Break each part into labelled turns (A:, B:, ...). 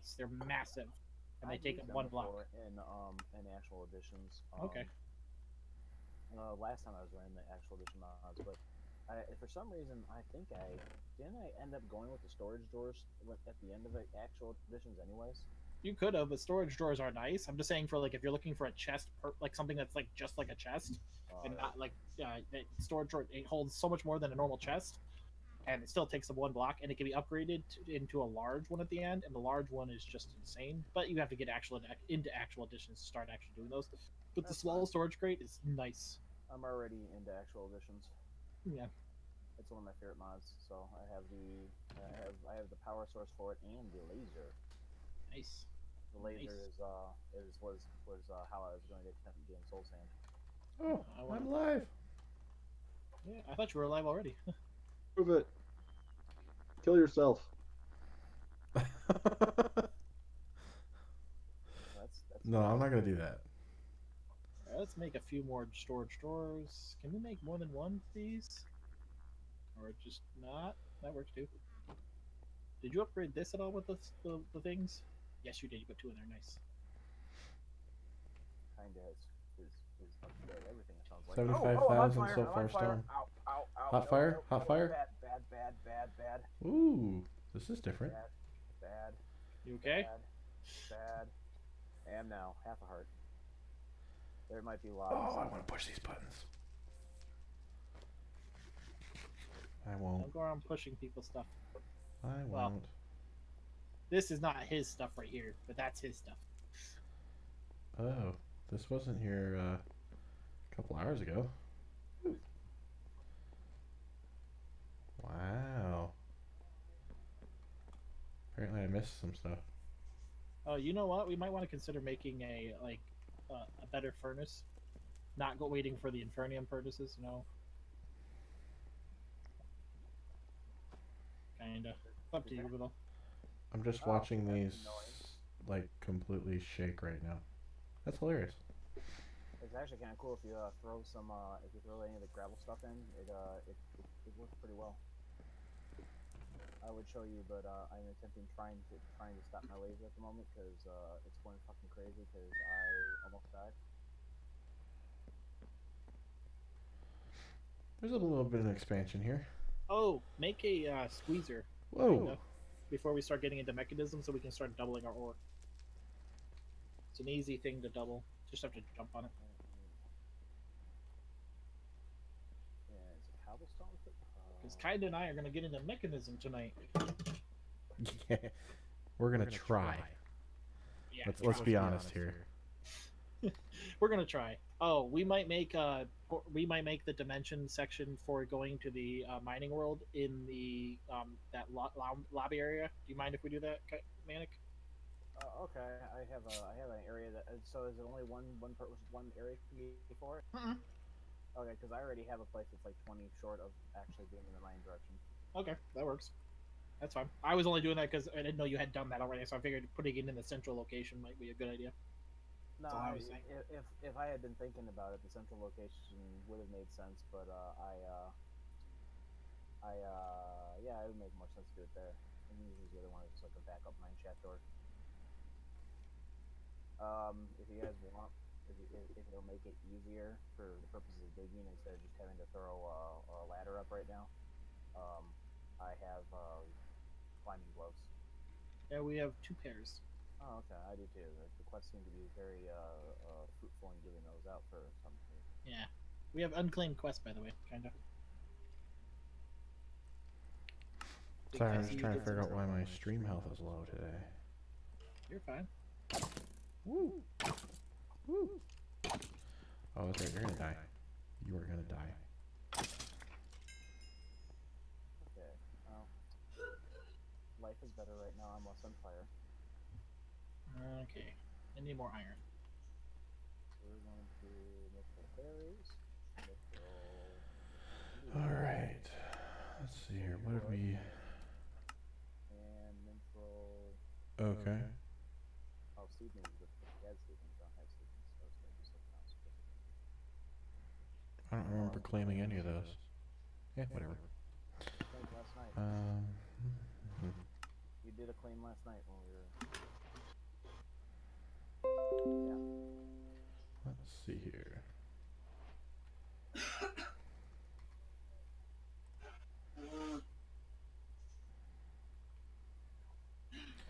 A: nice. They're massive, and they
B: I've
A: take up
B: used them
A: one block.
B: before in actual editions.
A: Okay.
B: Last time I was running the actual edition mods, but for some reason I think I end up going with the storage drawers at the end of the actual editions, anyways.
A: You could have, but storage drawers are nice. I'm just saying for like if you're looking for a chest, like something that's like just like a chest, and not like storage drawer. It holds so much more than a normal chest, and it still takes up one block, and it can be upgraded into a large one at the end, and the large one is just insane. But you have to get into actual editions to start actually doing those. But the
B: That's
A: small
B: fine.
A: storage crate is nice.
B: I'm already into actual editions.
A: Yeah,
B: It's one of my favorite mods. So I have the power source for it and the laser.
A: nice,
B: The laser
A: nice.
B: was how I was going to attempt getting Soul Sand.
C: Oh,
A: I
C: I'm
A: want.
C: live.
A: Yeah, I thought you were alive already.
C: Prove it. Kill yourself.
B: That's
C: No, I'm not gonna do that.
A: Right, let's make a few more storage drawers. Can we make more than one, please? Or just not? That works too. Did you upgrade this at all with the things? Yes, you did. You put two in there. Nice.
B: kind of is upgrade everything. It sounds like. Oh, I'm on
C: 75,000
B: fire!
C: so
B: I'm on
C: far
B: fire!
C: stone.
B: Ow! Ow! Ow!
C: Hot
B: No!
C: fire?
B: No!
C: Hot
B: No!
C: fire?
B: Bad! Bad! Bad! Bad! Bad!
C: Ooh, this is different.
B: Bad! Bad!
A: You okay?
B: Bad! Bad! I am now half a heart. There might be lava.
C: Oh, I want to push these buttons. I won't.
A: Don't go around pushing people's stuff.
C: I won't.
A: Well, this is not his stuff right here, but that's his stuff.
C: Oh, this wasn't here a couple hours ago. Wow. Apparently I missed some stuff.
A: Oh, you know what? We might want to consider making a better furnace. Not go waiting for the Infernium furnaces, you know. Kinda. It's up to you, Biddle.
C: I'm just
B: Oh,
C: watching
B: that's
C: these
B: annoying.
C: like completely shake right now. That's hilarious.
B: It's actually kind of cool if you throw some if you throw any of the gravel stuff in. It works pretty well. I would show you, but I'm attempting trying to stop my laser at the moment because it's going fucking crazy because I almost died.
C: There's a little bit of an expansion here.
A: Oh, make a squeezer.
C: Whoa.
A: Kinda, before we start getting into mechanisms, so we can start doubling our ore. It's an easy thing to double. Just have to jump on it.
B: Yeah, it's a cobblestone.
A: Because Kaida and I are gonna get into mechanism tonight.
C: Yeah. We're gonna try.
A: Yeah,
C: Let's be honest here.
A: we're gonna try. Oh, we might make the dimension section for going to the mining world in the that lobby area. Do you mind if we do that, Manic?
B: Okay, I have an area that. So is it only one area can be for it?
A: Mm-mm.
B: Okay, because I already have a place that's like 20 short of actually being in the mining direction.
A: Okay, that works. That's fine. I was only doing that because I didn't know you had done that already, so I figured putting it in the central location might be a good idea.
B: No,
A: That's all I was saying.
B: if I had been thinking about it, the central location would have made sense. But yeah, it would make more sense to do it there. And usually the other one is like a backup mine shaft door. If you guys want, if it'll make it easier for the purposes of digging instead of just having to throw a ladder up right now, I have climbing gloves.
A: Yeah, we have 2 pairs.
B: Oh, okay, I do too. The quests seem to be very fruitful in giving those out for some reason.
A: Yeah, we have unclaimed quests, by the way, kind of.
C: Sorry, I'm just trying to figure out why my stream health is low today.
A: You're fine.
C: Woo! Woo! Oh, that's right, you're gonna die. You are gonna die.
B: Okay, well, life is better right now. I'm less on fire.
A: Okay, I need more iron.
B: We're going to mithril berries.
C: Alright. Let's see here. What did we...
B: And mithril...
C: Okay.
B: Oh, seedlings. But dead seedlings don't have seedlings, so it's going to be something else.
C: I don't remember claiming any of those. Yeah, whatever.
B: Claimed last night. You did a claim last night when we were...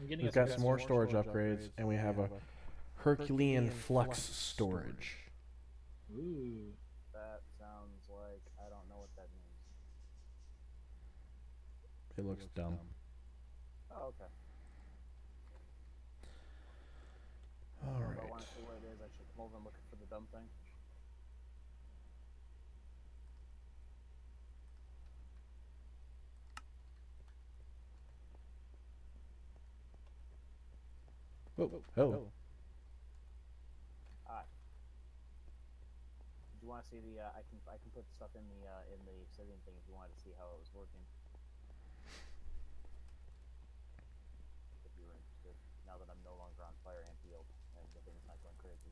A: I'm getting
C: We've
A: us
C: got some more storage upgrades, and we have a Herculean flux storage.
A: Ooh.
B: That sounds like I don't know what that means.
C: It looks dumb.
B: Oh, okay.
C: All
B: If I
C: right.
B: want to see what it is, I should come over and look for the dumb thing.
C: Oh, hello.
B: Hi. Do you want to see the? I can put stuff in the obsidian thing if you wanted to see how it was working. If you were interested. Now that I'm no longer on fire ant field and the thing's not going crazy.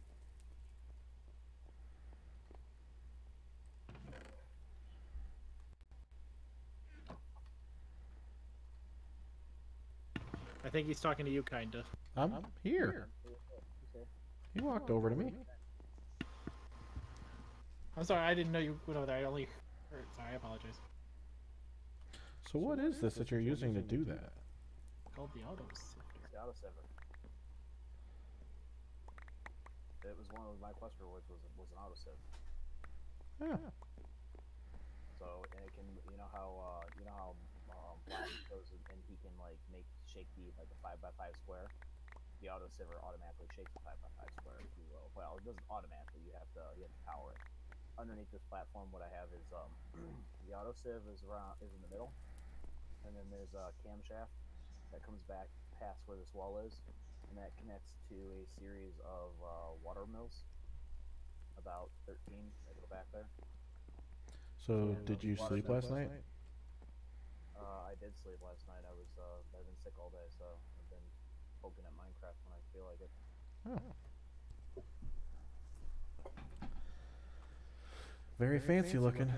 A: I think he's talking to you, kinda.
C: I'm here.
B: Okay.
C: He walked over to me.
A: I'm sorry, I didn't know you went over there. I only heard. Sorry, I apologize.
C: So what is this that you're using to do that?
A: Called the auto sifter.
B: The auto sever. It was one of my quest rewards was an auto sieve.
C: Yeah.
B: So and it can Vlad goes and he can like shake the like a 5x5 square. The auto siever automatically shakes the 5x5 square, if you will. Well, it doesn't automatically. You have to power it. Underneath this platform, what I have is the auto sieve is in the middle, and then there's a camshaft that comes back past where this wall is, and that connects to a series of water mills. About 13 that go back there.
C: So did you sleep last night?
B: I did sleep last night. I've been sick all day, so I've been poking at Minecraft when I feel like it.
C: Oh. Very fancy looking.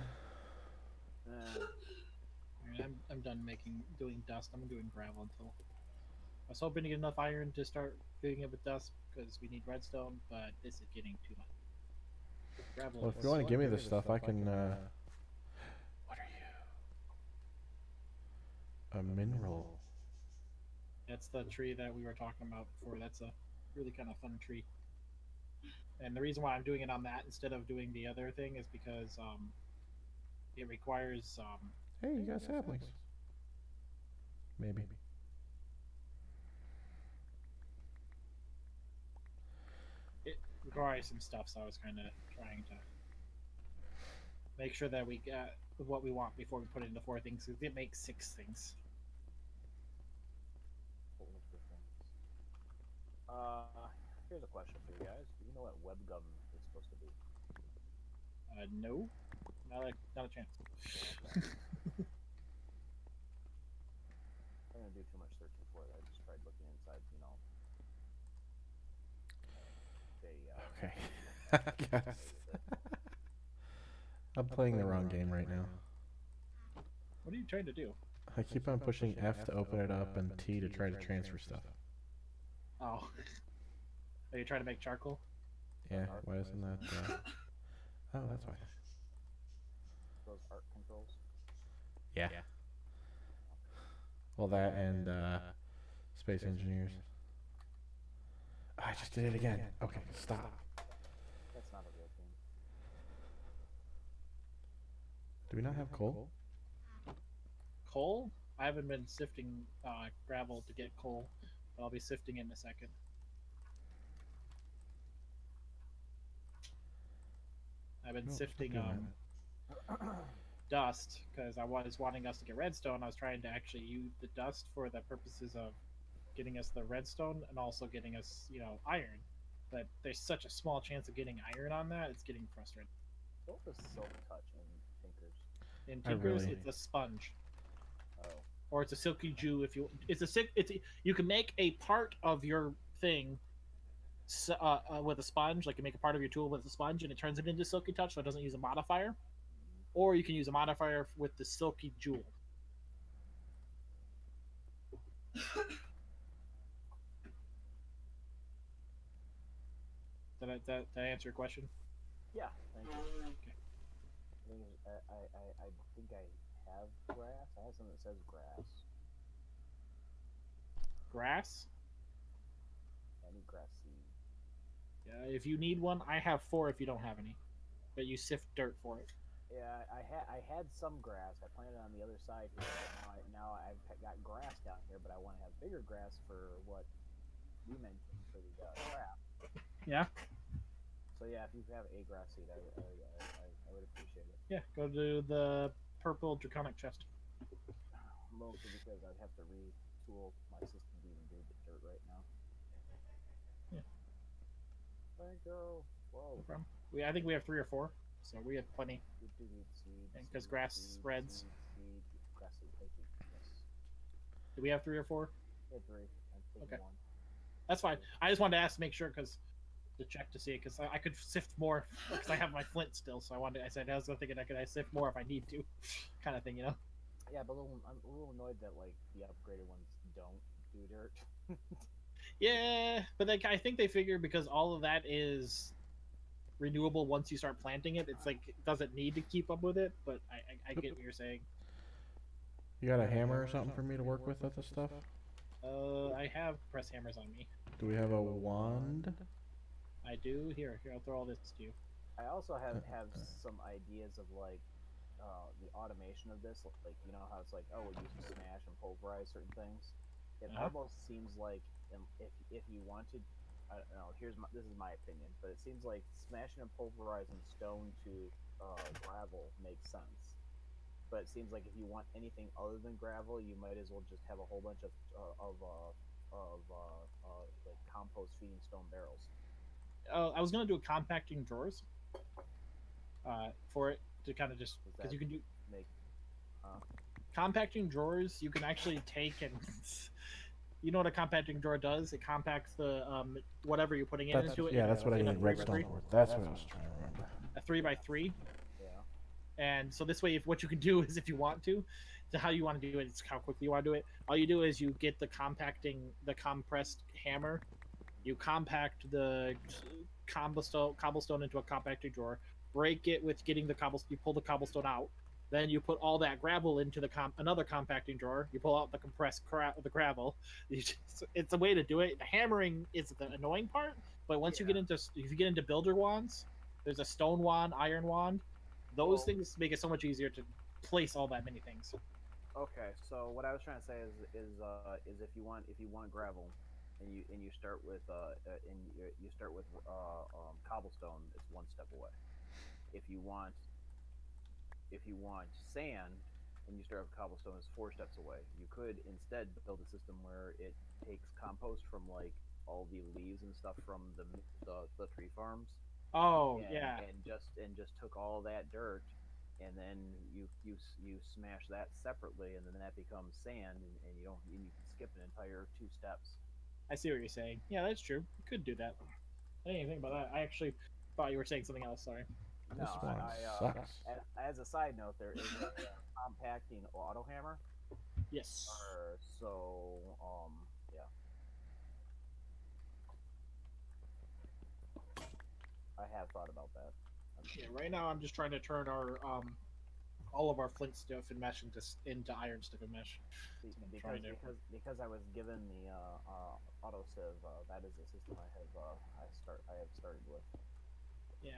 A: I'm done doing dust. I'm doing gravel until. I was hoping to get enough iron to start doing it with dust because we need redstone, but this is getting too much. Gravel.
C: Well, if you want to give me this stuff, I can. What are you? A mineral.
A: That's the tree that we were talking about before. That's a really kind of fun tree. And the reason why I'm doing it on that instead of doing the other thing is because it requires.
C: Hey, you got saplings. Maybe.
A: It requires some stuff, so I was kind of trying to make sure that we get what we want before we put it into 4 things. Because it makes 6 things.
B: Here's a question for you guys. Do you know what webgum is supposed to be?
A: No, not a chance.
B: I didn't do too much searching for it. I just tried looking inside,
C: Okay. Guys. I'm playing the wrong game right now.
A: What are you trying to do?
C: I keep on pushing F to open it up and T to try to transfer stuff.
A: Oh. Are you trying to make charcoal?
C: Yeah, why isn't that? Oh, that's why.
B: Those art controls?
C: Yeah. Well, that and Space Engineers. I just did it again. Okay, stop.
B: That's not a real thing.
C: Do we not have coal?
A: Coal? I haven't been sifting gravel to get coal, but I'll be sifting it in a second. I've been sifting dust because I was wanting us to get redstone. I was trying to actually use the dust for the purposes of getting us the redstone and also getting us, iron. But there's such a small chance of getting iron on that, it's getting frustrating.
B: What was Silk Touch in Tinkers?
A: In Tinkers, it's a sponge.
B: Oh.
A: Or it's a silky Jew. You can make a part of your thing with a sponge, like you make a part of your tool with a sponge, and it turns it into silky touch, so it doesn't use a modifier. Or you can use a modifier with the silky jewel. Did I answer your question?
B: Yeah, thank you.
A: Okay.
B: I think I have grass. I have something that says grass.
A: grass.
B: Any grass seed.
A: If you need one, I have 4 if you don't have any. But you sift dirt for it.
B: Yeah, I had some grass. I planted on the other side here. But now I've got grass down here, but I want to have bigger grass for what you mentioned for the crap.
A: Yeah.
B: So yeah, if you have a grass seed, I would appreciate it.
A: Yeah, go to the purple draconic chest.
B: Mostly because I'd have to retool my system to even do the dirt right now.
A: Yeah.
B: Thank you. Whoa.
A: No problem. I think we have 3 or 4, so we have plenty.
B: Seed,
A: Because grass spreads.
B: Grass seed, thank you. Yes.
A: Do we have 3 or 4?
B: I had 3. I'm taking
A: Okay.
B: 1.
A: That's fine. I just wanted to ask to make sure to check to see it because I could sift more because I have my flint still. So I said I was thinking I sift more if I need to, kind of thing, you know.
B: Yeah, but I'm a little annoyed that like the upgraded ones don't do dirt.
A: Yeah, but I think they figure because all of that is renewable once you start planting it. It's like it doesn't need to keep up with it. But I get what you're saying.
C: You got a hammer or something for me to work with this stuff?
A: I have press hammers on me.
C: Do we have a wand?
A: I do. Here, I'll throw all this to you.
B: I also have some ideas of like the automation of this. Like you know how it's like, oh, we use to smash and pulverize certain things. It almost seems like if you wanted, I don't know. This is my opinion, but it seems like smashing and pulverizing stone to gravel makes sense. But it seems like if you want anything other than gravel, you might as well just have a whole bunch of like compost feeding stone barrels.
A: I was gonna do a compacting drawers for it to kind of just because you can do compacting drawers. You can actually take and you know what a compacting drawer does? It compacts the whatever you're putting into it.
C: Yeah, that's what I need redstone for. That's what I was trying to remember.
A: A 3x3.
B: Yeah.
A: And so this way, what you can do is if you want to how you want to do it, it's how quickly you want to do it. All you do is you get the compressed hammer. You compact the cobblestone into a compacting drawer. Break it with getting the cobblestone. You pull the cobblestone out. Then you put all that gravel into another compacting drawer. You pull out the compressed the gravel. It's a way to do it. The hammering is the annoying part, but once you get into builder wands, there's a stone wand, iron wand. Those things make it so much easier to place all that many things.
B: Okay, so what I was trying to say is if you want gravel, and you start with cobblestone, it's 1 step away. If you want sand and you start with cobblestone, it's 4 steps away. You could instead build a system where it takes compost from like all the leaves and stuff from the tree farms.
A: Oh, yeah.
B: And just took all that dirt, and then you smash that separately, and then that becomes sand, and you can skip an entire 2 steps.
A: I see what you're saying. Yeah, that's true. You could do that. I didn't even think about that. I actually thought you were saying something else. Sorry.
B: No,
C: This one sucks.
B: as a side note, there is a compacting auto hammer.
A: Yes.
B: So, yeah. I have thought about that.
A: Yeah, right now I'm just trying to turn our all of our flint stuff and mesh into iron stuff and mesh.
B: Because I was given the auto sieve, that is the system I have started with.
A: Yeah.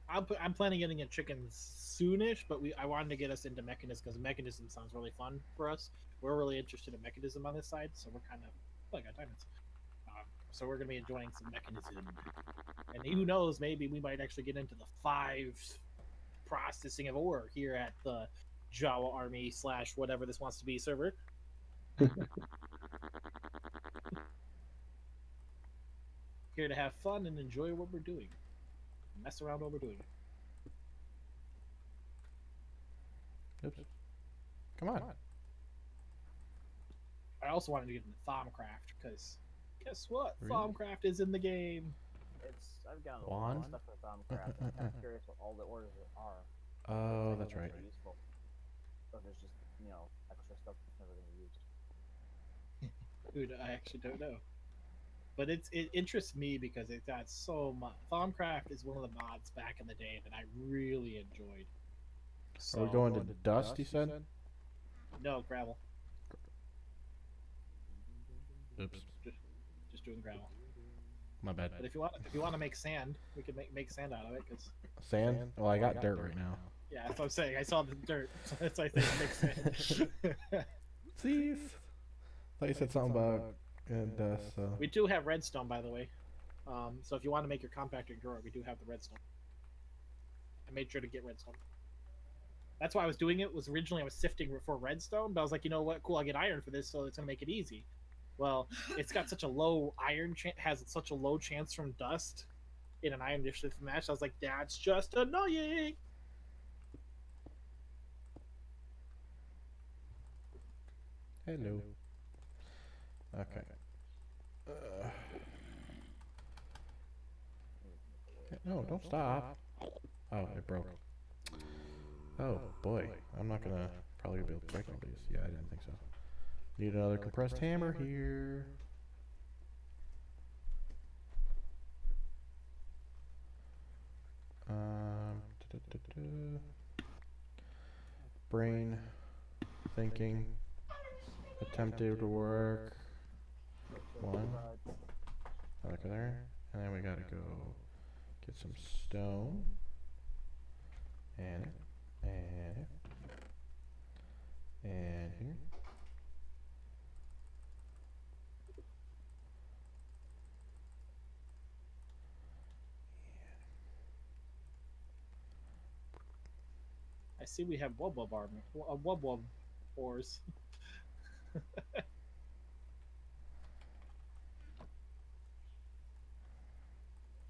A: I'm planning getting a chicken soonish, but I wanted to get us into mechanism because mechanism sounds really fun for us. We're really interested in mechanism on this side, so we're kind of like got diamonds. So we're gonna be enjoying some mechanism, and who knows, maybe we might actually get into the 5 processing of ore here at the Jawa Army / whatever this wants to be server. Here to have fun and enjoy what we're doing. Mess around while we're doing it.
C: Oops. Come on.
A: I also wanted to get into Thaumcraft because guess what?
C: Really?
A: Thaumcraft is in the game.
B: I've got a lot
C: Wand?
B: of stuff for Thaumcraft. I'm kind of curious what all the orders are.
C: Oh, that's right.
B: Useful. So there's just extra stuff that's never going to be used.
A: Dude, I actually don't know. But it interests me because it got so much. Thaumcraft is one of the mods back in the day that I really enjoyed. So,
C: Are we going to dust, you said?
A: No, gravel.
C: Oops.
A: Just doing gravel.
C: My bad.
A: But if you want to make sand, we could make sand out of it. Cause
C: Sand? Well, I got dirt right now.
A: yeah, that's what I'm saying. I saw the dirt, so that's why I think make sand.
C: Please. Thought you said something about dust. So.
A: We do have redstone, by the way. So if you want to make your compactor drawer, we do have the redstone. I made sure to get redstone. That's why I was doing it. Was originally I was sifting for redstone, but I was like, you know what? Cool, I'll get iron for this, so it's gonna make it easy. Well, it's got such a low iron has such a low chance from dust in an iron district match. I was like, that's just annoying.
C: Hello. Okay. No, don't stop. Oh, it broke. Oh boy, I'm not gonna probably be able to break all these. Yeah, I didn't think so. Need another compressed hammer here. Brain thinking attempted to work. One. Look there. And then we gotta go get some stone. And here.
A: I see we have wub ores.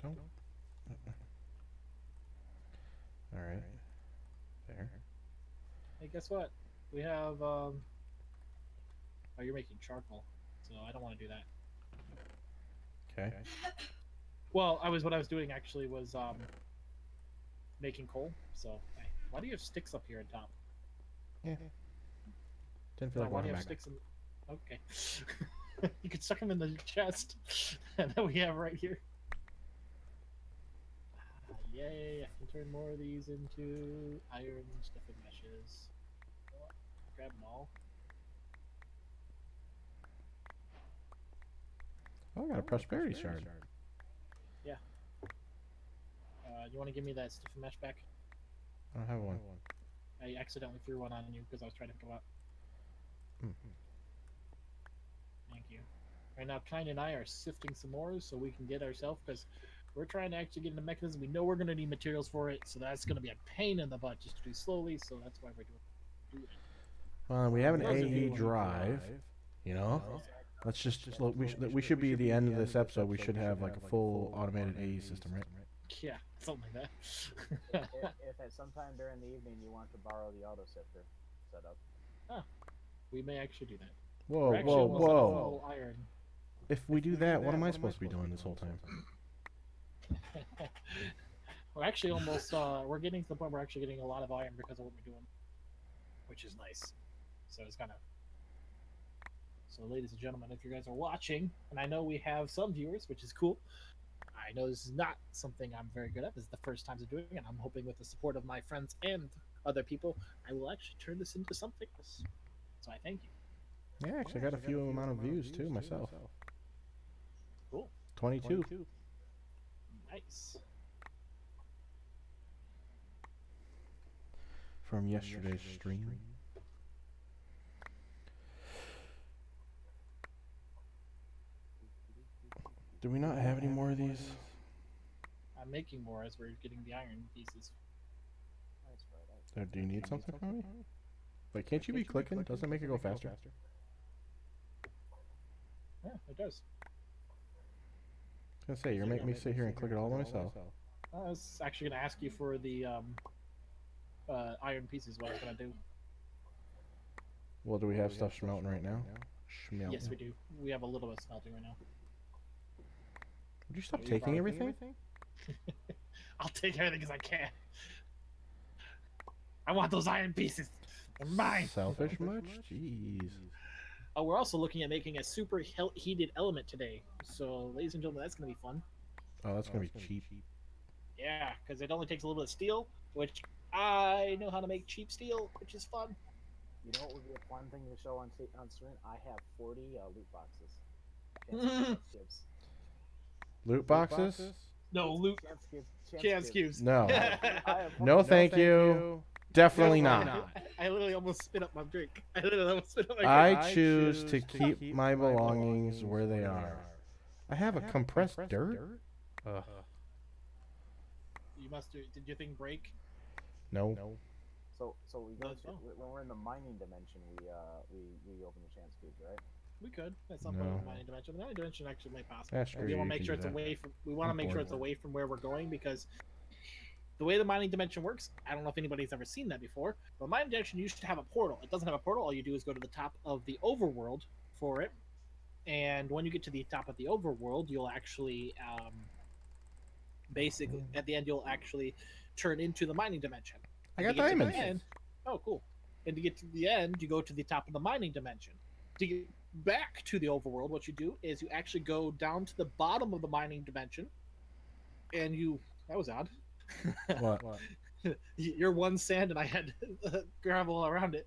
C: Don't. All right. There.
A: Hey, guess what? We have. Oh, you're making charcoal, so I don't want to do that.
C: Okay.
A: Well, what I was doing actually was making coal. So why do you have sticks up here on top?
C: Yeah. Didn't feel like
A: why do
C: walking
A: you have
C: back.
A: sticks in? Okay. You could stuck them in the chest that we have right here. Yay! I can turn more of these into iron stuffing meshes. Grab them all.
C: Oh, I got a prosperity shard.
A: Yeah. You want to give me that stuffing mesh back?
C: I don't have one.
A: I accidentally threw one on you because I was trying to go up. Thank you. Right now, Klein and I are sifting some more so we can get ourselves, because we're trying to actually get into mechanism. We know we're going to need materials for it, so that's going to be a pain in the butt just to do slowly, so that's why we're doing it.
C: Well, we have an AE drive, you know? Let's just look. We should be at the end of this episode. We should have like a full automated AE system, right?
A: Yeah, something like that.
B: if at some time during the evening you want to borrow the auto sifter set up.
A: We may actually do that.
C: Whoa,
A: We're actually
C: whoa,
A: almost at
C: whoa!
A: full iron.
C: If we do that, what am I supposed to be doing this whole time?
A: We're actually almost. We're getting to the point where we're actually getting a lot of iron because of what we're doing, which is nice. So it's kind of. So, ladies and gentlemen, if you guys are watching, and I know we have some viewers, which is cool. I know this is not something I'm very good at. This is the first time I'm doing it, and I'm hoping with the support of my friends and other people, I will actually turn this into something else. So I thank you.
C: Yeah, actually, I got a few amount of views too myself.
A: Cool.
C: 22.
A: Nice.
C: From yesterday's stream. Do we not have any more of these?
A: I'm making more as we're getting the iron pieces.
C: Do you need something from me? Wait, can't you be clicking? Doesn't it make it go faster?
A: Yeah, it does.
C: I was gonna say, you're making me sit here and click it all by myself.
A: I was actually going to ask you for the iron pieces, what I was going to do.
C: Well, do we have stuff smelting right now?
A: Yes, we do. We have a little bit of smelting right now.
C: Would you stop taking everything?
A: I'll take everything as I can. I want those iron pieces. They're mine.
C: Selfish much? Jeez.
A: Oh, we're also looking at making a super heated element today. So, ladies and gentlemen, that's going to be fun.
C: Oh, that's gonna be cheap.
A: Yeah, because it only takes a little bit of steel, which I know how to make cheap steel, which is fun.
B: You know what would be a fun thing to show on stream? I have 40 loot boxes. Chance cubes.
C: Loot boxes?
A: No, loot.
B: Chance cubes.
A: Chance cubes.
C: No.
B: I have one.
C: No, thank you. Definitely not.
A: I literally almost spit up my drink. I literally almost spit up my drink.
C: I choose to keep my belongings where they are. I have a compressed dirt? Ugh.
A: You must do. Did your thing break?
C: No.
B: So we go
A: That's
B: to,
A: fine.
B: when we're in the mining dimension, we open the chance cubes, right?
A: We could. That's not part of
C: No.
A: the mining dimension. The mining dimension actually might possible.
C: Yeah, sure,
A: We
C: you
A: want to make
C: can
A: sure
C: do
A: it's
C: that.
A: away from. We want to
C: I'm
A: make sure
C: bored.
A: it's away from where we're going because the way the mining dimension works, I don't know if anybody's ever seen that before. But the mining dimension used to have a portal. It doesn't have a portal. All you do is go to the top of the overworld for it, and when you get to the top of the overworld, you'll actually, basically, at the end, you'll actually turn into the mining dimension.
C: I
A: And
C: got
A: to get to the
C: diamonds.
A: end- Oh, cool. And to get to the end, you go to the top of the mining dimension. To get back to the overworld, what you do is you actually go down to the bottom of the mining dimension, and you. That was odd.
C: What?
A: You're one sand, and I had gravel around it.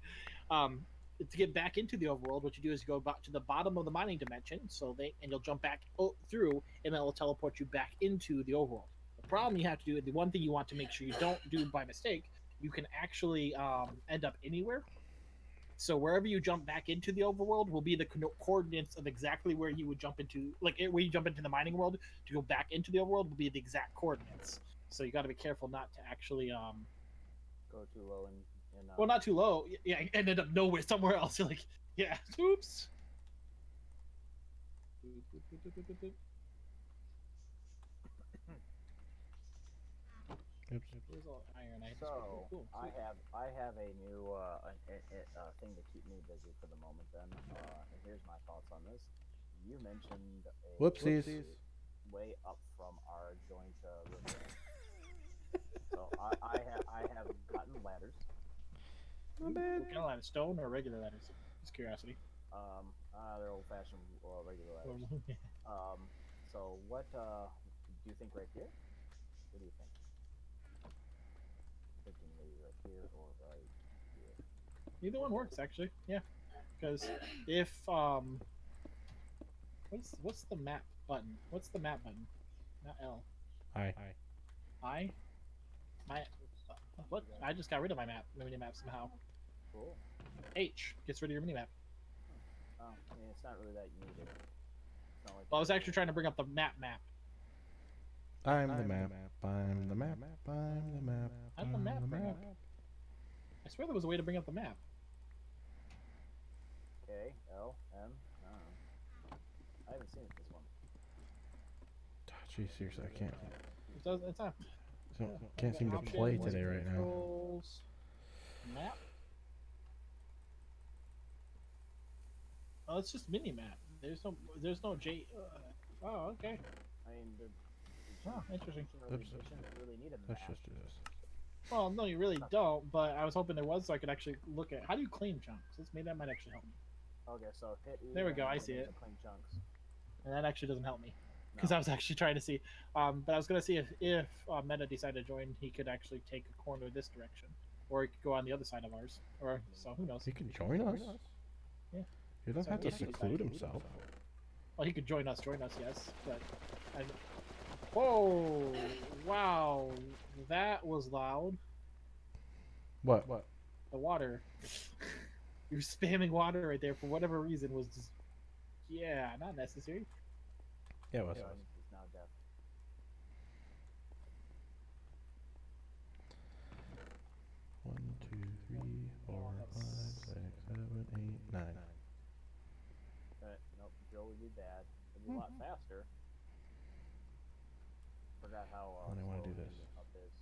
A: To get back into the overworld, what you do is you go back to the bottom of the mining dimension, and you'll jump back through, and then it'll teleport you back into the overworld. The problem you have to do, the one thing you want to make sure you don't do by mistake, you can actually end up anywhere. So wherever you jump back into the overworld will be the coordinates of exactly where you would jump into, like where you jump into the mining world to go back into the overworld will be the exact coordinates. So you got to be careful not to actually
B: Go too low and
A: well, not too low. Yeah, ended up nowhere, somewhere else. You're like, yeah, oops.
C: Oops.
A: Where's all iron?
B: So
A: Cool.
B: I have a new thing to keep me busy for the moment. Then, and here's my thoughts on this. You mentioned a
C: Whoopsies.
B: way up from our joint river. So I have gotten ladders.
C: Not
A: What
C: bad.
A: kind of ladder? Stone or regular ladders? Just curiosity.
B: They're old-fashioned regular ladders. So what do you think right here? What do you think? Thinking maybe right here or right here.
A: Either one works actually. Yeah, because if what's the map button? What's the map button? Not L.
C: Hi.
A: I. My. What? I just got rid of my mini map somehow.
B: Cool.
A: H gets rid of your mini map.
B: I mean, it's not really that you need it. It's not like
A: Well, I was actually trying to bring up the map.
C: I'm the map. I'm the map. I'm the map.
A: I'm the map. I swear there was a way to bring up the map.
B: K, L, M. I don't know. I haven't seen it this one.
C: Gee, seriously, I can't.
A: It's not.
C: Can't seem to
A: Options,
C: play today right now.
A: controls, Map. Oh, it's just mini map. There's no J. Oh, okay.
B: I mean,
A: Oh, interesting.
B: you shouldn't really need a
C: Let's
B: map.
C: just do this.
A: Well, no, you really don't. But I was hoping there was, so I could actually look at how do you claim chunks. Maybe that might actually help me.
B: Okay, so hit E.
A: There we go,
B: and
A: I
B: it'll
A: see
B: give
A: it.
B: the Clean chunks.
A: And that actually doesn't help me because
B: No.
A: I was actually trying to see. But I was gonna see if Meta decided to join, he could actually take a corner this direction, or he could go on the other side of ours. Or so who knows?
C: He can join us.
A: Yeah.
C: He doesn't
A: So
C: have to
A: he can
C: seclude
A: decide.
C: himself.
A: Well, he could join us, yes. But whoa, wow, that was loud.
C: What?
A: The water. You're spamming water right there for whatever reason was just, yeah, not necessary.
C: Yeah, it was.
B: Yeah, he's now deaf.
C: 1, 2, 3, 4, 5, 6, 7, 8, 9.
B: Nope, Joe would be bad. It'd be a lot faster. Forgot how
C: When I wanna
B: slow
C: do this.
B: the up is.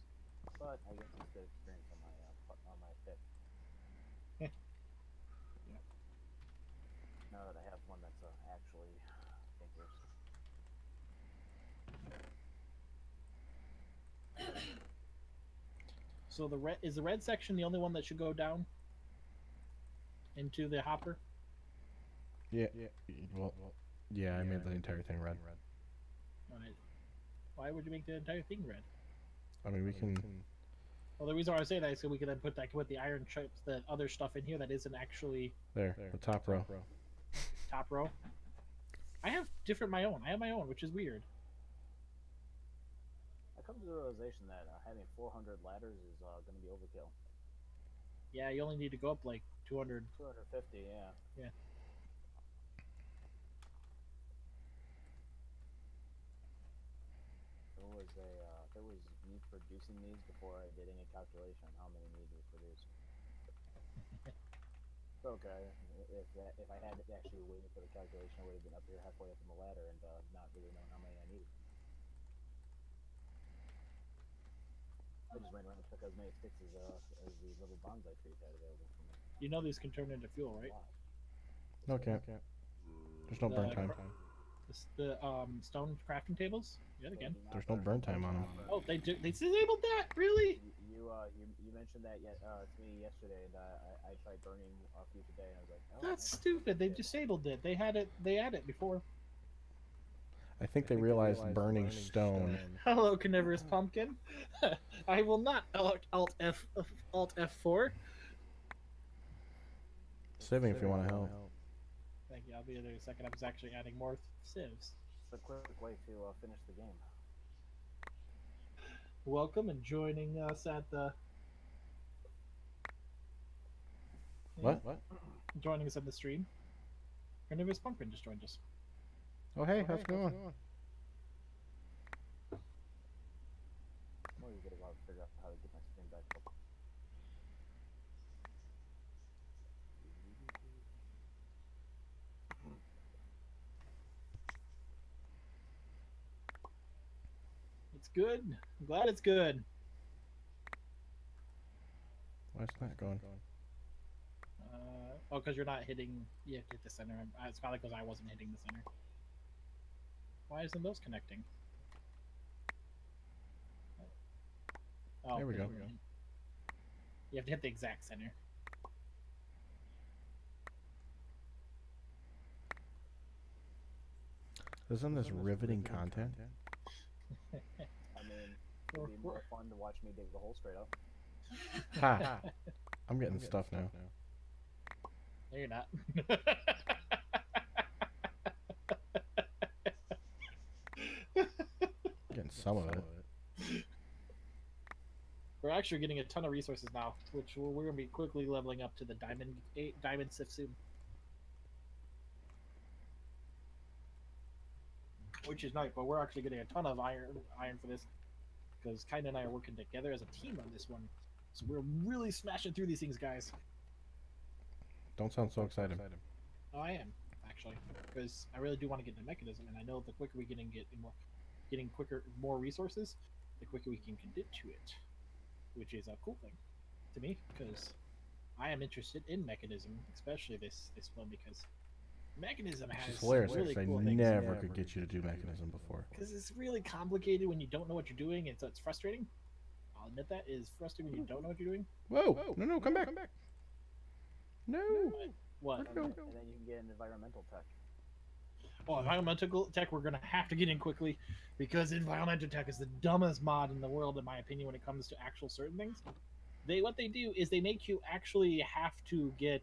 B: But I guess it's good experience on my pick.
A: Yeah.
B: Now that I have one that's actually thinkers.
A: So the red section the only one that should go down into the hopper?
C: Yeah. Well, yeah, I made the entire thing red.
A: Alright. Why would you make the entire thing red?
C: I mean, we can.
A: Well, the reason why I say that is so we can then put the iron chips, the other stuff in here that isn't actually
C: There, the top row.
A: top row. I have my own. I have my own, which is weird.
B: I come to the realization that having 400 ladders is going to be overkill.
A: Yeah, you only need to go up like 200.
B: 250, yeah.
A: Yeah.
B: There was me producing these before I did any calculation on how many needed to produce. Okay, if I had actually waited for the calculation, I would have been up here halfway up on the ladder and not really known how many I needed. I just ran around and took as many sticks as the little bonsai trees had available for me.
A: You know these can turn into fuel, right?
C: No, can't. There's no burn time.
A: The stone crafting tables? Yeah, again.
C: There's no burn time on them.
A: Oh, they disabled that? Really?
B: You mentioned that to me yesterday, and I tried burning a few today, and I was like, oh,
A: That's stupid. They disabled it. They had it before.
C: I think they realized burning stone.
A: Hello, Carnivorous Pumpkin. I will not Alt F4.
C: Siving if you want to help.
A: Thank you. I'll be there in a second. I was actually adding more civs.
B: It's a quick way to finish the game.
A: Welcome and joining us at the.
C: What?
A: Joining us at the stream. Carnivorous Pumpkin just joined us.
C: Oh hey, how's it going?
B: Well, you gotta go figure out how to get my screen back up.
A: It's good. I'm glad it's good.
C: Why is that going?
A: Oh, because you're not hitting. You have to hit the center. It's probably because I wasn't hitting the center. Why isn't those connecting? Oh,
C: There we go.
A: You have to hit the exact center.
C: Isn't this riveting content?
B: I mean, it'd be more fun to watch me dig the hole straight up.
C: Ha! I'm getting stuff now.
A: No, you're not.
C: Getting some of it.
A: We're actually getting a ton of resources now, which we're going to be quickly leveling up to the diamond sift soon. Which is nice, but we're actually getting a ton of iron for this, because Kaina and I are working together as a team on this one. So we're really smashing through these things, guys.
C: Don't sound so excited.
A: Oh, I am, actually, because I really do want to get into mechanism, and I know the quicker we getting more resources, the quicker we can get to it, which is a cool thing to me, because I am interested in mechanism, especially this one, because mechanism has
C: It's hilarious
A: really
C: because
A: cool
C: I
A: things.
C: never could get you to do mechanism before.
A: Because it's really complicated when you don't know what you're doing, and so it's frustrating. I'll admit that is frustrating when you don't know what you're doing.
C: Whoa! No, come back! No!
A: What?
B: And then you can get an environmental tech.
A: Oh, environmental tech, we're going to have to get in quickly, because environmental tech is the dumbest mod in the world, in my opinion, when it comes to actual certain things. What they do is they make you actually have to get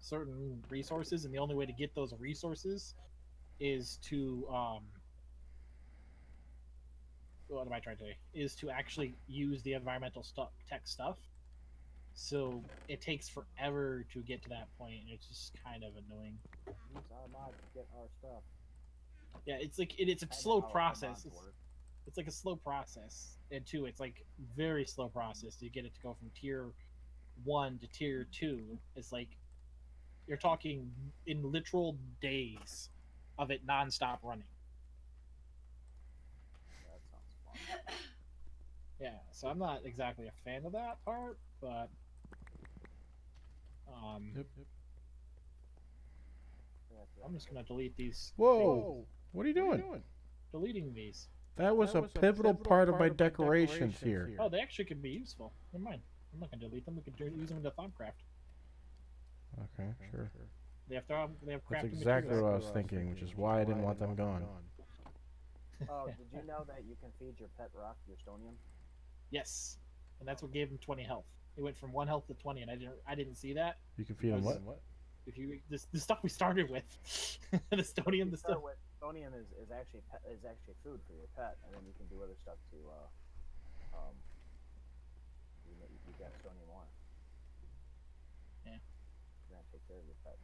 A: certain resources, and the only way to get those resources is to what am I trying to say? Is to actually use the environmental tech stuff. So it takes forever to get to that point, and it's just kind of annoying.
B: Use our mod to get our stuff.
A: Yeah, it's like it's a slow process. It's like a slow process, and two, it's like very slow process to get it to go from tier 1 to tier 2. It's like you're talking in literal days of it non-stop running.
B: That sounds fun.
A: Yeah, so I'm not exactly a fan of that part, but
C: Yep.
A: I'm just gonna delete these.
C: Whoa! What are you doing?
A: Deleting these.
C: That was a pivotal part of my decorations here.
A: Oh, they actually could be useful. Never mind. I'm not gonna delete them. We could use them into Thaumcraft.
C: Okay, sure.
A: They have crafting.
C: That's exactly what I
A: materials.
C: was thinking, which is why I didn't want them gone.
B: Oh, did you know that you can feed your pet rock your stonium?
A: Yes, and that's what gave him 20 health. It went from 1 health to 20, and I didn't see that.
C: You can feed them what?
A: If you the stuff we started with, the stonium, the stuff.
B: Start with stonium is actually food for your pet, and then you can do other stuff to you got stonium ore.
A: Yeah.
B: You're gonna take care of your pet.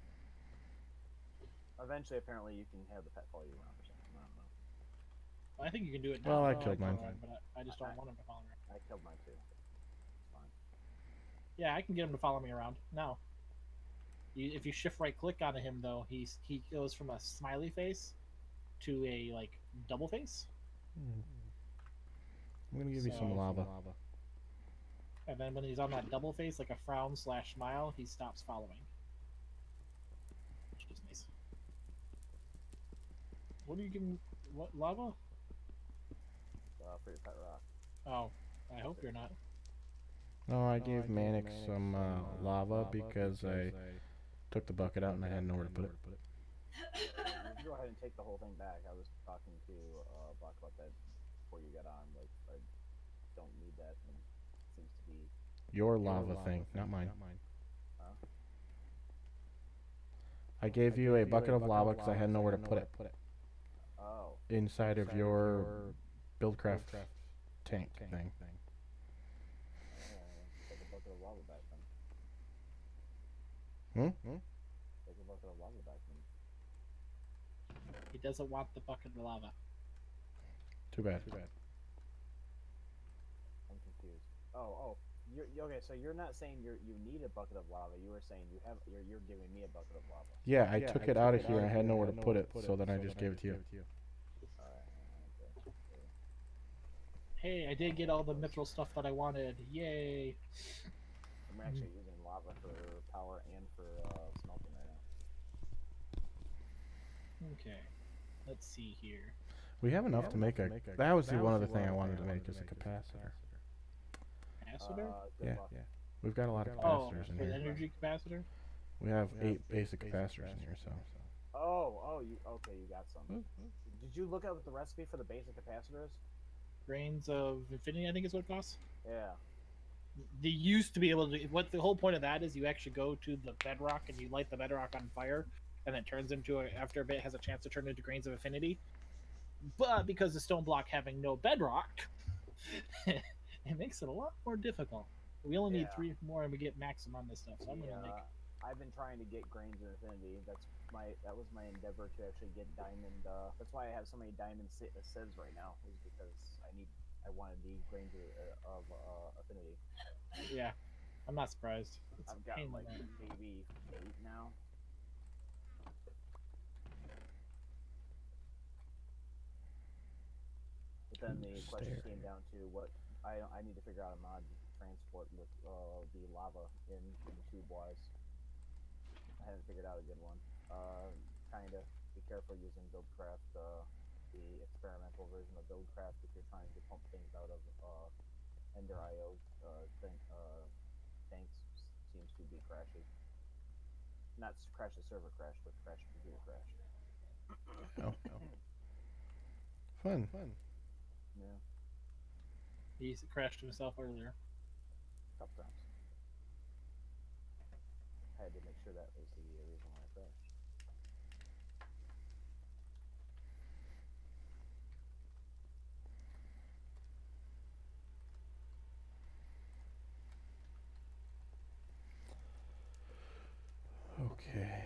B: Eventually, apparently, you can have the pet follow you around or something. I don't know.
A: I think you can do it now.
C: Well, I killed mine.
A: But I just don't want him to follow me around.
B: I killed mine too. It's fine.
A: Yeah, I can get him to follow me around now. If you shift right click onto him though, he goes from a smiley face to a like double face.
C: I'm gonna give you some lava.
A: And then when he's on that double face, like a frown / smile, he stops following. Which is nice. What are you giving? What, lava?
B: For your pet rock.
A: Oh, I hope you're not.
C: No, I gave Manic some lava because I took the bucket out and I had nowhere to put it.
B: You go ahead and take the whole thing back. I was talking to Buck about that before you got on. Like, I don't need that. And it seems to be
C: Your lava thing, not mine.
B: Huh?
C: I gave you a bucket of lava because I had nowhere to put it.
B: Oh.
C: Inside of your Buildcraft tank thing.
B: Take a bucket of lava back then. Take a bucket of lava back then.
A: He doesn't want the bucket of lava.
C: Too bad.
B: I'm confused. Oh. Okay, so you're not saying you need a bucket of lava. You were saying you're giving me a bucket of lava.
C: Yeah, I took it out of here and I had nowhere to put it, so then I just gave it to you.
B: Okay.
A: Hey, I did get all the mithril stuff that I wanted. Yay!
B: I'm actually using lava for power and for smelting right now.
A: Okay, let's see here.
C: We have enough to make a... That was the one other thing I wanted to make is a capacitor.
A: Capacitor?
C: Yeah. We've got a lot of
A: Oh,
C: capacitors in
A: for the
C: here.
A: energy capacitor?
C: We have 8 basic capacitors in here, so...
B: You got some. Did you look up the recipe for the basic capacitors?
A: Grains of Infinity, I think is what it costs.
B: Yeah.
A: They used to be able to. What the whole point of that is, you actually go to the bedrock and you light the bedrock on fire, and then it turns into after a bit has a chance to turn into grains of affinity. But because the stone block having no bedrock, it makes it a lot more difficult. We only need 3 more, and we get maximum on this stuff. So I'm gonna make.
B: I've been trying to get grains of affinity. That was my endeavor to actually get diamond. That's why I have so many diamond sieves right now. Is because I wanted the grains of affinity.
A: Yeah, I'm not surprised. It's
B: I've got like maybe 8 now. But then the question came down to what I need to figure out a mod to transport with the lava in tube-wise. I haven't figured out a good one. Kinda be careful using Buildcraft, the experimental version of Buildcraft if you're trying to pump things out of Ender IO tanks seems to be crashy. Not crash the server crash, but crash the computer crash.
C: Oh. Fun.
B: Yeah.
A: He crashed himself earlier.
B: A couple times. I had to make sure that was the reason why I crashed.
C: Okay.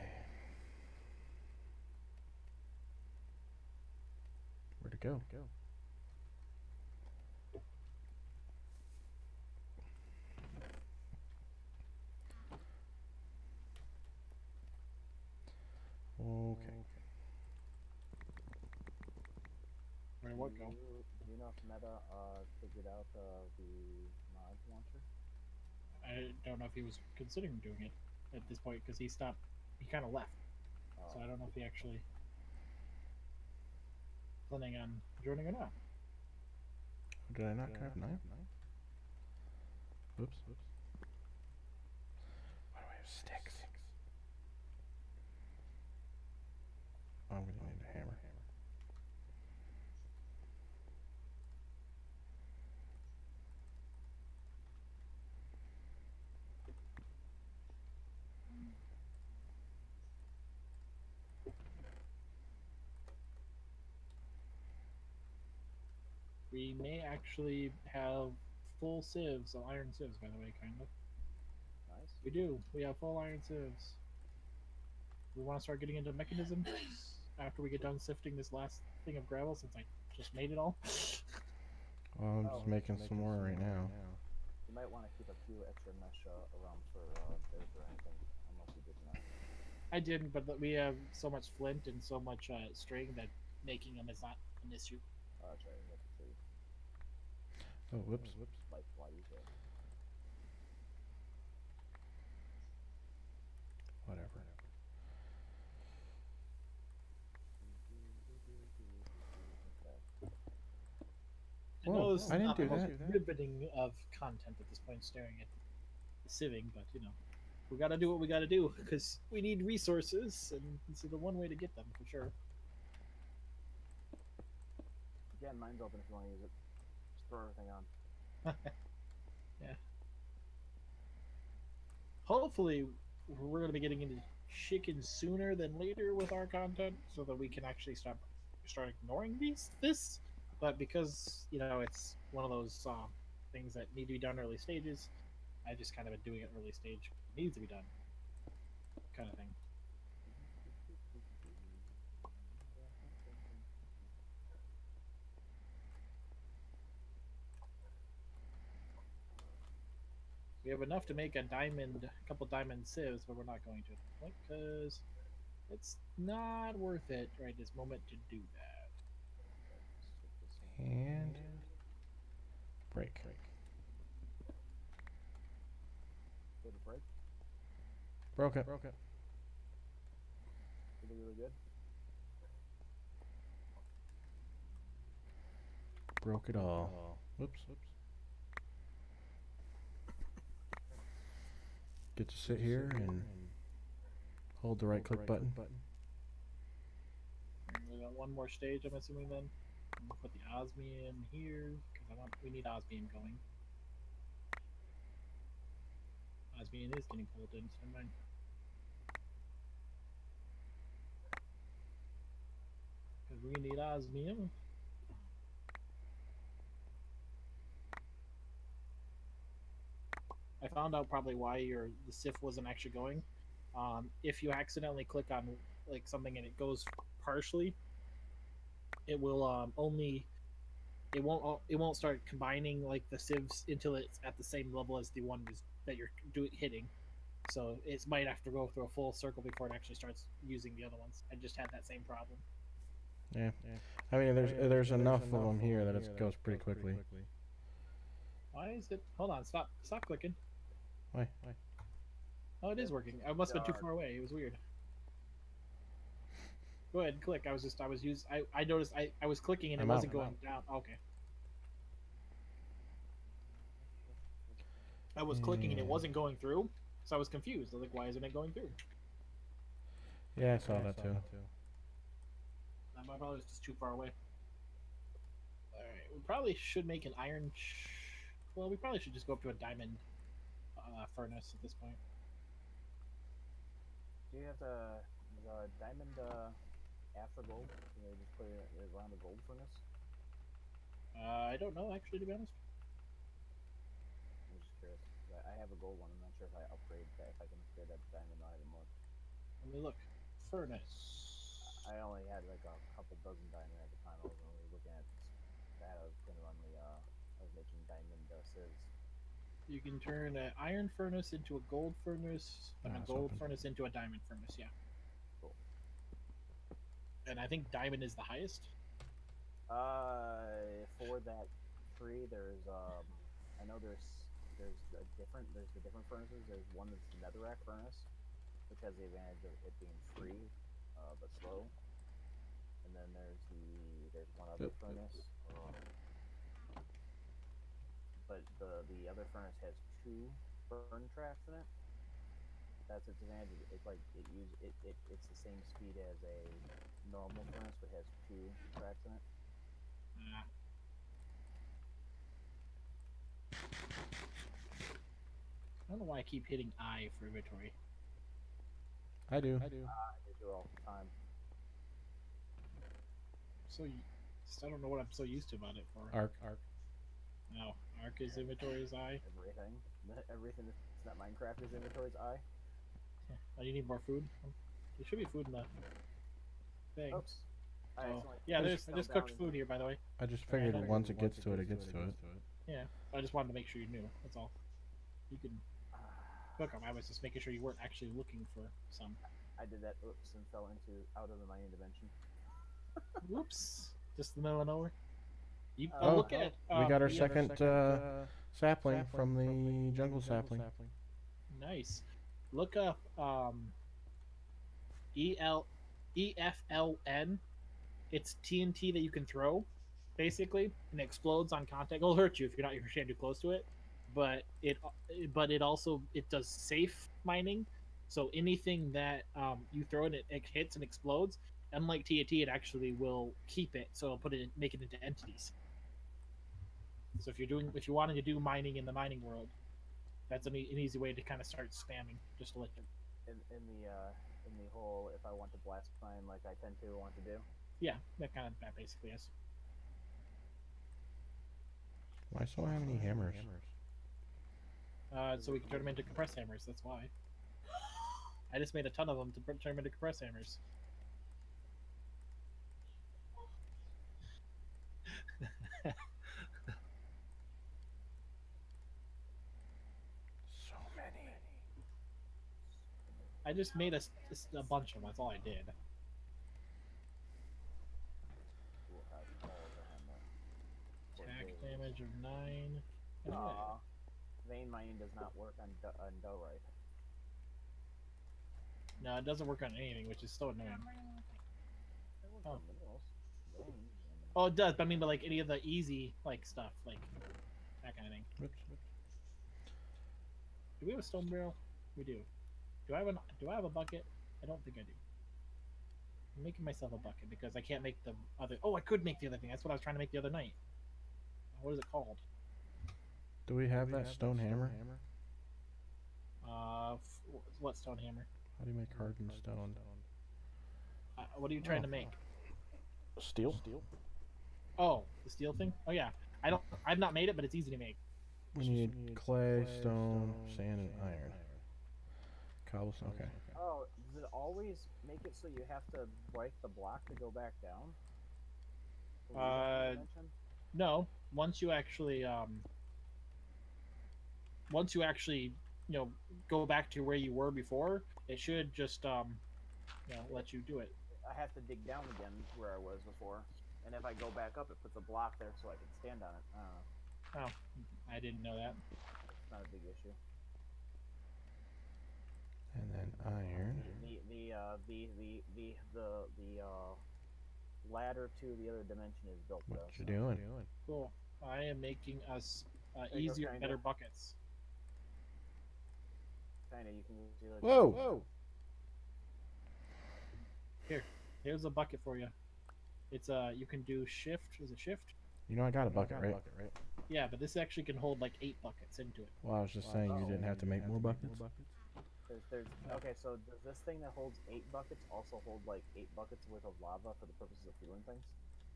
C: Where'd it go? Okay.
A: Where what go?
B: Do you know if Meta figured out the mod launcher?
A: I don't know if he was considering doing it at this point because he stopped. He kind of left. So I don't know if he actually planning on joining or not.
C: Did I not have 9? Oops. Why do I have sticks? Oh, I'm gonna need a hammer.
A: We may actually have full sieves, so iron sieves, by the way, kind of.
B: Nice.
A: We do. We have full iron sieves. We want to start getting into mechanisms after we get done sifting this last thing of gravel, since I just made it all.
C: Well, I'm just making some more right now.
B: You might want to keep a few extra mesh around for dirt or anything, unless you did not.
A: I didn't, but we have so much flint and so much string that making them is not an issue.
B: That's right. You have to trade.
C: Oh, whoops.
B: Like why you said.
C: Whatever.
A: I know
C: Whoa,
A: this is
C: I didn't
A: not the
C: do
A: most
C: that.
A: riveting of content at this point, staring at the sieving, but you know, we gotta do what we gotta do because we need resources, and this is the one way to get them for sure.
B: Again, mine's open if you want to use it. Just throw everything on.
A: Yeah. Hopefully, we're gonna be getting into chicken sooner than later with our content, so that we can actually start ignoring this. But because you know it's one of those things that need to be done early stages, I just kind of been doing it early stage. It needs to be done, kind of thing. We have enough to make a couple diamond sieves, but we're not going to at the point because it's not worth it right this moment to do that.
C: And break.
B: Did it break?
C: Broke it.
B: Really good.
C: Broke it all. Whoops. Get to sit here and hold the right click button.
A: We got one more stage, I'm assuming then. We'll put the osmium here because we need osmium going. Osmium is getting pulled in, so never mind. Because we need osmium. I found out probably why the SIF wasn't actually going. If you accidentally click on like something and it goes partially, it will it won't start combining like the sieves until it's at the same level as the one that you're hitting. So it might have to go through a full circle before it actually starts using the other ones. I just had that same problem.
C: Yeah. I mean, there's enough of them here that it goes pretty quickly.
A: Why is it? Hold on, stop clicking.
C: Why?
A: Oh, it is working. I must have been too far away. It was weird. Go ahead, click. I noticed I was clicking and it wasn't going down. Okay. I was clicking and it wasn't going through, so I was confused. I was like, why isn't it going through?
C: Yeah, I saw that too.
A: My brother was just too far away. Alright, we probably should make an iron... Well, we probably should just go up to a diamond furnace at this point.
B: Do you have the diamond after gold? Can you just put it around the gold furnace?
A: I don't know, actually, to be honest.
B: I'm just curious. I have a gold one. I'm not sure if I upgrade that, if I can upgrade that diamond item.
A: Let me look. Furnace.
B: I only had like a couple dozen diamond at the time. I was only looking at that. I was gonna run the. I was making diamond sieves.
A: You can turn an iron furnace into a gold furnace, and a gold furnace into a diamond furnace. Yeah.
B: Cool.
A: And I think diamond is the highest.
B: For that tree, there's I know there's the different furnaces. There's one that's the netherrack furnace, which has the advantage of it being free, but slow. And then there's one other furnace. But the other furnace has 2 burn tracks in it. That's its advantage. It's like it's the same speed as a normal furnace, but has 2 tracks in it.
A: I don't know why I keep hitting I for inventory.
C: I do.
B: I do all the time.
A: I don't know what I'm so used to about it for.
C: Arc.
A: No, Arc is inventory's eye.
B: Everything. Everything that's not Minecraft is inventory's eye.
A: Oh, you need more food? There should be food in the thing.
B: Oops. I
A: Oh.
B: accidentally
A: Yeah,
B: put
A: there's
B: it
A: I just
B: down
A: cooked
B: in-
A: food here, by the way.
C: I just figured once it gets to it, it gets to it.
A: Yeah, I just wanted to make sure you knew. That's all. You can cook them. I was just making sure you weren't actually looking for some.
B: I did that. Oops, and fell out of the mining dimension.
A: Whoops! Just in the middle of nowhere. You
C: Oh,
A: look at.
C: We got our
A: the-
C: second sapling from the jungle sapling.
A: Nice. Look up EFLN. It's TNT that you can throw, basically, and it explodes on contact. It'll hurt you if you're not too close to it, but it also does safe mining. So anything that you throw in, it hits and explodes. Unlike TNT, it actually will keep it, so it'll make it into entities. So if you wanted to do mining in the mining world, that's an easy way to kind of start spamming. Just to let you.
B: In the whole, if I want to blast mine like I tend to want to do.
A: Yeah, that basically is.
C: Why so many hammers?
A: So we can turn them into compressed hammers. That's why. I just made a ton of them to turn them into compressed hammers.
C: So many.
A: I just made a bunch of them. That's all I did.
B: We'll have all the hammer. For
A: Attack
B: days.
A: damage of 9. Anyway,
B: Vein mining does not work on Doughrite.
A: no, it doesn't work on anything, which is so annoying.
B: It works
A: Oh.
B: on minerals. Veins, and-
A: Oh, it does. But I mean, but like any of the easy stuff, like that kind of thing.
C: Oops.
A: Do we have a stone barrel? We do. Do I have a bucket? I don't think I do. I'm making myself a bucket because I can't make the other. Oh, I could make the other thing. That's what I was trying to make the other night. What is it called?
C: Do we have that stone hammer?
A: What stone hammer?
C: How do you make hardened stone?
A: What are you trying to make?
C: Steel.
A: Oh, the steel thing. Oh yeah. I've not made it, but it's easy to make.
C: We need clay, stone, sand, and iron. Cobblestone. Okay.
B: Oh, does it always make it so you have to break the block to go back down? To leave that dimension?
A: No, once you actually go back to where you were before, it should just let you do it.
B: I have to dig down again where I was before, and if I go back up, it puts a block there so I can stand on it. I don't know.
A: Oh, I didn't know that.
B: It's not a big issue.
C: And then iron.
B: The ladder to the other dimension is built.
C: What
B: though,
C: you
B: so-
C: doing?
A: Cool. I am making us
B: There you go,
A: easier,
B: kinda.
A: better buckets.
B: Kinda, you can do like.
C: Whoa!
A: Here's a bucket for you. It's you can do shift. Is it shift?
C: You know I got a bucket, right?
A: Yeah, but this actually can hold like 8 buckets into it.
C: Well, I was just saying you didn't have to make more buckets.
B: Okay, so does this thing that holds 8 buckets also hold like 8 buckets worth of lava for the purposes of fueling things?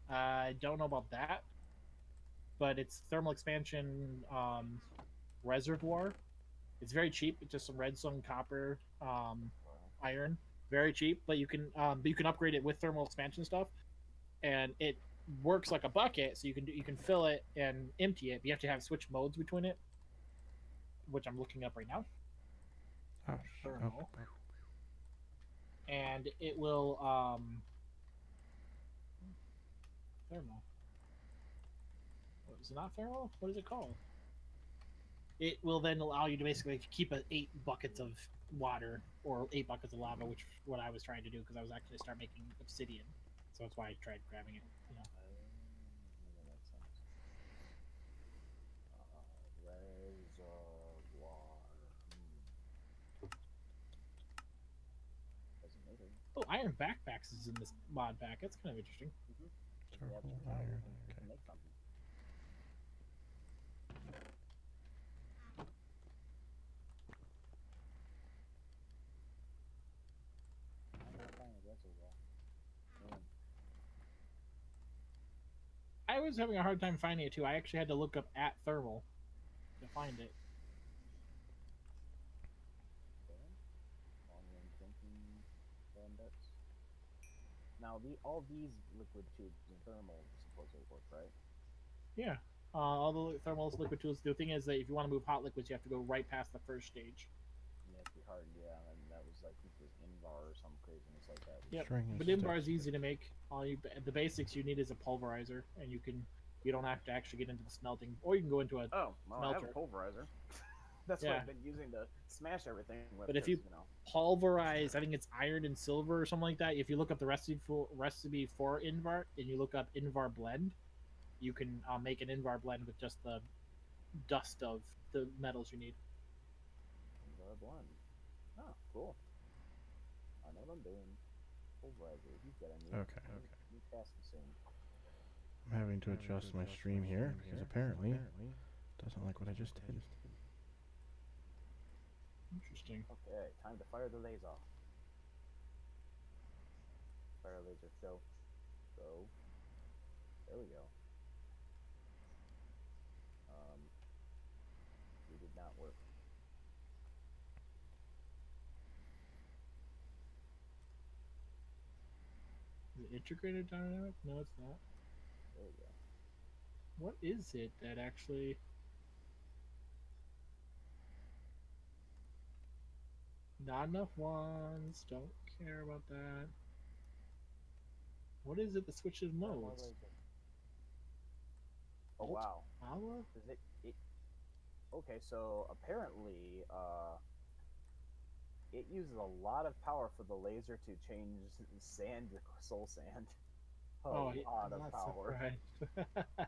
A: I don't know about that, but it's thermal expansion reservoir. It's very cheap. It's just some redstone, copper, iron. Very cheap, but you can upgrade it with thermal expansion stuff, and it works like a bucket. So you can fill it and empty it. But you have to have switch modes between it, which I'm looking up right now.
C: Oh,
A: Thermal. And it will thermal. What, is it not thermal? What is it called? It will then allow you to basically keep 8 buckets of water or 8 buckets of lava, which is what I was trying to do because I was actually start making obsidian. So that's why I tried grabbing it. You know.
B: That makes sense. Reservoir. Doesn't matter.
A: Oh, iron backpacks is in this mod pack. That's kind of interesting.
B: Yeah,
C: Charcoal,
B: but now
C: iron.
B: you can
C: Okay.
B: make something. I'm gonna find a reservoir. Man.
A: was having a hard time finding it too. I actually had to look up at thermal to find it.
B: Okay. Long-range drinking bandits. Now, all these liquid tubes and thermal supposedly work, right?
A: Yeah. All the thermals, liquid tools. The thing is that if you want to move hot liquids, you have to go right past the first stage.
B: Yeah, it'd be hard, yeah. And that was like, I think it was Invar or some craziness like that.
A: Yep.
C: String
A: But
C: is
A: Invar is
C: stuck.
A: easy to make. The basics you need is a pulverizer, and you don't have to actually get into the smelting, or you can go into a
B: Oh, well, I have a
A: smelter.
B: pulverizer. That's what
A: Yeah.
B: I've been using to smash everything with.
A: But if you pulverize, I think it's iron and silver or something like that. If you look up the recipe for Invar and you look up Invar blend, you can make an Invar blend with just the dust of the metals you need.
B: Invar blend. Oh, cool. I know what I'm doing. Pulverizer. He's got a new task soon.
C: I'm having to adjust my stream here because apparently it doesn't like what I just did.
A: Interesting.
B: Okay, time to fire the laser. Fire laser show. Go. There we go. We did not work.
A: Is it integrated dynamic? No, it's not.
B: There we go.
A: What is it that actually? Not enough wands. Don't care about that. What is it that switches modes?
B: Oh wow.
A: Lava?
B: Does it okay, so apparently it uses a lot of power for the laser to change sand to soul sand. A lot
A: I'm
B: of
A: not
B: power.
A: surprised.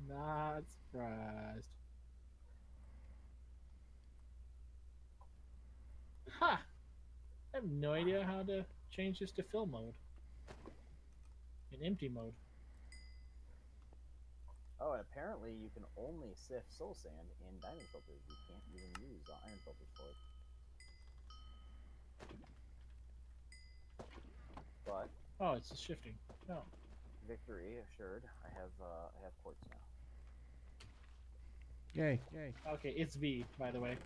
A: Not surprised. Ha! I have no idea how to change this to fill mode. In empty mode.
B: Oh, and apparently you can only sift soul sand in diamond filters. You can't even use iron filters for it. But
A: Oh, it's just shifting. No.
B: victory assured. I have quartz now.
C: Yay.
A: Okay, it's V, by the way.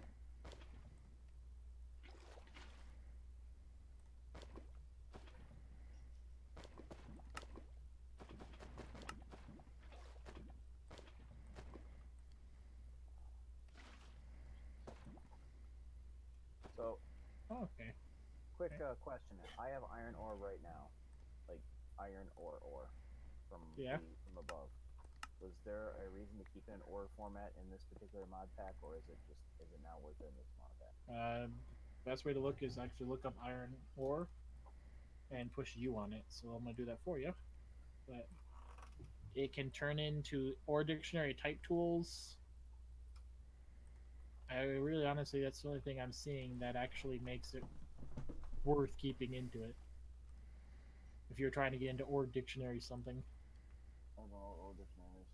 B: So,
A: Okay.
B: quick question. I have iron ore right now, like iron ore from from above. Was there a reason to keep it in ore format in this particular mod pack, or is it not worth it in this mod pack?
A: Best way to look is actually look up iron ore and push U on it. So I'm gonna do that for you. But it can turn into ore dictionary type tools. I really honestly that's the only thing I'm seeing that actually makes it worth keeping into it. If you're trying to get into ore dictionary something.
B: I don't know ore dictionaries.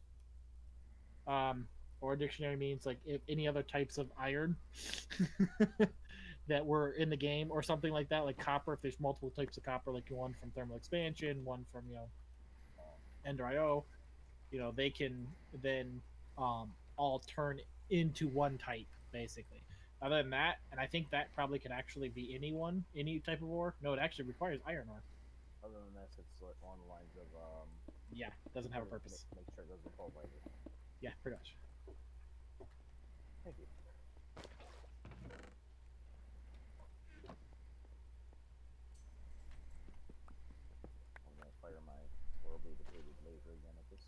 A: Ore dictionary means like if any other types of iron that were in the game or something like that, like copper. If there's multiple types of copper, like one from thermal expansion, one from Ender IO, they can then all turn into one type basically. Other than that, and I think that probably could actually be any type of ore. No, it actually requires iron ore.
B: Other than this, it's along the lines of
A: yeah, it doesn't have a purpose.
B: Make sure it doesn't pulverize.
A: Yeah, pretty much.
B: Thank you. I'm gonna fire my horribly depleted laser again at this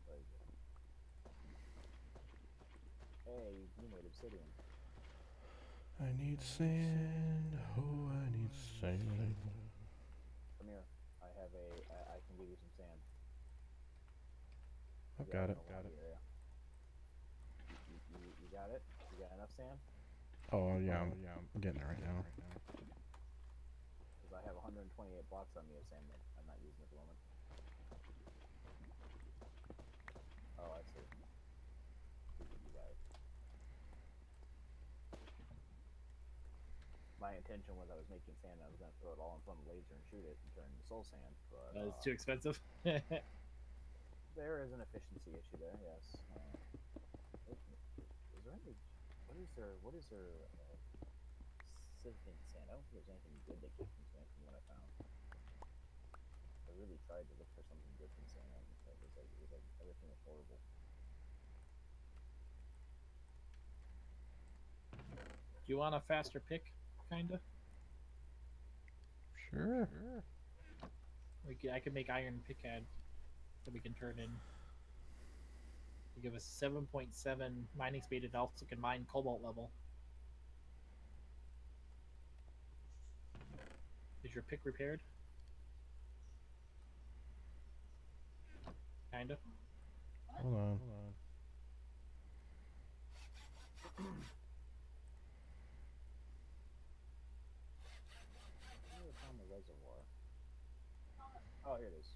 B: laser. Hey, you made obsidian.
C: I need sand. Oh, I need sand.
B: Come here. I can give you some sand.
C: I've got it.
B: Area. You got it? You got enough sand?
C: Oh, yeah, I'm getting it right now.
B: Because I have 128 blocks on me of sand that I'm not using at the moment. Oh, I see. You got it. My intention was I was making sand and I was going to throw it all in front of the laser and shoot it and turn into soul sand, but...
A: It's too expensive.
B: There is an efficiency issue there, yes. Is there any? What is there? Civic in Sand? I don't think there's anything good that came from Sand from what I found. I really tried to look for something good from Sand. It was like everything was horrible.
A: Do you want a faster pick, kinda?
C: Sure.
A: I could make iron pickhead that we can turn in. We give us 7.7 mining speed and also can mine cobalt level. Is your pick repaired? Kinda.
C: Hold on.
B: I found the reservoir. Oh, here it is.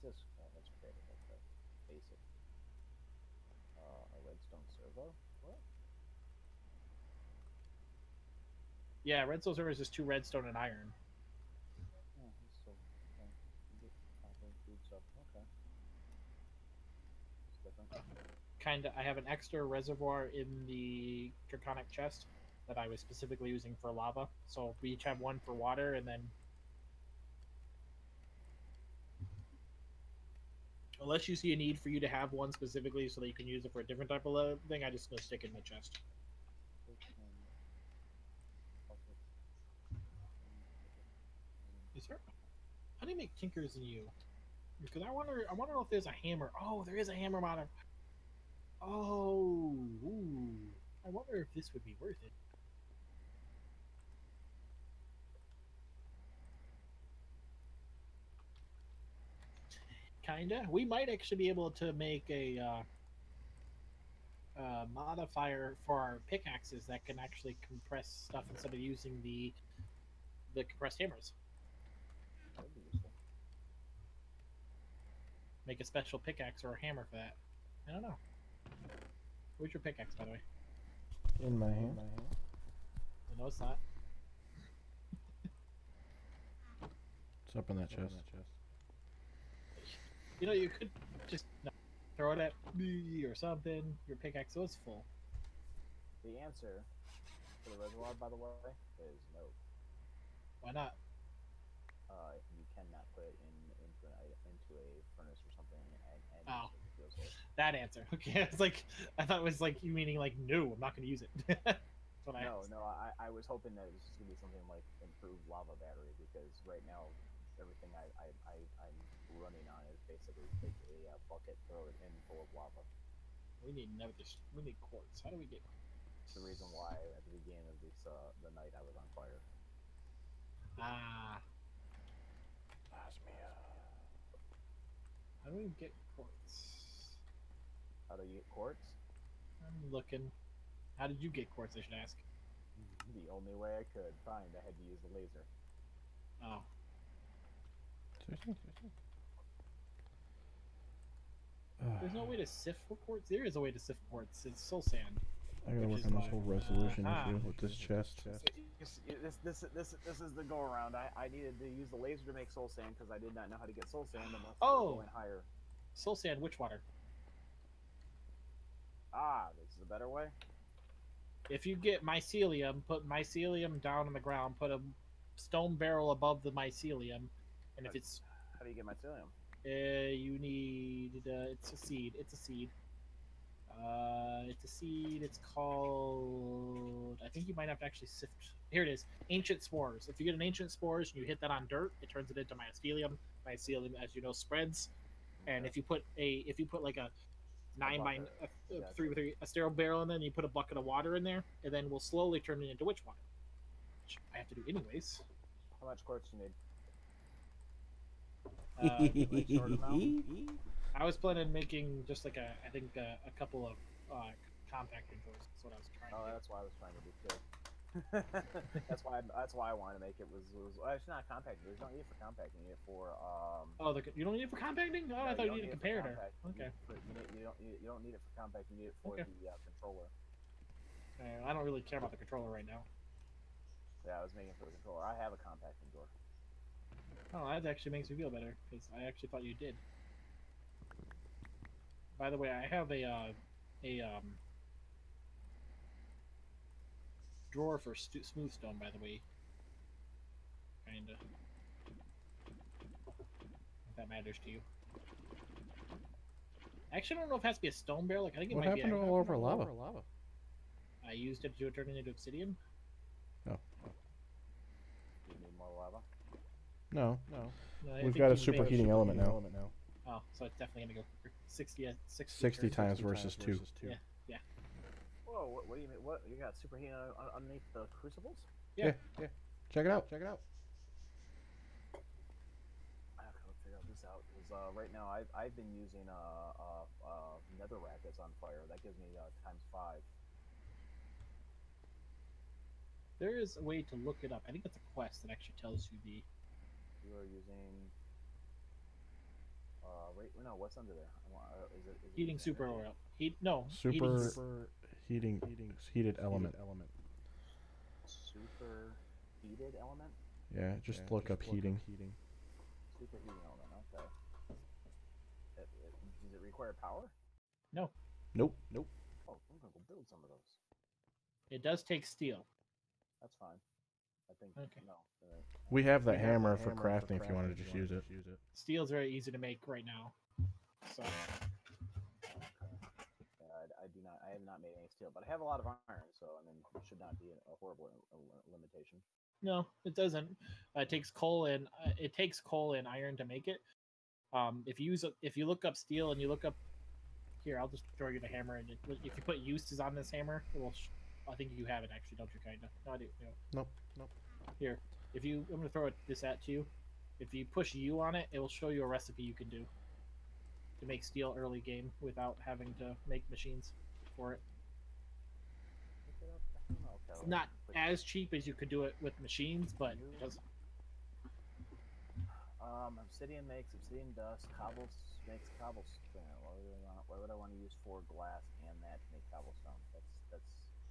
B: It says, let's create it. Okay. Basic. A redstone servo? What?
A: Yeah, redstone server is just 2 redstone and iron.
B: Oh, it's so, okay. You get copper, food stuff. Okay. It's different.
A: Kinda. I have an extra reservoir in the draconic chest that I was specifically using for lava. So we each have one for water, and then unless you see a need for you to have one specifically so that you can use it for a different type of thing, I just gonna stick it in the chest. Is there? How do you make tinkers in you? Because I wonder if there's a hammer. Oh, there is a hammer modder. Oh, ooh. I wonder if this would be worth it. Kinda. We might actually be able to make a modifier for our pickaxes that can actually compress stuff instead of using the compressed hammers.
B: That'd be useful.
A: Make a special pickaxe or a hammer for that. I don't know. Where's your pickaxe, by the way?
C: In my hand.
A: No, it's not.
C: It's up in that chest.
A: You know, you could just throw it at me or something. Your pickaxe was full.
B: The answer for the reservoir, by the way, is no.
A: Why not?
B: You cannot put it into a furnace or something and
A: Oh.
B: use it.
A: That answer. Okay, it's like I thought it was like you meaning like no, I'm not going to use it. That's what I asked.
B: No, I was hoping that it was just gonna be something like improved lava battery because right now everything I'm running on is basically take a bucket, throw it in full of lava.
A: We need quartz. How do we get quartz?
B: It's the reason why at the beginning of this the night I was on fire.
A: Ah,
C: Osmia.
A: how do we get quartz?
B: How do you get quartz?
A: I'm looking. How did you get quartz, I should ask?
B: The only way I could find, I had to use the laser.
A: Oh.
C: Seriously?
A: There's no way to sift for quartz? There is a way to sift quartz. It's soul sand.
C: I gotta
A: Which
C: work
A: is
C: on this
A: why-
C: whole resolution
A: Ah.
C: issue with this chest.
B: This is the go around. I needed to use the laser to make soul sand because I did not know how to get soul sand unless
A: Oh!
B: I went higher.
A: Soul sand, witch water.
B: Ah, this is a better way.
A: If you get mycelium, put mycelium down on the ground, put a stone barrel above the mycelium, and if it's
B: How do you get mycelium?
A: you need it's a seed. It's a seed. It's called. I think you might have to actually sift. Here it is. Ancient spores. If you get an ancient spores and you hit that on dirt, it turns it into mycelium. Mycelium, as you know, spreads. And if you put like a 9 by
B: Gotcha.
A: 3 a sterile barrel in there, and you put a bucket of water in there, and then we'll slowly turn it into witch water, which I have to do anyways.
B: How much quartz do you need?
A: Like short amount. I was planning on making just like a couple of compacting doors. That's what I was trying
B: Oh,
A: to do.
B: that's what I was trying to do too. that's why I wanted to make it was it's not compacting. There's no need for compacting. You need it for
A: Oh, you don't need it for compacting? Oh, I thought you needed a comparator. Okay.
B: You don't need it for compacting. You need it for
A: Okay.
B: the controller.
A: I don't really care about the controller right now.
B: Yeah, I was making it for the controller. I have a compacting door.
A: Oh, that actually makes me feel better because I actually thought you did. By the way, I have a drawer for smooth stone. By the way, kinda. If that matters to you. Actually, I don't know if it has to be a stone barrel. Like I think it
C: What
A: might be.
C: happened to all over lava?
A: I used it to turn it into obsidian.
C: No.
B: You need more lava.
C: No.
A: No, I
C: We've
A: think
C: got a
A: you made-
C: superheating element now.
A: Oh, so it's definitely gonna go for 60.
C: 60 times versus 2.
A: Yeah.
B: Whoa, what do you mean? What, you got superheat underneath the crucibles?
A: Yeah.
C: Check it out.
B: I have to figure this out because right now I've been using netherrack that's on fire. That gives me ×5.
A: There is a way to look it up. I think it's a quest that actually tells you the.
B: You are using. No, what's under there? Is it
A: Heating super
B: energy?
A: oil.
C: Super heated element.
B: Super heated element?
C: Yeah, just look up heating.
B: Super heating element, okay. Does it require power?
A: No,
C: Nope.
B: Oh, I'm gonna go build some of those.
A: it does take steel.
B: That's fine. I think
A: Okay.
B: no.
C: We have the hammer for crafting if you want to just use it.
A: Steel's very easy to make right now. So
B: I do not. I have not made any steel, but I have a lot of iron, so I mean, it should not be a horrible limitation.
A: no, it doesn't. It takes coal and iron to make it. If you look up steel and you look up here, I'll just throw you the hammer, and if you put uses on this hammer, it will. I think you have it actually, don't you? Kinda. No, I do.
C: Nope.
A: Here, I'm gonna throw this at you. If you push U on it, it will show you a recipe you can do to make steel early game without having to make machines for it.
B: Pick it up. I don't know.
A: It's not as cheap as you could do it with machines, but it does.
B: Obsidian makes obsidian dust. Cobbles makes cobblestone. Why would I want to use 4 glass and that to make cobblestone? That's.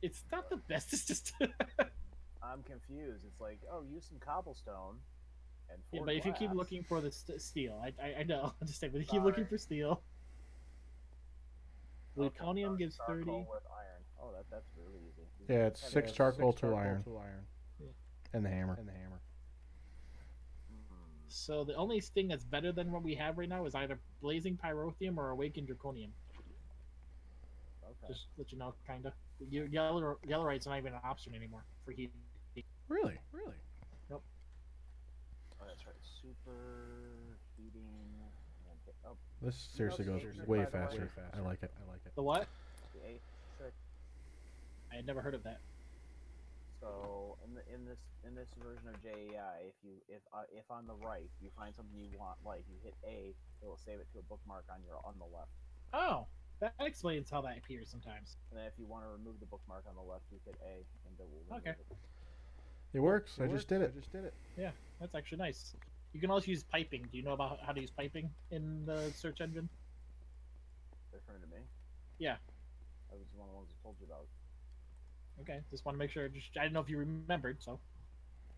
A: It's not the best. It's just.
B: I'm confused. It's like, oh, use some cobblestone and 4
A: Yeah, but if you keep
B: glass.
A: looking for the steel, I know. I'm just saying, but if you keep looking for steel, plutonium gives 30.
B: With iron. Oh, that's really easy.
C: Yeah, it's 6 charcoal, 2 iron.
A: Yeah.
C: And the hammer.
A: So the only thing that's better than what we have right now is either blazing pyrotheum or awakened draconium.
B: Okay.
A: Just to let you know, kind of. Yellorite's not even an option anymore for heat.
C: Really?
B: Oh, that's right. Super heating. Oh,
C: This seriously goes way faster. I like it.
A: The what?
B: the 8 trick.
A: I had never heard of that.
B: So in this version of JEI, if on the right you find something you want, like you hit A, it will save it to a bookmark on the left.
A: Oh, that explains how that appears sometimes.
B: And then if you want to remove the bookmark on the left, you hit A, and it will remove
A: Okay.
B: it.
C: It works. I just did it.
A: Yeah, that's actually nice. You can also use piping. Do you know about how to use piping in the search engine?
B: Referring to me?
A: Yeah.
B: That was one of the ones I told you about.
A: Okay, just want to make sure. I didn't know if you remembered, so.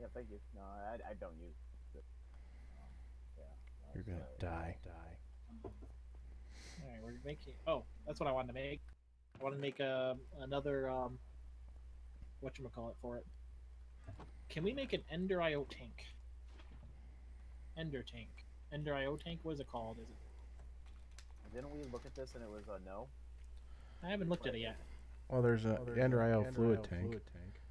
B: Yeah, thank you. No, I don't use it. Yeah.
C: You're gonna die.
A: Alright, we're making. Oh, that's what I wanted to make. I want to make another whatchamacallit for it. Can we make an Ender IO tank? Ender tank. Ender IO tank. What is it called? Is it?
B: Didn't we look at this and it was a no?
A: I haven't looked at it yet.
C: Well, there's an Ender IO fluid tank.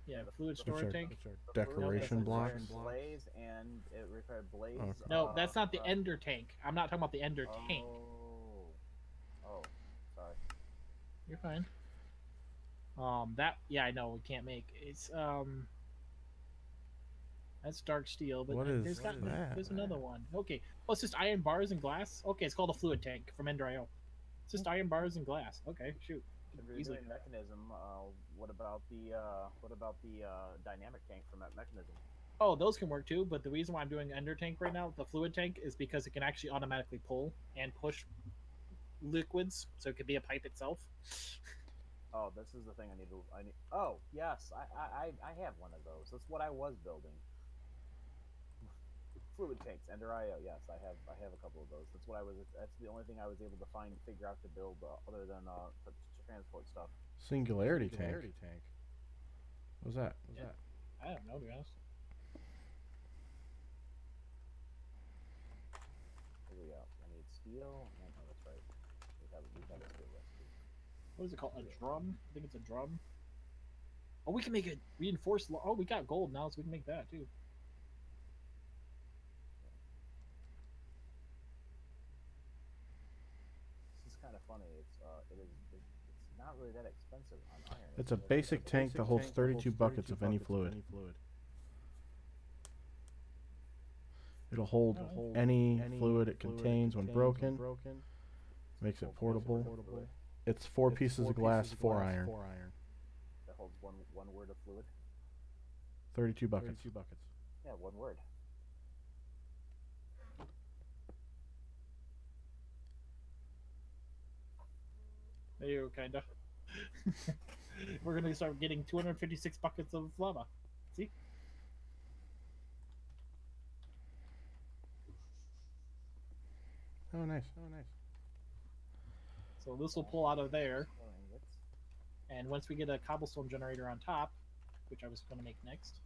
A: Yeah, fluid
C: Which
A: storage
C: are
A: tank.
C: decoration
A: No,
C: blocks.
B: Blaze and it required blaze.
C: Okay.
A: No, that's not the Ender tank. I'm not talking about the Ender tank.
B: Oh, sorry.
A: You're fine. I know we can't make. It's that's dark steel, but
C: What is
A: there's
C: that?
A: there's another one. Okay. Oh, it's just iron bars and glass. Okay, it's called a fluid tank from Ender IO. It's just iron bars and glass. Okay, shoot.
B: If you're
A: Easily.
B: doing mechanism, what about the dynamic tank from that mechanism?
A: Oh, those can work too, but the reason why I'm doing Ender tank right now, the fluid tank, is because it can actually automatically pull and push liquids, so it could be a pipe itself.
B: Oh, this is the thing I need. Oh, yes, I have one of those. That's what I was building. fluid tanks, Ender IO. Yes, I have a couple of those. That's what I was. That's the only thing I was able to figure out to build other than transport stuff.
C: Singularity tank. What's that?
A: I don't know, to be honest.
B: Here we go. I need steel. No, that's right. We have a steel recipe.
A: What is it called? A drum? I think it's a drum. Oh, we can make a reinforced. Oh, we got gold now, so we can make that too.
B: This is kind of funny. It's not really that expensive on iron.
C: It's a basic tank that holds 32 buckets of any fluid. It'll hold any fluid it contains when broken. Makes it portable. It's 4 pieces of glass, 4 iron.
B: That holds one word of fluid.
C: 32 buckets.
B: Yeah, one word.
A: There you go, kinda. We're gonna start getting 256 buckets of lava. See?
C: Oh, nice.
A: So this will pull out of there, and once we get a cobblestone generator on top, which I was gonna make next,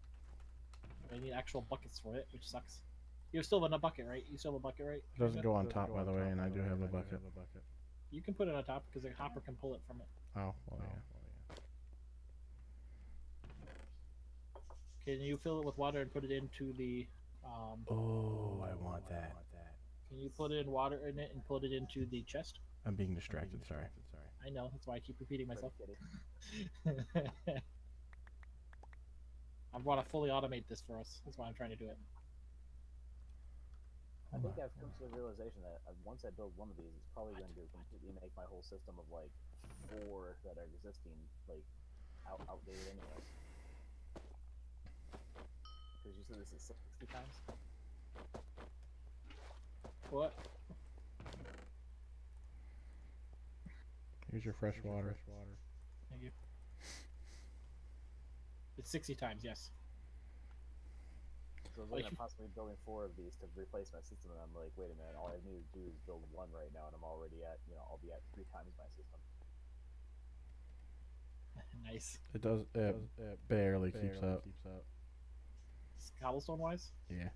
A: I need actual buckets for it, which sucks. You still have a bucket, right? You still have a bucket, right?
C: It doesn't go on top, by the way, and I do have a bucket.
A: You can put it on top because the hopper can pull it from it.
C: Oh, well, yeah.
A: Can you fill it with water and put it into the?
C: Oh, I want that.
A: Can you put in water in it and put it into the chest?
C: I'm being distracted. Sorry.
A: I know. That's why I keep repeating myself. I want to fully automate this for us. That's why I'm trying to do it.
B: I think I've come to the realization that once I build one of these, it's probably going to completely make my whole system of like 4 that are existing like outdated anyway. Because you said this is 60 times.
A: What?
C: Here's your fresh water.
A: Thank you. It's 60 times, yes.
B: So I was looking at possibly building 4 of these to replace my system, and I'm like, wait a minute, all I need to do is build 1 right now, and I'm already at, I'll be at 3 times my system.
A: Nice.
C: It does. It barely keeps up.
A: Cobblestone wise?
C: Yeah.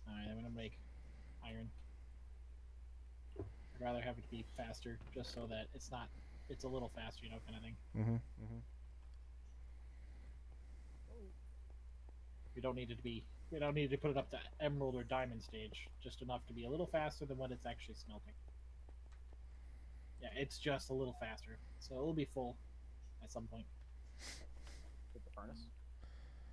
A: Alright, I'm gonna make iron. I'd rather have it be faster, just so that it's a little faster, kind of thing. We don't need to put it up to emerald or diamond stage, just enough to be a little faster than what it's actually smelting. Yeah, it's just a little faster, so it'll be full at some point.
B: With the furnace?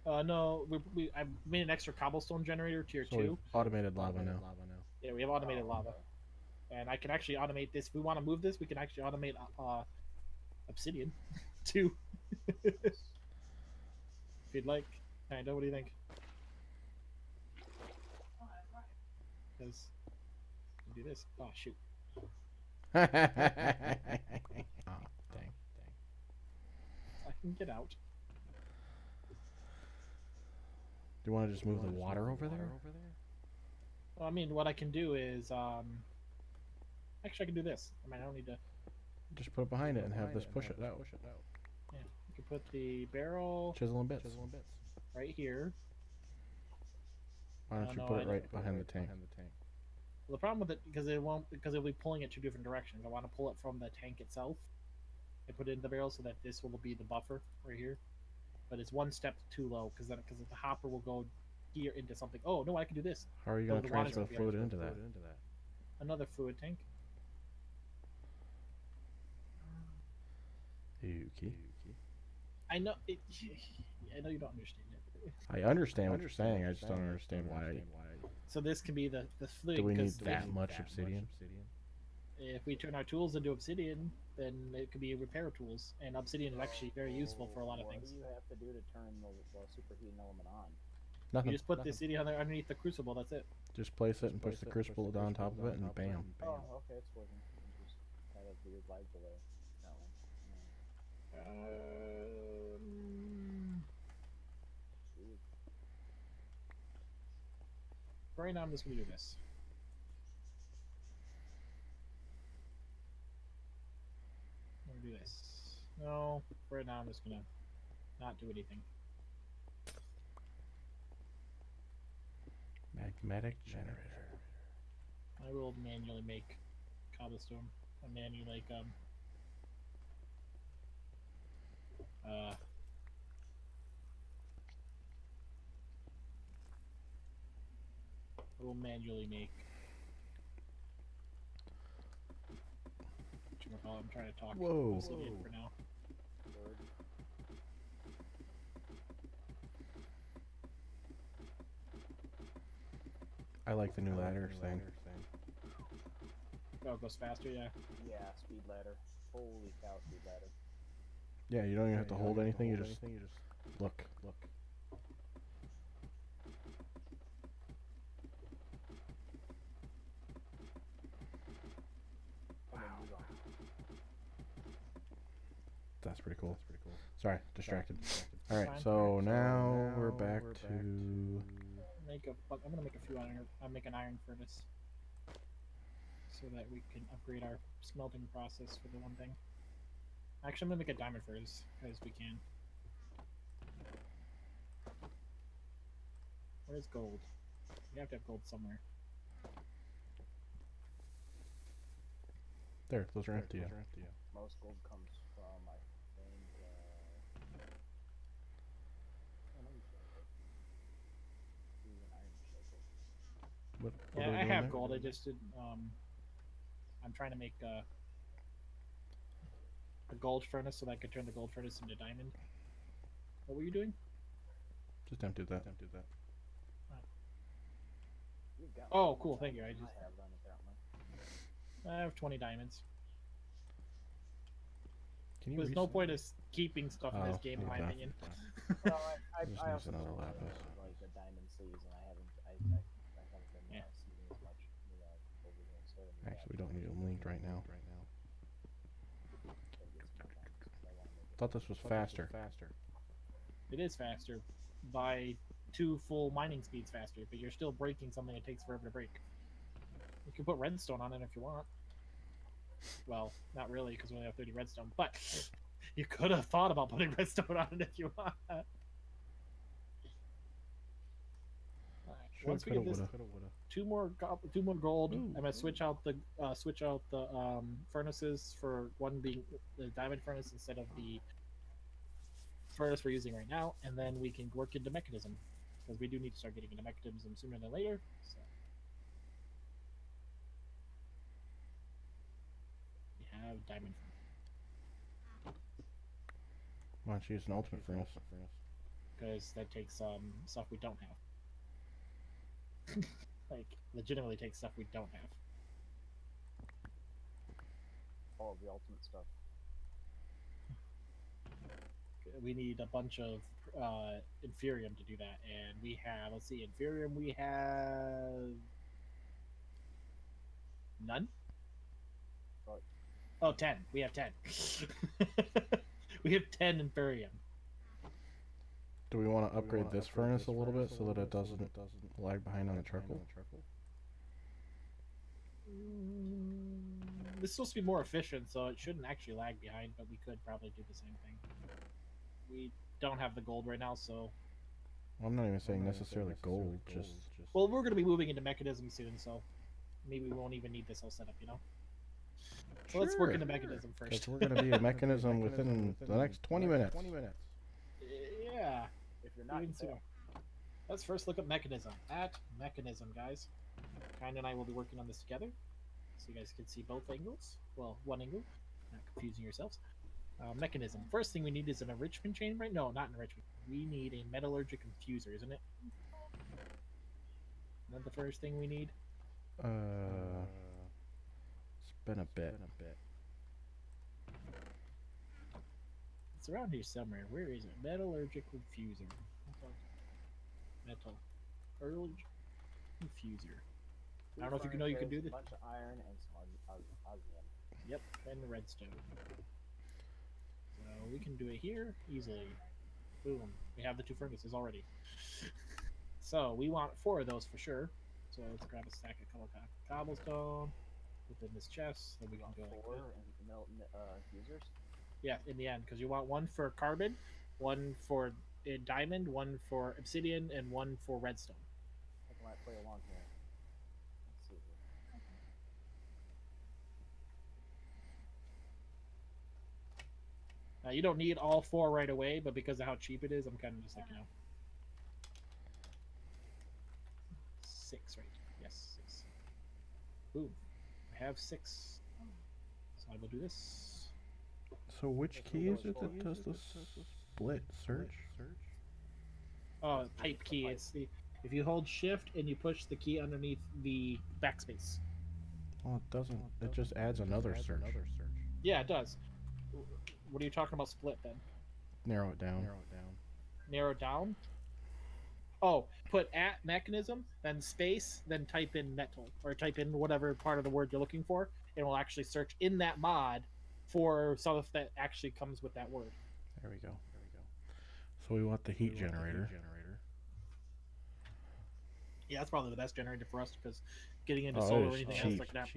A: No, I made an extra cobblestone generator tier 2.
C: Automated lava now.
A: Yeah, we have automated lava. And I can actually automate this. If we want to move this, we can actually automate obsidian too. If you'd like. Kinda, what do you think? Because do this. Oh shoot.
C: Oh, dang.
A: I can get out.
C: Do you want to just move the water over there?
A: Well, I mean, what I can do is actually I can do this. I mean, I don't need to.
C: Just put it behind it and have this push it out.
A: Yeah, you can put the barrel
C: Chisel and bits.
A: right here.
C: Why don't you put it right behind the tank?
A: Well, the problem with it because it'll be pulling it 2 different directions. I want to pull it from the tank itself and put it in the barrel so that this will be the buffer right here. But it's 1 step too low because the hopper will go here into something. Oh no, I can do this.
C: How are you going to transfer the fluid into that?
A: Another fluid tank.
C: Yuki.
A: I know it. I know you don't understand it.
C: I understand what you're saying. I just don't understand why.
A: So this can be the fluid.
C: Do we need that much obsidian?
A: If we turn our tools into obsidian, then it could be repair tools, and obsidian is actually very useful for a lot of things.
B: What do you have to do to turn the superheating element on?
C: Nothing.
A: You just put the obsidian underneath the crucible. That's it.
C: Just place it and push the crucible on top of it, and bam.
B: Oh, okay, it's working. Just kind of weird lag delay. That one.
A: For right now, I'm just gonna do this. I'm gonna do this. No, for right now, I'm just gonna not do anything.
C: Magnetic generator.
A: I will manually make cobblestone. I manually like I will manually make. Whatchamacallit, I'm trying to talk.
C: Whoa.
A: Obsidian for now.
B: Word.
C: I like the new ladder thing.
A: Oh, it goes faster, yeah.
B: Yeah, speed ladder. Holy cow, speed ladder.
C: Yeah, you don't even have to hold anything. You just look.
B: And then move on.
C: That's pretty cool. Sorry, distracted. All right,
A: Fine.
C: so now we're back to.
A: I'm gonna make a few iron. I'll make an iron furnace, so that we can upgrade our smelting process for the one thing. Actually, I'm gonna make a diamond furnace because we can. Where's gold? We have to have gold somewhere.
C: There, those are empty.
B: Most gold comes from, I think, an iron cycle.
C: What
A: Yeah,
C: are we
A: I
C: doing
A: have
C: there?
A: gold. I just did. I'm trying to make a gold furnace so that I could turn the gold furnace into diamond. What were you doing?
C: Just emptied that.
B: You've got
A: Oh,
B: more
A: cool,
B: time
A: thank you,
B: than
A: I just-
B: have then, apparently.
A: I have 20 diamonds.
C: Can you
A: There's no point of keeping stuff in this
C: Oh,
A: game, in my
C: okay.
A: opinion.
B: Well, I
C: Just
B: I
C: use
B: also
C: another
B: don't have,
C: lapis.
B: like the diamond sleeves, and I haven't been
A: Yeah.
B: seeing as much over here instead of
C: Actually, we don't need them linked right now. Thought this was faster.
A: It is faster by 2 full mining speeds faster, but you're still breaking something that takes forever to break. You can put redstone on it if you want. Well, not really, because we only have 30 redstone, but you could have thought about putting redstone on it if you want. Alright, once we get this two more gold,
C: Ooh.
A: I'm gonna switch out the furnaces for one being the diamond furnace instead of the furnace we're using right now, and then we can work into mechanism because we do need to start getting into mechanism sooner than later. So we have diamond
C: Why don't you use an ultimate furnace?
A: because that takes stuff we don't have. Like legitimately takes stuff we don't have.
B: all of the ultimate stuff.
A: We need a bunch of inferium to do that, and we have, let's see, inferium we have none.
B: What?
A: Oh, 10. We have 10. We have 10 inferium.
C: Do we want to upgrade this furnace a little bit so that it doesn't lag behind on the charcoal?
A: This is supposed to be more efficient, so it shouldn't actually lag behind, but we could probably do the same thing. We don't have the gold right now, so...
C: I'm not even saying necessarily gold, just...
A: Well, we're going to be moving into mechanism soon, so maybe we won't even need this whole setup, you know? So let's work into mechanism first.
C: Because we're going to be a mechanism within the next 20 minutes.
A: Yeah.
B: If you're not
A: Even
B: there,
A: sooner. Let's first look at mechanism. At mechanism, guys. Kind and I will be working on this together, so you guys can see both angles. Well, one angle. Not confusing yourselves. Mechanism. First thing we need is an enrichment chamber. No, not an enrichment. We need a metallurgic infuser, isn't it? Isn't that the first thing we need?
C: It's been a bit.
A: It's around here somewhere. Where is it? Metallurgic infuser. Metallurgic infuser. I don't know if you can know you can do this.
B: A bunch of iron and some osmium.
A: Yep, and redstone. So we can do it here easily. Boom. We have the 2 furnaces already. So we want 4 of those for sure. So let's grab a stack of cobblestone within this chest. Then we can go like
B: Four
A: that.
B: and fusers.
A: Yeah, in the end, because you want one for carbon, one for diamond, one for obsidian, and one for redstone.
B: I think I might play along here. Let's see here.
A: You don't need all 4 right away, but because of how cheap it is, I'm kind of just like, 6 right here. Yes, 6. Boom. I have 6. So I will do this.
C: So which key is it that does the split search?
A: Oh, type key. It's the if you hold shift and you push the key underneath the backspace.
C: Well, it doesn't. It just adds another search.
A: Yeah, it does. What are you talking about split then?
C: Narrow it down.
A: Narrow down? Oh, put at mechanism, then space, then type in metal, or type in whatever part of the word you're looking for, and it will actually search in that mod for stuff that actually comes with that word.
C: There we go. So we want the heat generator.
A: Yeah, that's probably the best generator for us because getting into
C: Oh,
A: solar
C: it
A: or
C: is
A: anything
C: cheap.
A: else like that.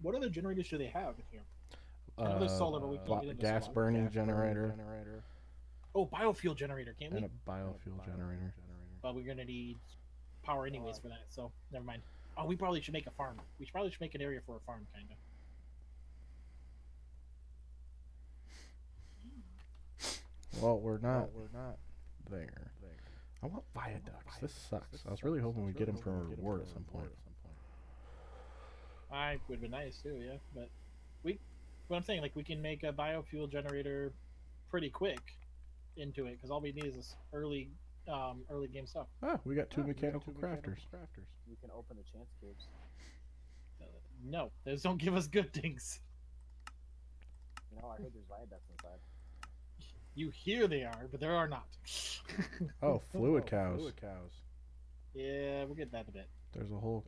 A: What other generators do they have in here? I know there's solar, but we can't get into
C: gas
A: solar.
C: burning generator
A: Oh, biofuel generator, can't we?
C: and a biofuel generator.
A: But we're gonna need power anyways for that, so never mind. Oh, we probably should make a farm. We probably should make an area for a farm, kind of.
C: Well, we're not there. I want viaducts. This sucks. I was really hoping we'd get them for a reward at some point.
A: I would be nice too, yeah. But what I'm saying, like we can make a biofuel generator pretty quick into it because all we need is this early game stuff.
C: Ah, we got two mechanical crafters.
B: You can open the chance cubes.
A: No, those don't give us good things.
B: You know, I heard there's viaducts inside.
A: You hear they are, but there are not.
C: Oh, fluid cows.
A: Yeah, we'll get that in a bit.
C: There's a whole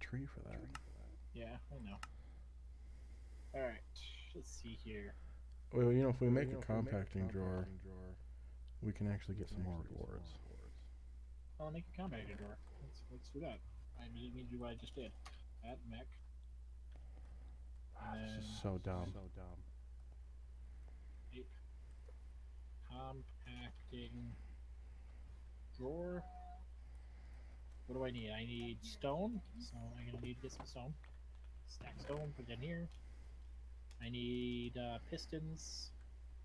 C: tree for that.
A: Yeah, I know. Alright, let's see here.
C: Well, you know, if we make a compacting drawer, we can actually get some more rewards.
A: I'll make a compacting drawer. Let's do that. I didn't mean to do what I just did. Add mech.
C: This is so dumb.
A: Compacting drawer. What do I need? I need stone, so I'm gonna need to get some stone. Stack stone, put it in here. I need pistons.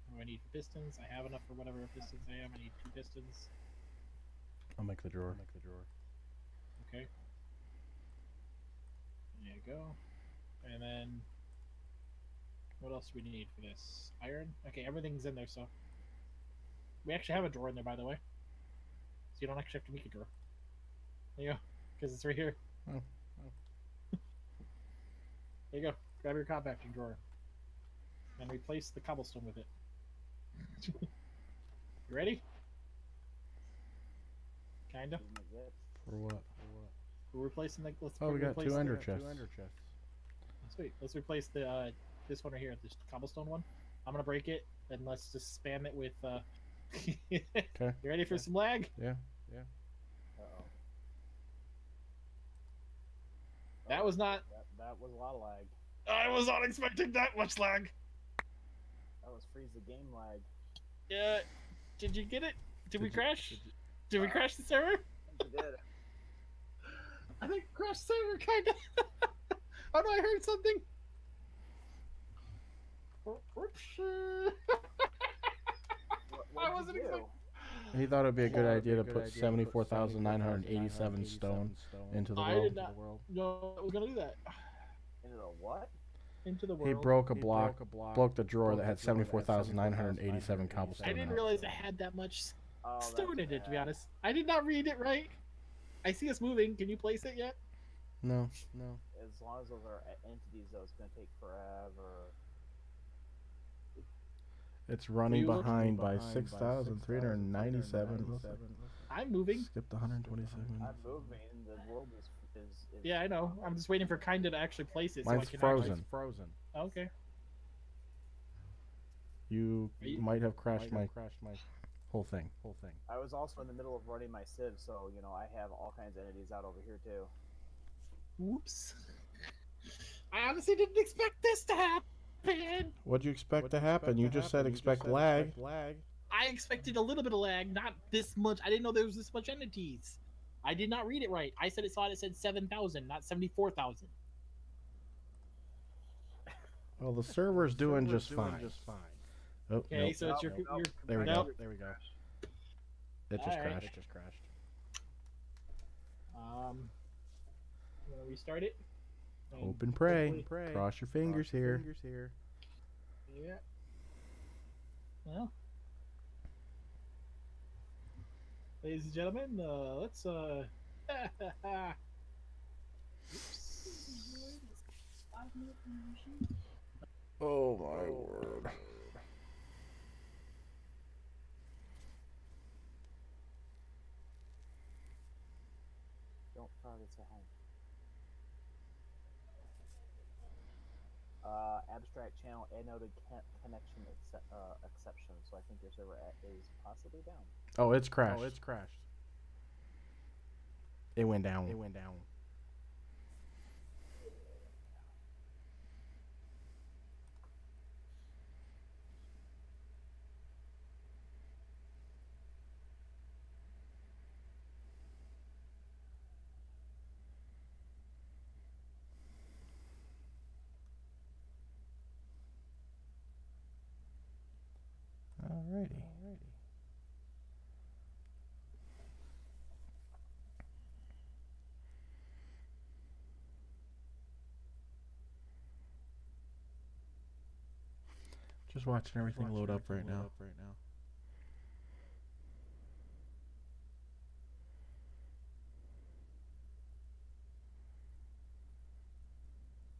A: What do I need for pistons? I have enough for whatever pistons I am. I need 2 pistons.
C: I'll make the drawer.
A: Okay. There you go. And then what else do we need for this? Iron? Okay, everything's in there, so we actually have a drawer in there, by the way. So you don't actually have to make a drawer. There you go. Because it's right here.
C: Oh.
A: There you go. Grab your compacting drawer. And replace the cobblestone with it. You ready? Kinda.
C: For what?
A: We're replacing the. Let's
C: Oh, we got
A: replace
C: 2
A: the-
C: ender chests.
A: Sweet. Let's replace the this one right here, this cobblestone one. I'm gonna break it, and let's just spam it with.
C: Okay.
A: You ready for some lag?
C: Yeah.
B: Uh-oh.
A: That was not.
B: That was a lot of lag.
A: I was not expecting that much lag.
B: That was freeze the game lag.
A: Yeah. Did you get it? Did we
C: you-
A: crash? Did we crash the server?
B: You did.
A: I think we crashed the server, kinda. Oh no, I heard something.
B: What
A: I wasn't expecting.
C: He thought it'd be a good idea to put 74,987 stone into the
A: I
C: world.
A: did not know I was gonna do that.
B: Into the what?
A: Into the world.
C: He broke a block, broke the drawer that had 74,987 cobblestone.
A: I
C: in
A: didn't
C: it.
A: realize it had that much
B: Oh,
A: stone in
B: that's
A: it, to be
B: bad.
A: honest. I did not read it right. I see us moving. Can you place it yet?
C: No.
B: As long as those are entities, though, it's gonna take forever.
C: It's running
A: You look-
C: behind by 6,397.
A: I'm moving.
C: Skipped 127.
B: I'm moving. The world is.
A: Yeah, I know. I'm just waiting for Kinda to actually place it.
C: Mine's
A: so I can
C: frozen.
A: Okay.
C: You
A: Are you-
C: might have crashed my Whole thing. Whole thing.
B: I was also in the middle of running my Civ, so you know I have all kinds of entities out over here too.
A: Whoops. I honestly didn't expect this to happen.
C: What'd you expect to happen? You just said expect lag.
A: I expected a little bit of lag, not this much. I didn't know there was this much entities. I did not read it right. I said it said 7,000, not 74,000.
C: Well, the server's doing just fine. Oh,
A: Okay,
C: nope.
A: so it's your
C: There we
A: nope.
C: go. There we go. It just
A: Alright.
C: crashed. It just crashed.
A: I'm gonna restart it. And
C: Hope and pray.
A: hopefully-
C: Cross your fingers here.
A: Yeah. Well, ladies and gentlemen, let's
C: Oh my word.
B: Don't targets at home. Abstract channel anode connection exception. So I think your server is possibly down.
C: Oh, it's crashed. It went down. Alrighty. Just watching everything load up right now.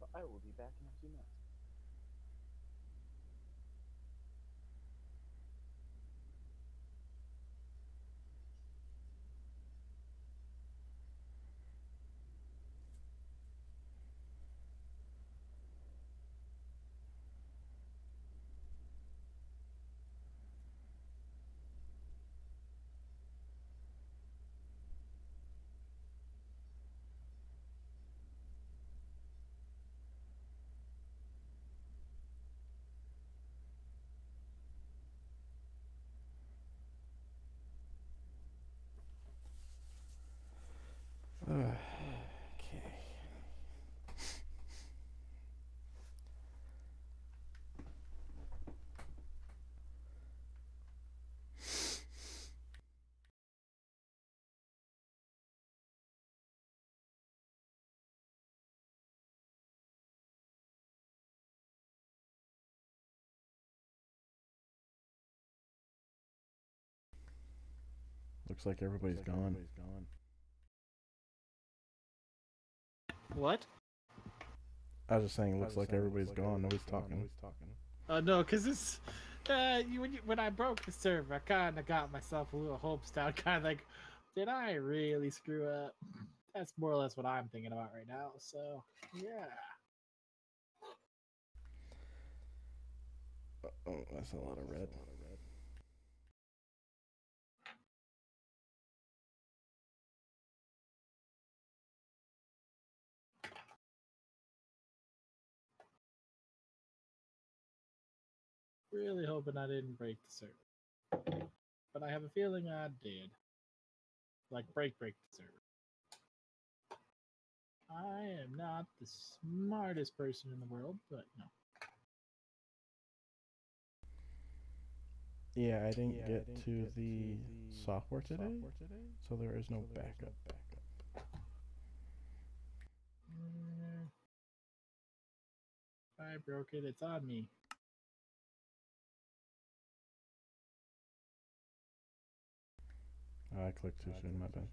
B: But I will be back in a few minutes.
C: Okay. Looks like everybody's gone.
A: What?
C: I was just saying, looks like everybody's gone. Nobody's talking.
A: No, because it's when I broke the server, I kind of got myself a little hopes down. Kind of like, did I really screw up? That's more or less what I'm thinking about right now. So yeah.
C: Oh, that's a lot of red.
A: Really hoping I didn't break the server. But I have a feeling I did. Like break the server. I am not the smartest person in the world, but no.
C: Yeah, I didn't get to the software today, so there is no backup.
A: I broke it. It's on me.
C: I clicked too soon, my bad.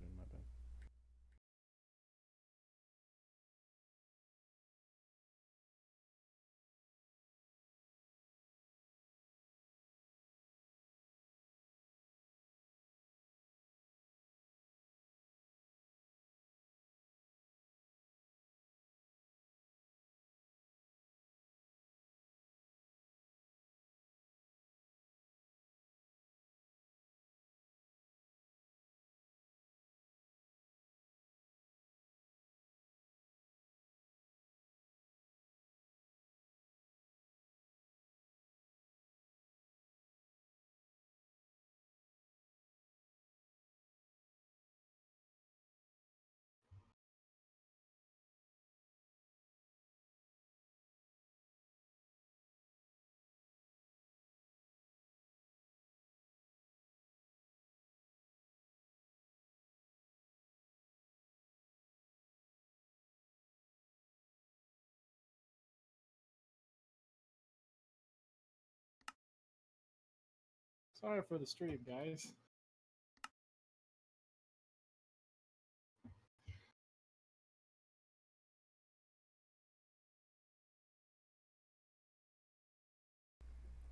A: Sorry for the stream, guys.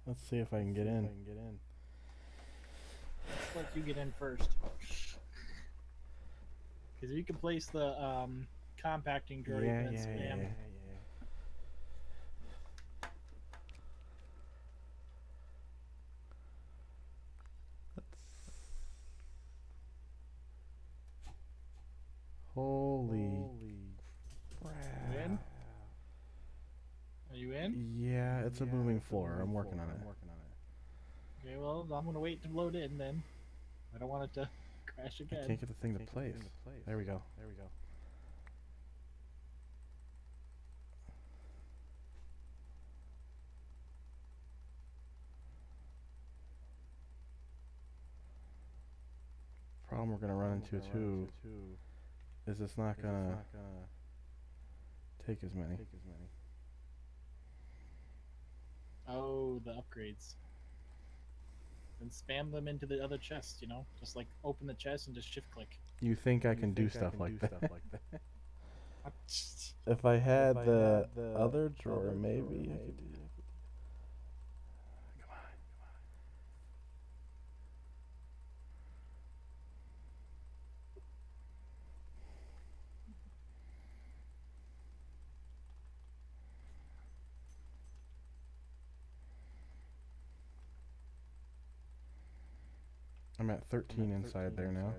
C: Let's see if I can get in.
A: Let's let you get in first. Because you can place the compacting droid and then spam.
C: Holy crap.
A: You in? Are you in?
C: Yeah, it's a moving floor. I'm working on it.
A: Okay, well, I'm gonna wait to load in then. I don't want it to crash again.
C: I can't get the thing to place. There we go. Problem we're gonna run into too is it's not gonna take as many.
A: Oh, the upgrades. And spam them into the other chest, you know? Just like open the chest and just shift click.
C: You think I can do stuff like that? If I had the other drawer, maybe I could do that. Come on. I'm at 13 inside there now.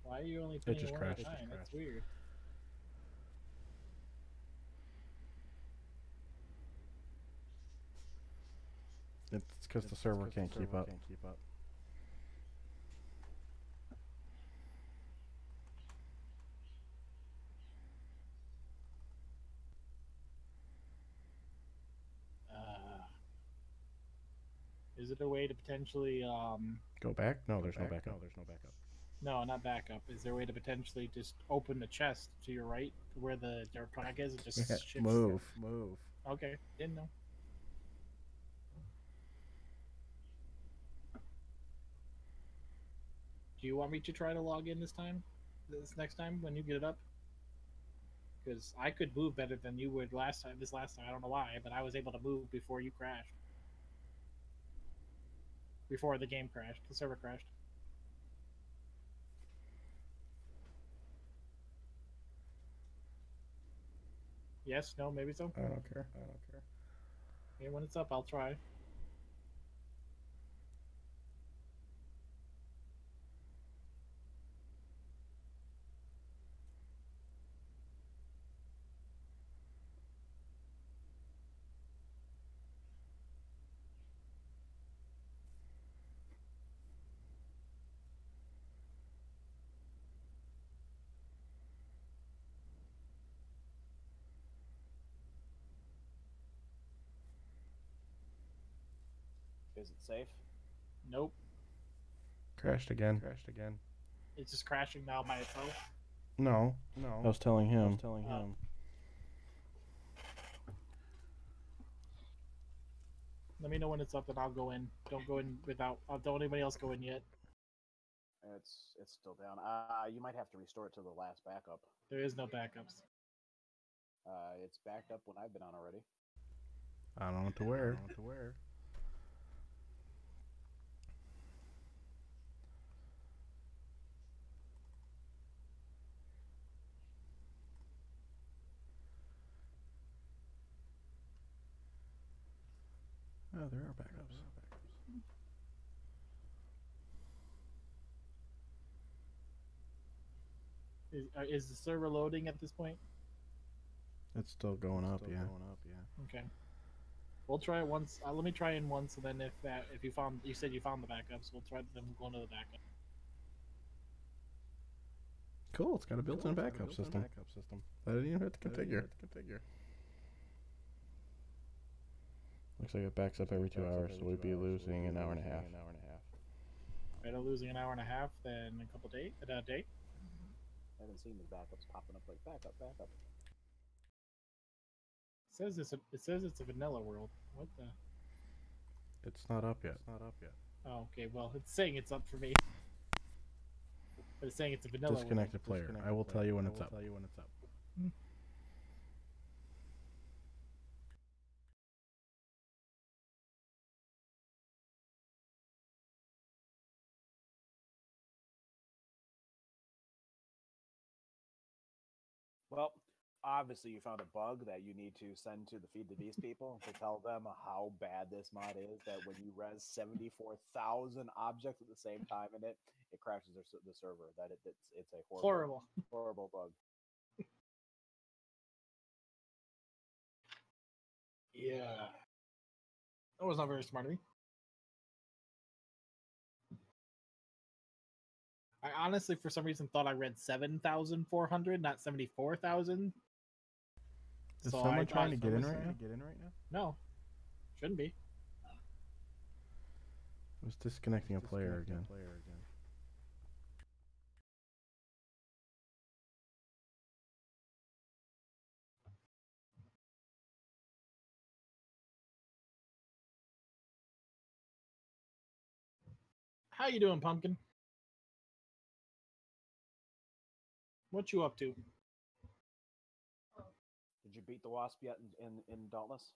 A: Why are you only
C: It
A: putting
C: just
A: one at a
C: crashed.
A: time? That's weird.
C: It's because the server can't keep up.
A: Is it a way to potentially
C: Go back? No, there's no backup.
A: no, not backup. Is there a way to potentially just open the chest to your right where the Darkonic is and just shifts?
C: Move.
A: Okay, didn't know. Do you want me to try to log in this time? This next time when you get it up? Because I could move better than you would last time. This last time, I don't know why, but I was able to move before you crashed. Before the game crashed, the server crashed. Yes, no, maybe so.
C: I don't care.
A: Okay, when it's up, I'll try.
B: Is it safe?
A: Nope.
C: Crashed again.
A: It's just crashing now by itself.
C: No. I was telling him.
A: Let me know when it's up and I'll go in. Don't go in without. Don't anybody else go in yet.
B: It's still down. You might have to restore it to the last backup.
A: There is no backups.
B: It's backed up when I've been on already.
C: I don't know what to wear. Oh, there are backups.
A: Is the server loading at this point?
C: It's still going up, yeah.
A: Okay. We'll try it once. Let me try in once, and then if you said you found the backups, we'll try them going to the backup.
C: Cool, it's got a built-in backup system. I didn't even have to configure. Looks like it backs up every 2 hours, so we'd be losing an hour and a half.
A: Better losing an hour and a half than a couple day.
B: I haven't seen the backups popping up like backup.
A: It says it's a vanilla world. What the?
C: It's not up yet.
A: Oh, okay. Well, it's saying it's up for me. But it's saying it's a vanilla.
C: Disconnected player. I will tell you when it's up.
A: Hmm.
B: Well, obviously you found a bug that you need to send to the Feed the Beast people to tell them how bad this mod is. That when you res 74,000 objects at the same time in it, it crashes the server. That it's a
A: Horrible.
B: horrible bug.
A: Yeah. That was not very smart of me. I honestly, for some reason, thought I read 7,400, not 74,000.
C: Is
A: So
C: someone
A: I
C: trying to
A: thought-
C: get in right now?
A: No, shouldn't be.
C: I was disconnecting a player again.
A: How you doing, Pumpkin? What you up to?
B: Did you beat the Wasp yet in Dauntless?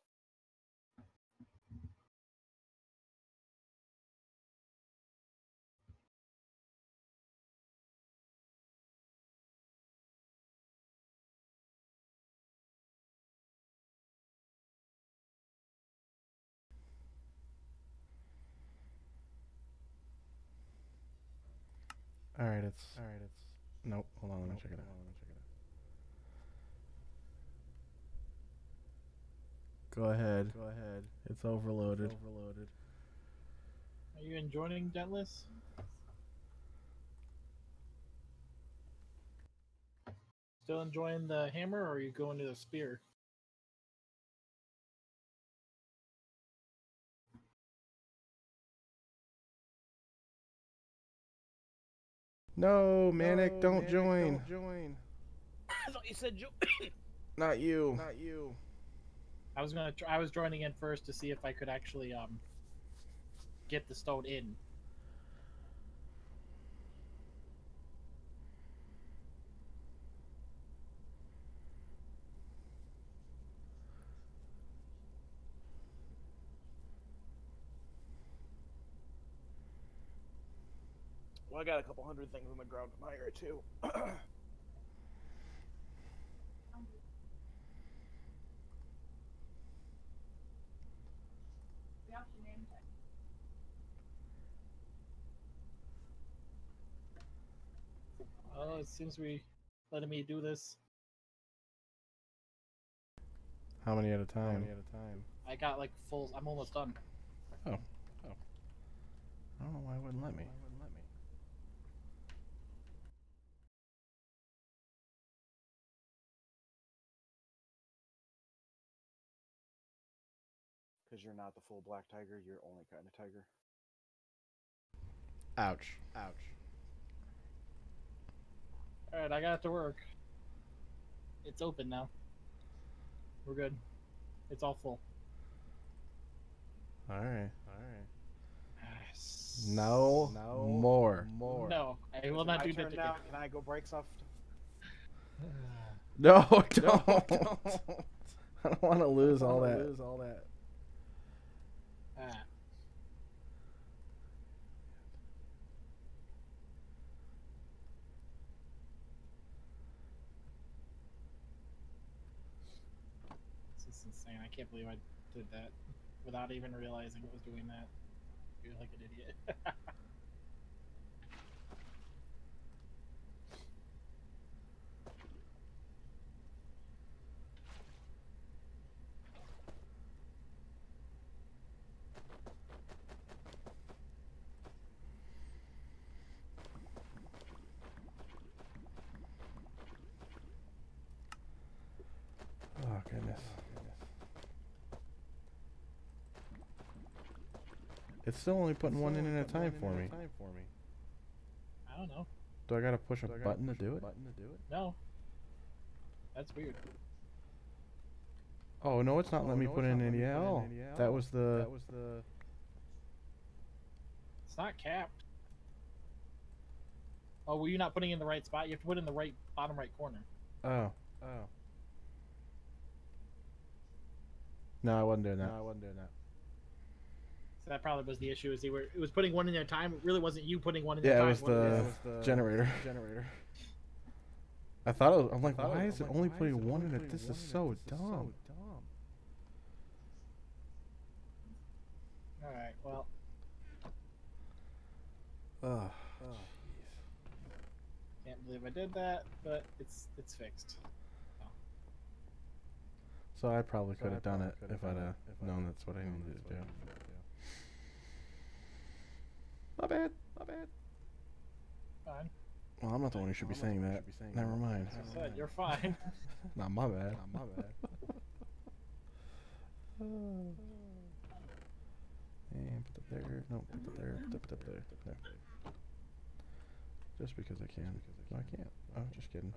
C: Alright, it's nope, hold on, let me check it out. Go ahead. It's overloaded.
A: Are you enjoying Dentless? Still enjoying the hammer, or are you going to the spear?
C: No, Manic, don't join.
B: I thought you said
C: Not you.
A: I was gonna. I was joining in first to see if I could actually get the stone in.
B: Well, I got a couple hundred things on the ground in my area too.
A: Oh, it seems to be letting me do this.
C: How many at a time?
A: I got like full. I'm almost done.
C: I don't know why it wouldn't let me.
B: Because you're not the full black tiger, you're only kind of tiger.
C: Ouch.
A: All right, I got to work. It's open now. We're good. It's all full.
C: Alright. No more.
A: No, I will not do that again.
B: Can I go break stuff?
C: No, don't. I don't want to lose all that.
A: Ah. This is insane. I can't believe I did that without even realizing it was doing that. I feel like an idiot.
C: Oh, goodness. It's still only putting one in at a time for me.
A: I don't know.
C: Do I gotta push a button to do it?
A: No. That's weird.
C: Oh, no, it's not letting me put in any. Oh, that was the.
A: It's not capped. Oh, were you not putting it in the right spot? You have to put it in the right bottom right corner.
C: Oh. No, I wasn't doing that.
A: So that probably was the issue. Is it was putting one in at a time. It really wasn't you putting one in at a
C: Yeah,
A: time.
C: it was the generator. I thought it was, I'm like, why is it only putting one in it? This is so dumb.
A: All right. Well.
C: Ugh.
A: Can't believe I did that, but it's fixed.
C: So I probably could have done it if I'd known that's what I needed to do. My bad.
A: Fine.
C: Well, I'm not the one who should be saying that. Never mind.
A: As I said, you're fine.
C: Not my bad. And put that there. No, put that there. Put that there. There. Just because I can. No, I can't. Oh, just kidding.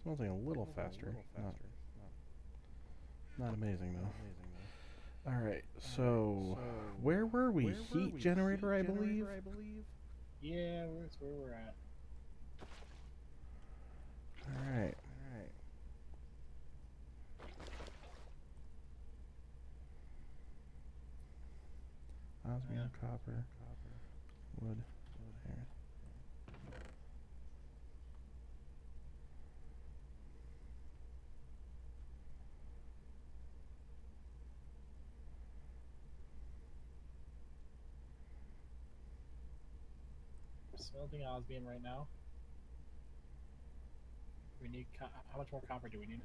C: Something a little faster. Not amazing though. Alright, so where were we? Heat generator, I believe?
A: Yeah, that's where we're at.
C: Alright. Osmium, copper, wood, iron.
A: Smelting osmium right now. We need how much more copper do we need?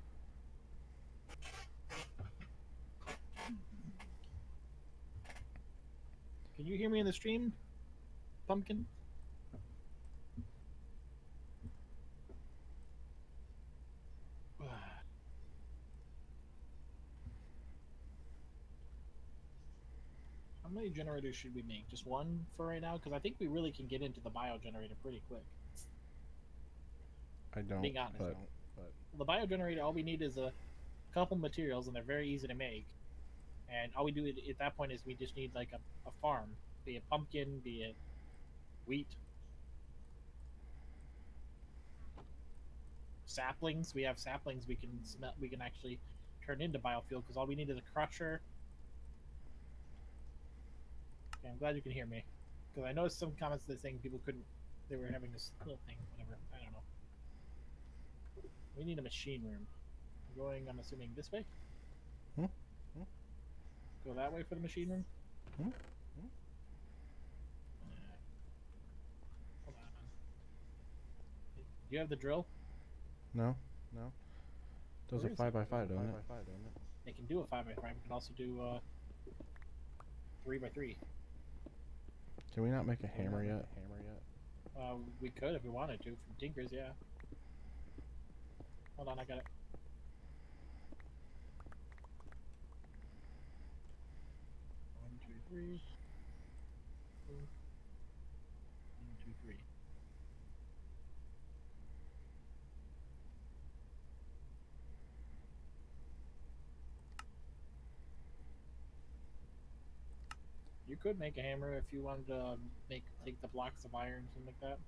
A: Can you hear me in the stream, Pumpkin? How many generators should we make? Just one for right now? Because I think we really can get into the bio generator pretty quick.
C: I don't.
A: Being honest.
C: But
A: The bio generator, all we need is a couple materials, and they're very easy to make. And all we do at that point is we just need like a farm, be it pumpkin, be it wheat, saplings. We have saplings we can smell. We can actually turn into biofuel because all we need is a crusher. Okay, I'm glad you can hear me because I noticed some comments that saying people couldn't. They were having this little thing, whatever. I don't know. We need a machine room. Going, I'm assuming this way. Go that way for the machine room. Hold on. Do you have the drill?
C: no. Does a 5x5, don't it?
A: They can do a 5x5. We can also do 3x3.
C: Can we not make a hammer yet?
A: We could if we wanted to from Tinkers, yeah. Hold on, I got it. One, two, three. 1, 2, 3. You could make a hammer if you wanted to take the blocks of iron and something like that.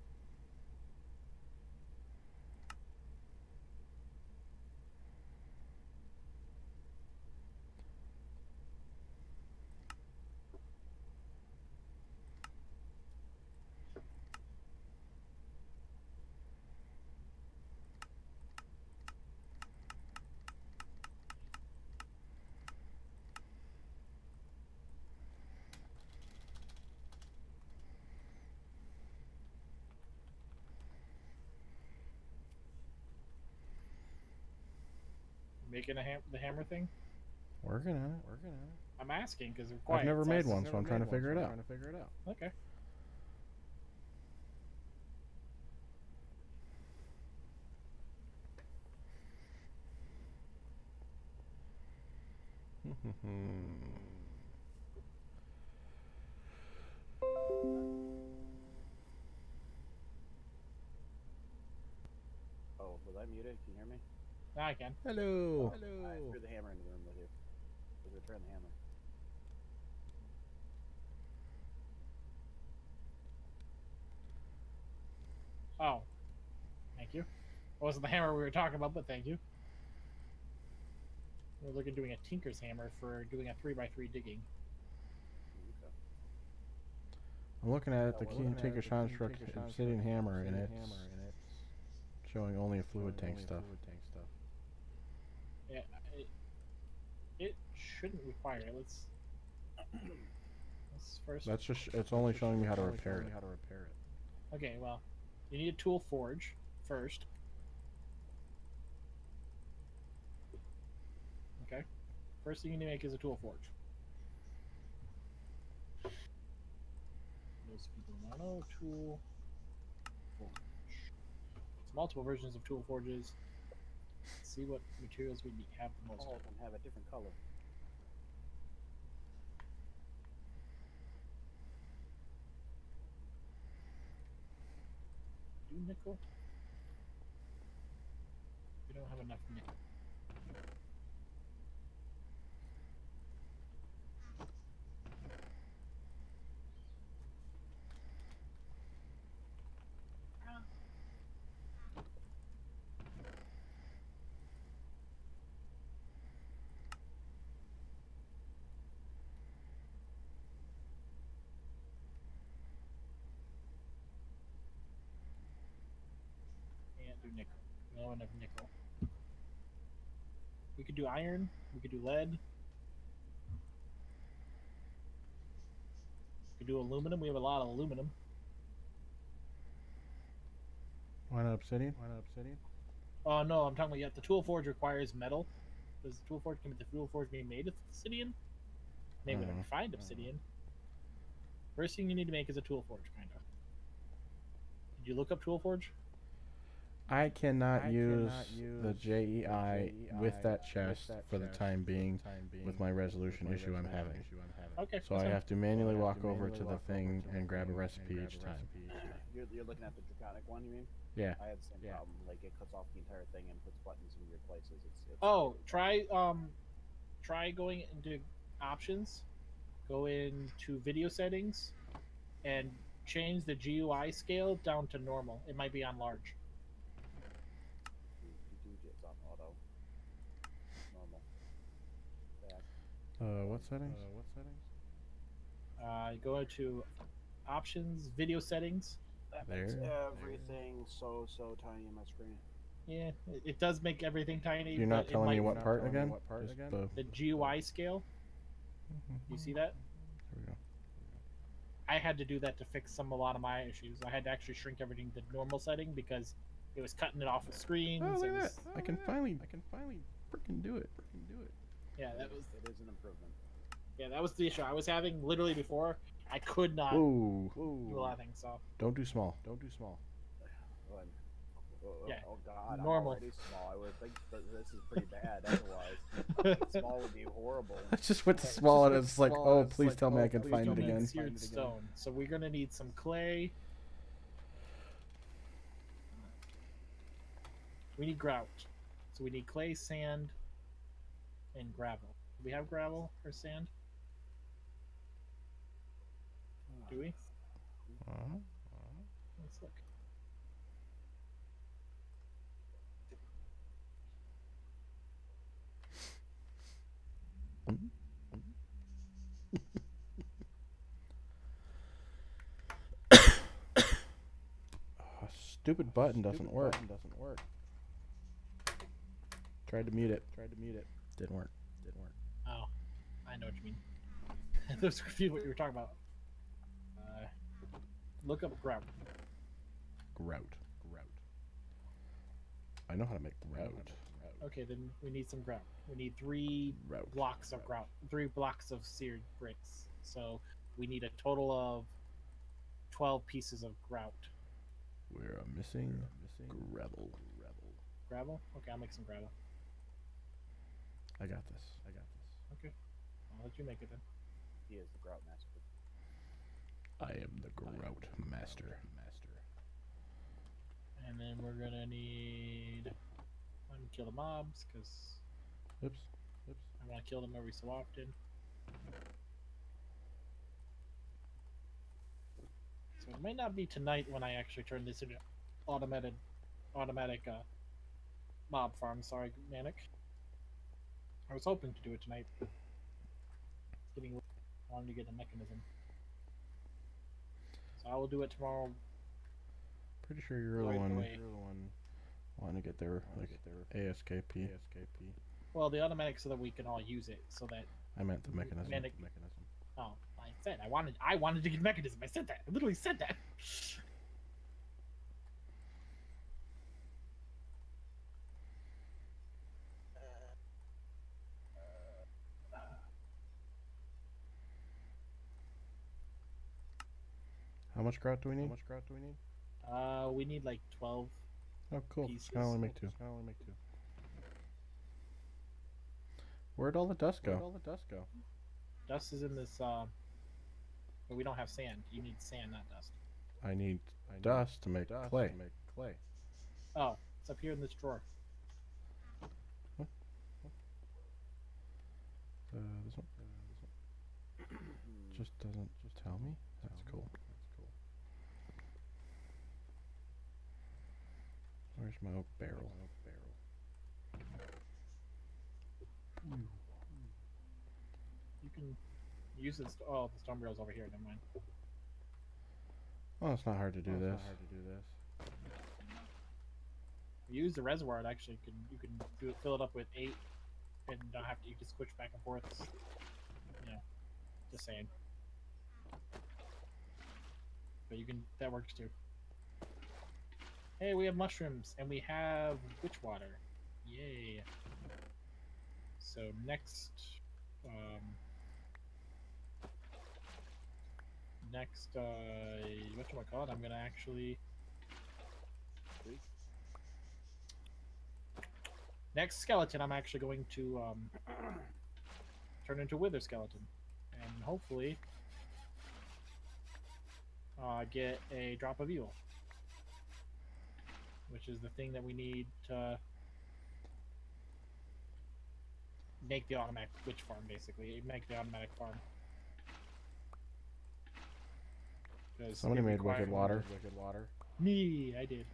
A: making the hammer thing?
C: Working on it. Working on it.
A: I'm asking because
C: I've never made one, so I'm trying to figure it out.
A: Okay.
B: Oh, was I muted? Can you hear me?
A: Now I can.
C: Hello.
B: I threw the hammer into the room with you. Let's return the hammer.
A: Oh. Thank you. It wasn't the hammer we were talking about, but thank you. We're looking at doing a Tinker's hammer for doing a 3x3 digging.
B: Okay.
C: I'm looking at it. The Keen Tinker's construct obsidian hammer, and it's showing only fluid tank stuff.
A: Yeah, it shouldn't require it. Let's first.
C: That's just. It's only showing me how to repair it.
A: Okay, well, you need a tool forge first. Okay. First thing you need to make is a tool forge. Most people don't know tool forge. There's multiple versions of tool forges. Let's see what materials we have the most.
B: All of them have a different color.
A: Do nickel? We don't have enough nickel. Can't do nickel. No enough nickel. We could do iron. We could do lead. We could do aluminum. We have a lot of aluminum.
C: Why not obsidian?
A: Oh no, I'm talking about yet. The tool forge requires metal. Does the tool forge can the tool forge be made of obsidian? Maybe we find obsidian. First thing you need to make is a tool forge, kind of. Did you look up tool forge?
C: I cannot use the JEI with that chest for the time being with my resolution issue I'm having.
A: Okay.
C: So I have to manually walk over to the thing and grab a recipe each time.
B: You're looking at the draconic one, you mean?
C: Yeah.
B: I had the same problem. Like it cuts off the entire thing and puts buttons in weird places. It's
A: Oh, try going into options, go into video settings, and change the GUI scale down to normal. It might be on large.
B: It's on auto. Normal.
C: What settings?
A: Go to options, video settings.
B: That makes everything so tiny on my screen.
A: Yeah, it does make everything tiny.
C: You're not telling me what part again?
A: The GUI scale. You see that?
C: There we go.
A: I had to do that to fix a lot of my issues. I had to actually shrink everything to normal setting because it was cutting it off the screens.
C: Oh, look at that! I can finally freaking do it.
A: Yeah, that was.
B: It is an improvement.
A: Yeah, that was the issue I was having literally before. I could not
C: Ooh.
A: do a lot of things. So
C: Don't do small.
A: Yeah,
B: Oh god,
A: normal.
B: I'm already small. I would think that this is pretty bad otherwise. Small would be horrible.
C: I just went to small and it's like, oh, please tell me I can find it again.
A: Seared stone. So we're gonna need some clay. We need grout. So we need clay, sand, and gravel. Do we have gravel or sand? Do we? Let's look.
C: Stupid button doesn't work. Tried to mute it. Didn't work.
A: Oh, I know what you mean. I was confused what you were talking about. Look up grout.
C: Grout. I know how to make grout.
A: Okay, then we need some grout. We need 3
C: Route.
A: blocks of grout. 3 blocks of seared bricks. So we need a total of 12 pieces of grout.
C: We're missing gravel.
A: Gravel? Okay, I'll make some gravel.
C: I got this.
A: Okay. I'll let you make it then.
B: He is the grout master.
C: I am the grout master.
A: And then we're gonna need... I'm gonna kill the mobs, because
C: Oops.
A: I want to kill them every so often. So it might not be tonight when I actually turn this into automatic mob farm. Sorry, Manic. I was hoping to do it tonight. Wanted to get a mechanism. So I will do it tomorrow.
C: Pretty sure you're
A: Right
C: the one.
A: away.
C: You're the one wanting to get there like ASKP.
A: Well, the automatic so that we can all use it. So that
C: I meant the mechanism.
A: Manic. Oh, I said I wanted to get mechanism. I said that. I literally said that.
C: How much grout do we need?
A: We need like 12.
C: Oh, cool.
A: Pieces.
C: Can only make 2. Where'd all the dust go?
A: Dust is in this. But we don't have sand. You need sand, not dust.
C: I need dust to make clay.
A: Oh, it's up here in this drawer.
C: This one just doesn't tell me. That's cool. Where's my oak barrel?
A: You can use this. Oh, the stone barrel's over here. Never mind.
C: Oh, it's not hard to do this.
A: Use the reservoir. It actually you can do it, fill it up with 8, and don't have to. You can switch back and forth. You know, just saying. But you can. That works too. Hey, we have mushrooms and we have witch water. Yay! So next, whatchamacallit, I'm gonna actually. Next skeleton, I'm actually going to turn into Wither Skeleton, and hopefully get a drop of evil, which is the thing that we need to make the automatic witch farm. Basically, make the automatic farm.
C: Somebody made wicked water.
A: Me, I did.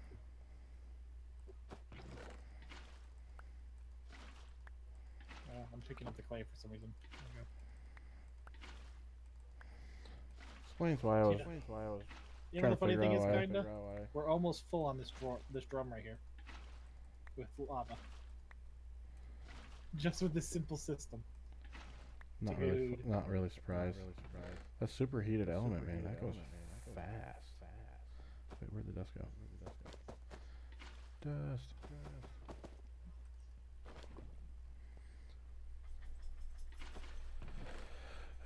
A: I'm picking up the clay for some reason. There
C: Explains why I was.
A: you know the funny thing is,
C: why.
A: kinda, we're almost full on this drum right here, with lava. Just with this simple system.
C: Not really surprised. That superheated element, man, that goes fast. Wait, where'd the dust go? Dust.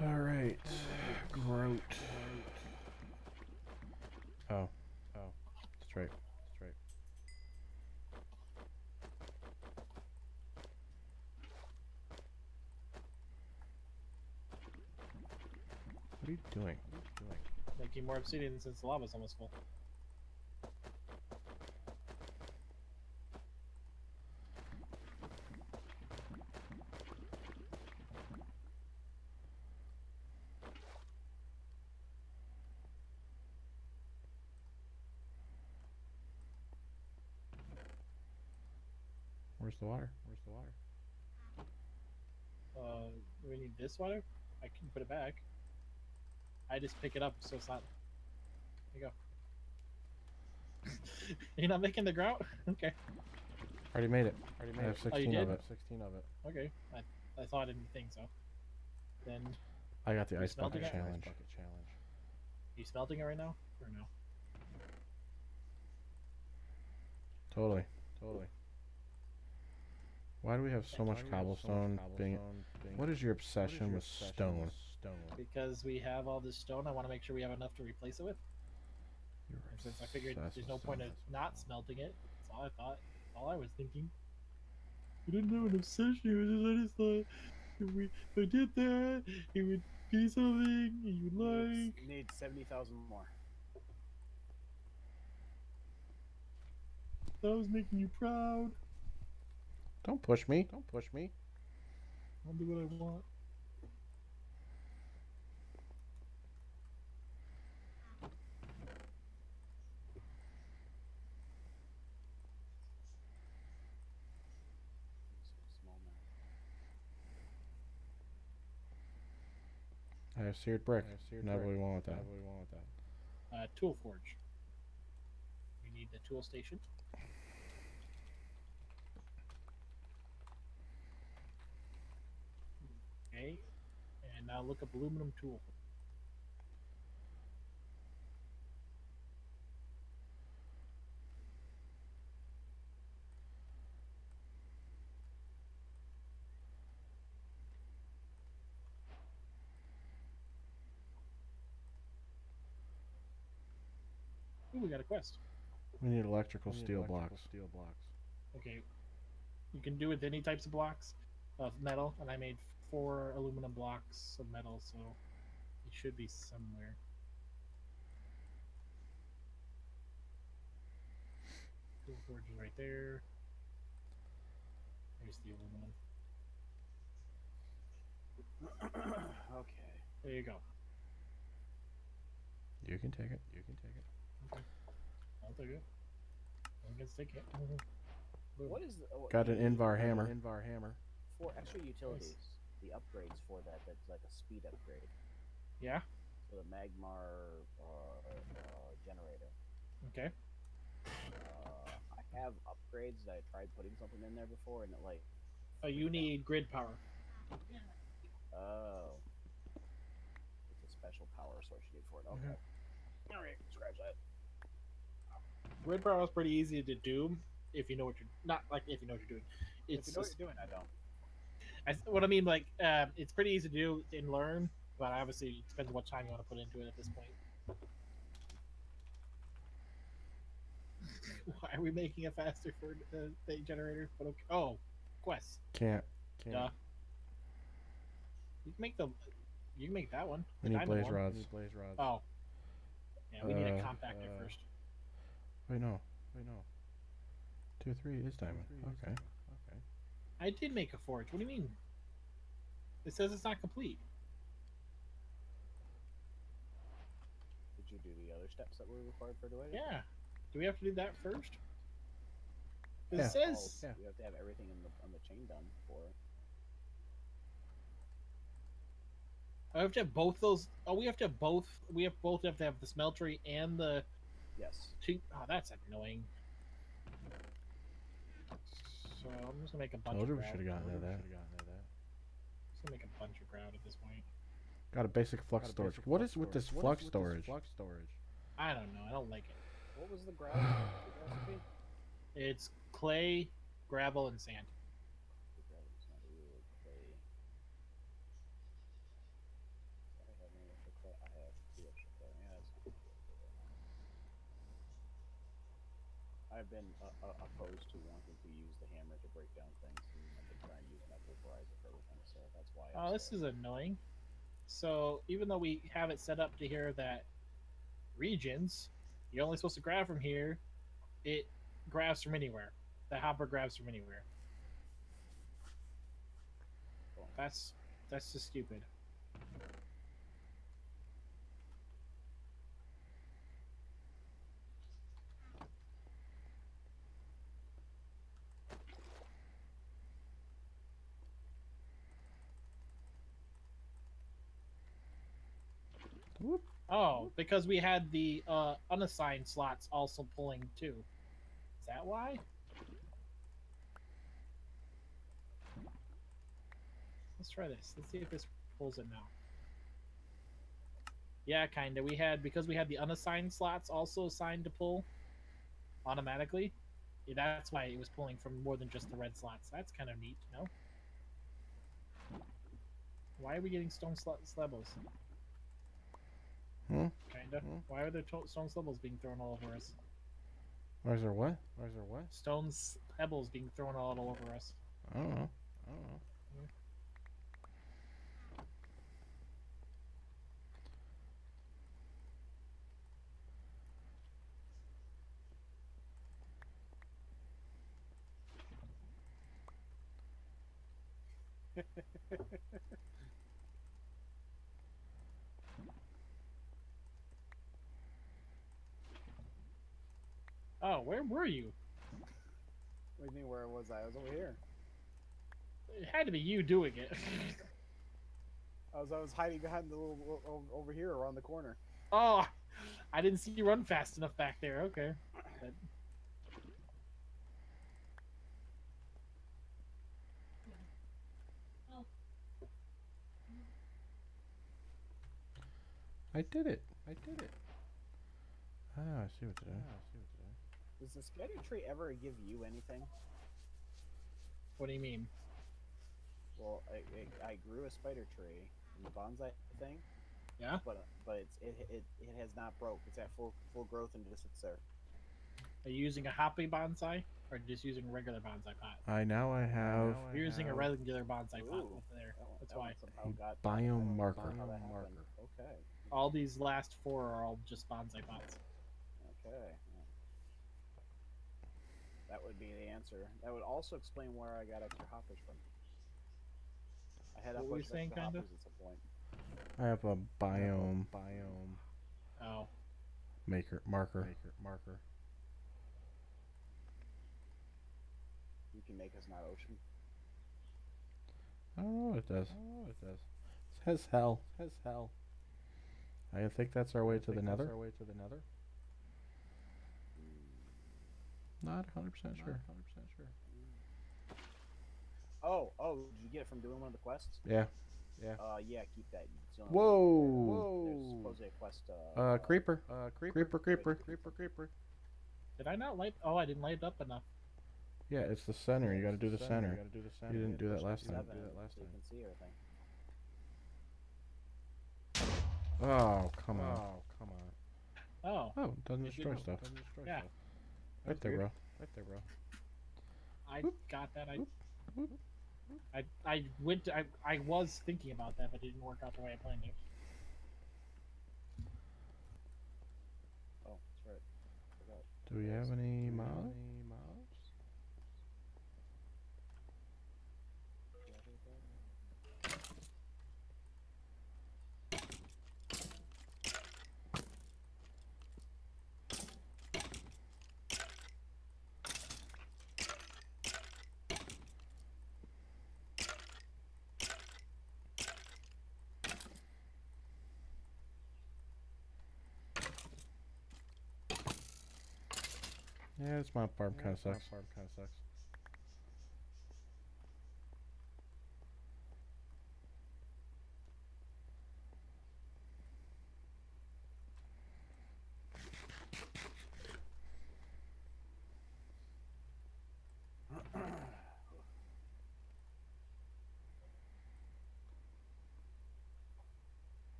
C: All right, grout. Oh, straight. What are you doing?
A: Making more obsidian since the lava's almost full.
C: Where's the water?
A: We need this water? I can put it back. I just pick it up so it's not... There you go. You're not making the grout? Okay.
C: Already made it. I have 16
A: did?
C: of it.
A: Okay. I thought I didn't think so. Then...
C: I got the
A: You
C: ice bucket
A: smelting it?
C: challenge.
A: You smelting it right now? Or no?
C: Totally. Why do we have so much cobblestone being... What is your obsession with stone?
A: Because we have all this stone, I want to make sure we have enough to replace it with.
C: You're
A: And since I figured
C: obsessed
A: there's
C: with
A: no point
C: stone.
A: of not smelting it, that's all I thought. All I was thinking. I didn't know an obsession. I just thought if I did that, it would be something you would like.
B: Need 70,000 more.
A: That was making you proud.
C: Don't push me. Don't push me.
A: I'll do what I want.
B: Small map.
C: I have seared brick. Not what we want with that.
A: Tool forge. We need the tool station. Okay, and now look up aluminum tool. Ooh, we got a quest.
C: We need electrical steel blocks.
A: Okay, you can do it with any types of blocks of metal, and I made 4 aluminum blocks of metal, so it should be somewhere. Tool forge is right there. There's the aluminum.
B: Okay.
A: There you go.
C: You can take it.
A: I'll take it. I'm gonna stick it.
B: What is the,
C: Got an Invar hammer.
B: for extra utilities? The upgrades for that. That's like a speed upgrade.
A: Yeah.
B: So the Magmar generator.
A: Okay.
B: I have upgrades that I tried putting something in there before, and it like.
A: Oh, you need grid power.
B: Oh. It's a special power source you need for it. Okay. All right. Scratch that.
A: Grid power is pretty easy to do if you know what you're not like if you know what you're doing. It's
B: If you know what
A: just,
B: you're doing, I don't.
A: what I mean, like, it's pretty easy to do and learn, but obviously it depends on what time you want to put into it at this point. Why are we making it faster for the generator? But okay. Oh, quest.
C: Can't.
A: Duh. You can make that one.
C: We
A: the
C: need
A: diamond
C: blaze
A: one.
C: rods.
A: Oh. Yeah, we need a compactor first.
C: Wait, no. 2, 3 is diamond. Okay.
A: I did make a forge. What do you mean? It says it's not complete.
B: Did you do the other steps that were required for doing it?
A: Yeah. Do we have to do that first? It
C: Yeah.
A: says.
B: You have to have everything on the chain done for it.
A: I have to have both those. Oh, we have to have both. We both have to have the smeltery and the.
B: Yes.
A: Oh, that's annoying. So I'm just gonna make a bunch
C: Told
A: of
C: you we
A: grout.
C: should have gotten into that.
A: Just gonna make a bunch of grout at this point.
C: Got a basic flux storage. What is with this flux storage?
A: I don't know. I don't like it.
B: What was the gravel recipe?
A: It's clay, gravel, and sand.
B: The gravel's not really clay. Do I have any extra clay? I have 2 extra clay. Yeah, that's not good right now. I've been opposed to wanting to use the hammer to break down things, and I've been trying to use my vaporizer for everything, so that's why.
A: Oh, this is annoying. So even though we have it set up to here that regions, you're only supposed to grab from here, it grabs from anywhere. The hopper grabs from anywhere. That's just stupid.
C: Whoop.
A: Oh, because we had the unassigned slots also pulling too. Is that why? Let's try this. Let's see if this pulls it now. Yeah, kinda. Because we had the unassigned slots also assigned to pull automatically. that's why it was pulling from more than just the red slots. That's kind of neat, no? Why are we getting stone slabos?
C: Hmm?
A: Kinda. Why are there stone slabos being thrown all over us?
C: Why is there what? Why is there what?
A: Stone pebbles being thrown all over us.
C: I don't know. I don't know.
A: Oh, where were you?
B: What do you mean, where was I? I was over here.
A: It had to be you doing it.
B: I was hiding behind the little over here around the corner.
A: Oh, I didn't see you run fast enough back there. Okay. But...
C: I did it. I did it. Ah, I see what to do.
B: Does the spider tree ever give you anything?
A: What do you mean?
B: Well, I grew a spider tree in the bonsai thing.
A: Yeah.
B: But it has not broke. It's at full growth and just sits there.
A: Are you using a hoppy bonsai or just using a regular bonsai pot?
C: I have
A: You're using a regular bonsai pot
B: Ooh,
A: over there. That's
B: that
A: why.
B: one somehow got
C: a biome marker.
B: how that happened. Okay.
A: All these last 4 are all just bonsai pots.
B: Okay. Yeah. That would be the answer. That would also explain where I got extra hoppers from. I had a
A: What were you
B: bunch of
A: saying,
B: extra
A: kinda?
B: hoppers at some point.
C: I have a biome
A: Oh.
C: marker.
B: You can make us not ocean.
C: I don't know what it does. It says hell. I think that's our way to the nether. Not 100% sure.
B: Oh, did you get it from doing one of the quests?
C: Yeah.
B: Yeah, keep that.
C: Whoa.
B: There's supposedly a quest.
C: Creeper.
A: Did I not light? Oh, I didn't light it up enough.
C: Yeah, it's the center. You got to do the center. You didn't do that last time.
B: So you can see everything.
C: Oh, come on.
A: Oh.
C: Oh, it doesn't destroy stuff.
A: Yeah.
C: Right there, bro.
A: I got that. I went. I was thinking about that, but it didn't work out the way I planned it.
B: Oh, that's right. Forgot.
C: Do we have any mobs? Yeah, this mob farm kind of sucks.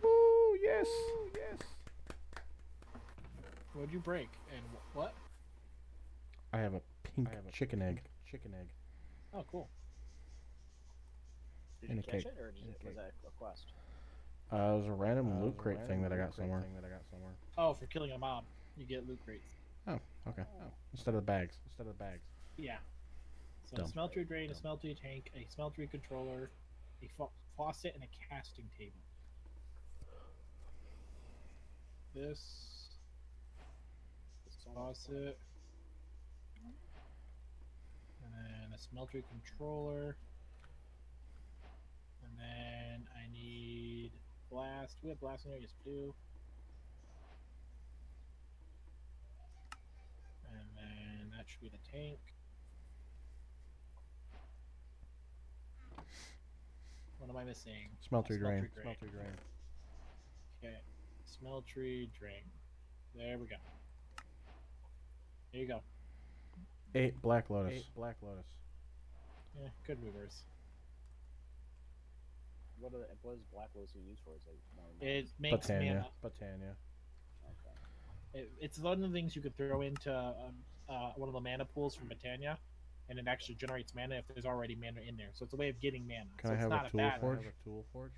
C: Ooh, yes.
A: What'd you break? And what?
C: I have a pink chicken egg.
A: Oh, cool.
B: Did
C: In
B: you
C: a
B: catch
C: cake.
B: it, or was that a quest?
C: It was a random loot crate thing that I got somewhere.
A: Oh, for killing a mob, you get loot crates.
C: Oh, okay. Instead of the bags.
A: Yeah. So
C: Dumb.
A: a smeltery drain, a smeltery tank, a smeltery controller, a faucet, and a casting table. This faucet, and then a smeltery controller, and then I need blast. We have blast in there, yes we do. And then that should be the tank. I missing?
C: Smeltery drain.
A: Drain.
C: Smeltery drain.
A: Okay. Smeltery drain. There we go. There you go.
C: 8 black lotus. 8 black lotus.
A: Yeah, good movers.
B: What is Black Lotus used for? Is
A: It makes mana.
C: Botania.
B: Okay.
A: It's one of the things you could throw into one of the mana pools from Botania, and it actually generates mana if there's already mana in there. So it's a way of getting mana.
C: Can
A: so
C: I
A: it's
C: have
A: not
C: a tool
A: bad
C: forge? Tool forge?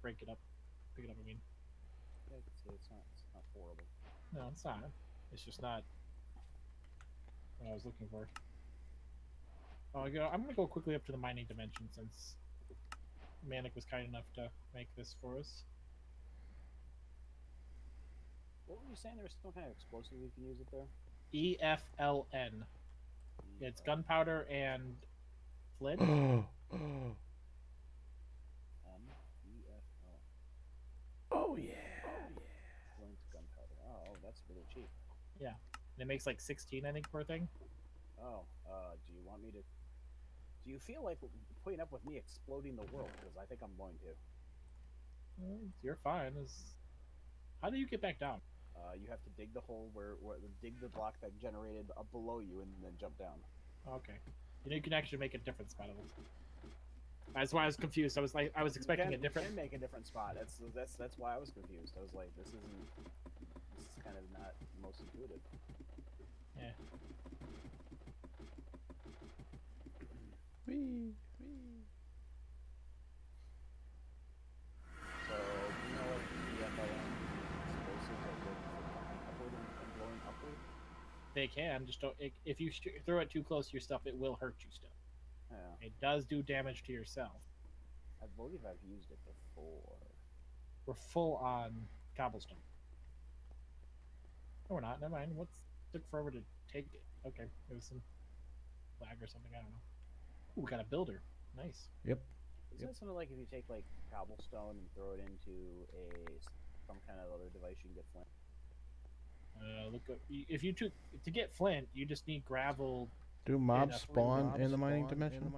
A: Break it up. Pick it up, I mean.
B: Yeah, I can see it's not horrible.
A: No, it's not. It's just not what I was looking for. Oh, I'm gonna go quickly up to the mining dimension since Manic was kind enough to make this for us.
B: What were you saying? There was some kind of explosive you can use it there?
A: EFLN. It's gunpowder and flint.
B: EFL.
C: Oh yeah.
B: Flint gunpowder. Oh, that's really cheap.
A: Yeah. And it makes like 16, I think, per thing.
B: Oh, do you want me to... Do you feel like putting up with me exploding the world? Because I think I'm going to.
A: You're fine. How do you get back down?
B: You have to dig the hole dig the block that generated below you and then jump down.
A: Okay. You know, you can actually make a different spot of it. That's why I was confused. I was expecting a different.
B: You can make a different spot. That's why I was confused. I was like, this is kind of not most intuitive.
A: Yeah.
C: Wee.
B: So, do you know what the FLN explosives are good for pumping upward and blowing upward?
A: They can just don't. If you throw it too close to your stuff, it will hurt you still.
B: Yeah.
A: It does do damage to yourself.
B: I believe I've used it before.
A: We're full on cobblestone. No, we're not. Never mind. Took forever to take it? Okay, it was some lag or something. I don't know. Ooh, we got a builder. Nice.
C: Yep.
B: Isn't it something like if you take like cobblestone and throw it into some kind of other device, you can get flint?
A: If you to get flint, you just need gravel.
C: Do mobs spawn in the mining dimension?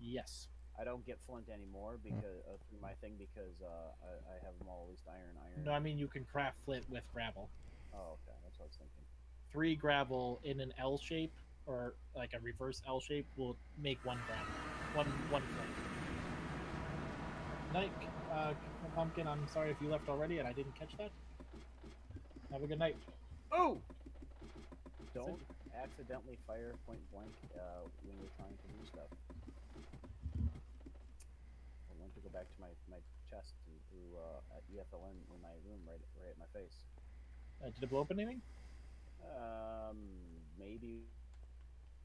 A: Yes.
B: I don't get flint anymore because through my thing because I have them all at least iron.
A: No, I mean you can craft flint with gravel.
B: Oh, okay, that's what I was thinking.
A: 3 gravel in an L shape or like a reverse L shape will make 1 gravel. One flint. Night, Pumpkin. I'm sorry if you left already and I didn't catch that. Have a good night.
B: Oh! Don't accidentally fire point blank when you're trying to do stuff. I went to go back to my chest and threw EFLN in my room right at my face.
A: Did it blow up anything?
B: Maybe.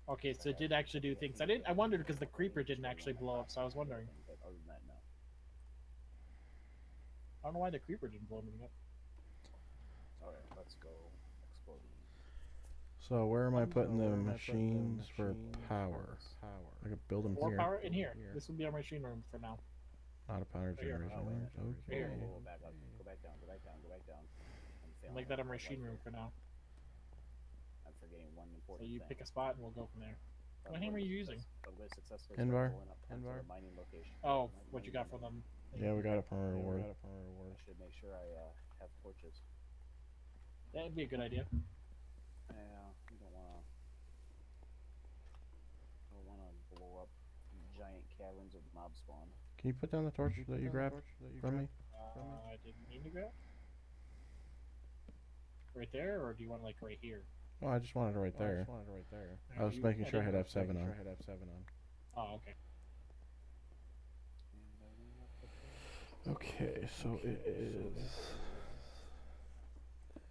A: Okay, so it did actually do things. I wondered because the creeper didn't actually blow up, so I was wondering.
B: But other than that, no.
A: I don't know why the creeper didn't blow anything up.
B: Alright, let's go exploding.
C: So where am I putting the machines for power? I could build them
A: Or
C: here.
A: power in here. This would be our machine room for now.
C: Not a power generation room. Okay.
B: Go back up. Go back down. Go back down. Go back down. I'm failing.
A: Make that a machine room for now.
B: I'm forgetting one
A: So
B: important
A: you
B: thing.
A: pick a spot and we'll go from there. What hammer are you using?
B: I'm going to successfully
C: Invar.
B: Invar. Mining location.
A: Oh, what you got from them?
C: Yeah, we got it from a reward.
B: I should make sure I have torches.
A: That'd be a good idea.
B: Yeah, you don't want to blow up giant caverns of mob spawn.
C: Can you put down the torch that you grabbed from me?
A: I didn't mean to grab. Right there, or do you want like right here?
C: Oh, I just wanted it right there. I was making sure I had F7 on.
A: Oh, okay.
C: Okay, so it is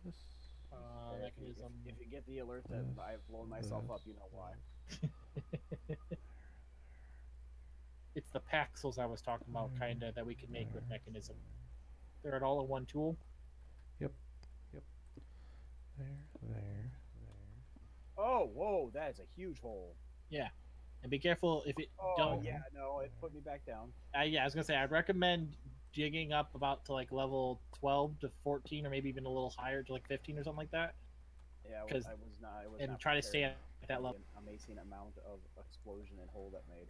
C: this.
A: Mechanism.
B: If you get the alert that I've blown myself up, you know why.
A: It's the Paxels I was talking about, kinda, that we can make with mechanism. They're an all-in-one tool.
C: Yep. There.
B: Oh, whoa, that is a huge hole.
A: Yeah, and be careful if it don't.
B: Yeah, no, it put me back down.
A: Yeah, I was gonna say I'd recommend digging up about to like level 12 to 14, or maybe even a little higher to like 15 or something like that.
B: Yeah, I was not.
A: And try to stay at that level.
B: An amazing amount of explosion and hole that made.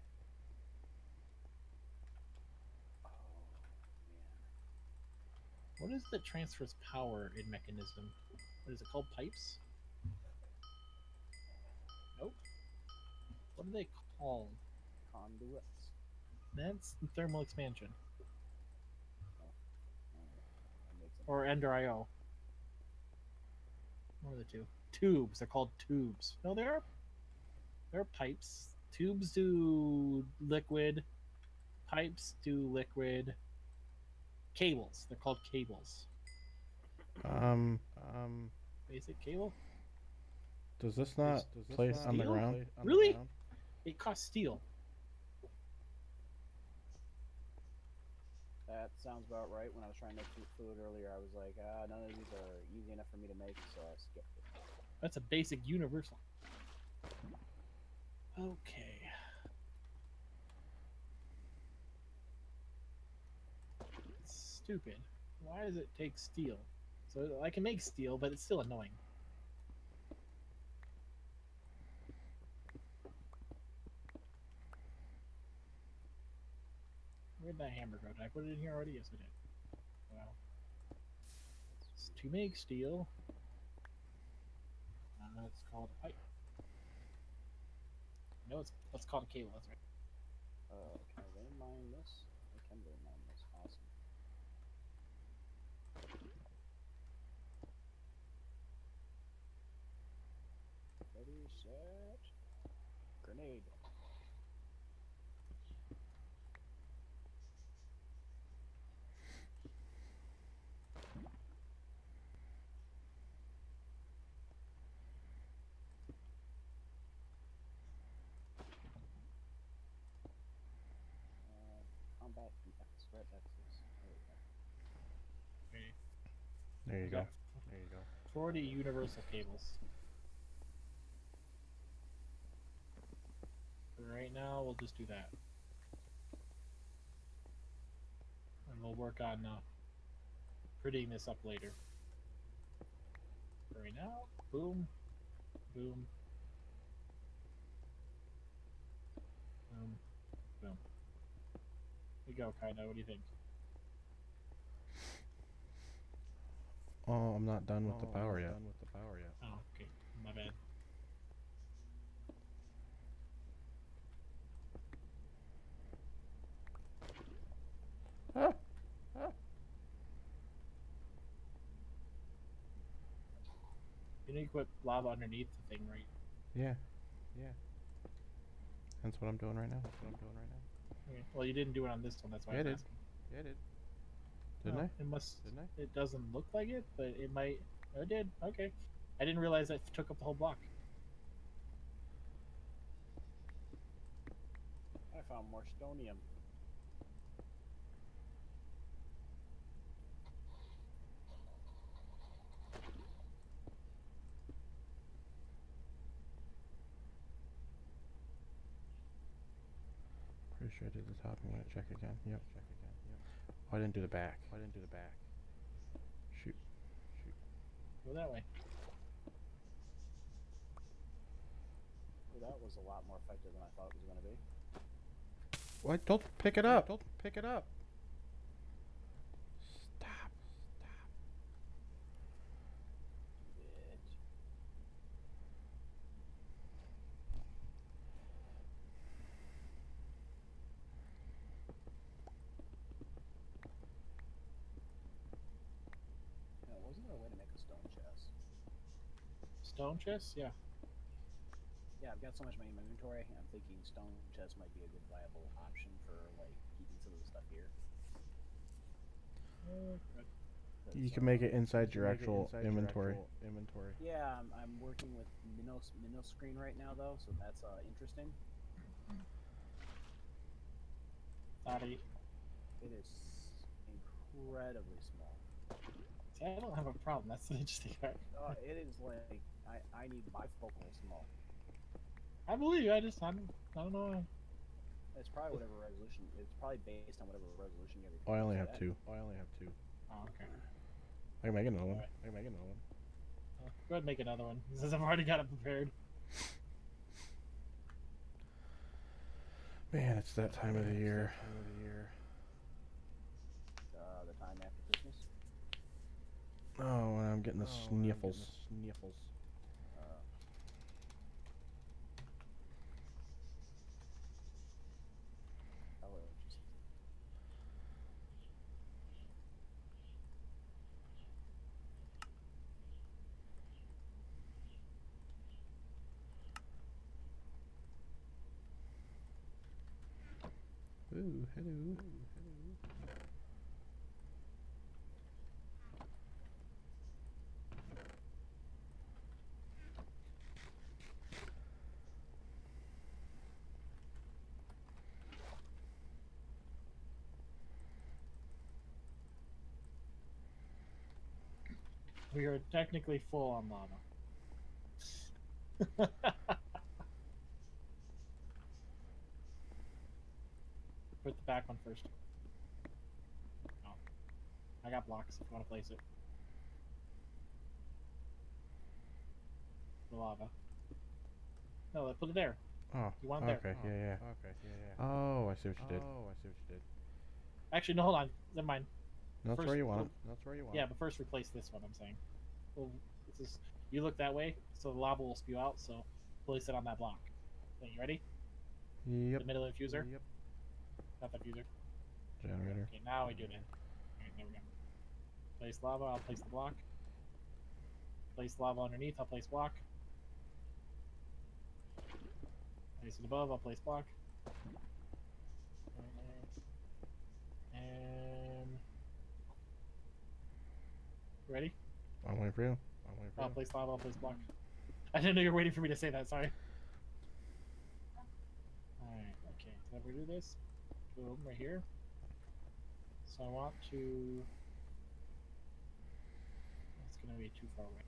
A: What is that transfers power in mechanism? What is it called? Pipes? Nope. What are they called?
B: Conduits.
A: That's the thermal expansion.
B: That makes sense.
A: Or Ender IO. What are the two? Tubes. They're called tubes. No, they're pipes. Tubes do liquid. Pipes do liquid. Cables. They're called cables. Basic cable.
C: Does this not place on the
A: steel?
C: ground?
A: Really? It costs steel.
B: That sounds about right. When I was trying to make food earlier, I was like, none of these are easy enough for me to make, so I skipped it.
A: That's a basic universal. Okay. It's stupid. Why does it take steel? So I can make steel, but it's still annoying. Where'd that hammer go? Did I put it in here already? Yes, I did. Well, it's to make steel. It's called a pipe. No, it's called a cable. That's right.
B: Can I vein mine this? I can vein mine this. Awesome. Ready, set, grenade. Combat defense, red X's. There we go.
A: Okay.
C: There you go.
A: Okay.
C: There you go.
A: 40 universal cables. For right now, we'll just do that. And we'll work on prettying this up later. For right now, boom, boom, boom, boom. Here you go, Kaido. What do you think?
C: Oh, I'm not done with the power yet.
A: Oh, okay. My bad.
C: Ah!
A: You need to put lava underneath the thing, right?
C: Yeah. That's what I'm doing right now.
A: Okay. Well, you didn't do it on this one. That's why
C: Yeah, I
A: I'm
C: did.
A: asking.
C: Didn't
A: Oh,
C: I?
A: It must. It doesn't look like it, but it might. Oh, it did. Okay. I didn't realize that took up the whole block.
B: I found more stonium.
C: Pretty sure I did the top. I'm gonna check again. Yep. Oh, I didn't do the back. Shoot.
A: Go that way.
B: Well, that was a lot more effective than I thought it was going to be.
C: What? Don't pick it up. Stop.
B: Bitch. Yeah, wasn't there a way to make a stone chest?
A: Stone chest? Yeah.
B: Yeah, I've got so much money in my inventory. I'm thinking stone chest might be a good viable option for like keeping some of the stuff here.
A: Good.
C: You can make it inside your actual inventory.
B: Yeah, I'm working with Minos screen right now though, so that's interesting.
A: Sorry.
B: It is incredibly small.
A: See, I don't have a problem. That's the interesting part.
B: It is like I need bifocal small.
A: I believe you. I don't know.
B: It's probably whatever resolution. It's probably based on whatever resolution you have.
C: Oh, I only have two.
A: Oh, okay.
C: I can make another one.
A: Go ahead and make another one, since I've already got it prepared.
C: Man, it's that time of the year.
B: The time after Christmas.
C: Oh, I'm getting the sniffles.
B: Uh, allergies.
C: Ooh, hello.
A: We are technically full on lava. Put the back one first. Oh. I got blocks if you want to place it. The lava. No, put it there.
C: Oh,
A: You want it there.
C: okay, yeah. Oh, I see what you did.
A: Actually, no, hold on. Never mind.
C: That's
A: First-
C: where you want it.
A: Yeah, but first replace this one, I'm saying. Well, this is, you look that way, so the lava will spew out, so place it on that block. Okay, you ready?
C: Yep.
A: The middle infuser?
C: Yep.
A: Not the fuser.
C: Generator.
A: Okay, now we do that. Alright, there we go. Place lava, I'll place the block. Place lava underneath, I'll place block. Place it above, I'll place block. And... Ready?
C: I'm waiting for you.
A: I'll place lava, I'll place block. I didn't know you were waiting for me to say that, sorry. Alright, okay. Did I ever do this? Boom, right here. So I want to... That's gonna be too far away.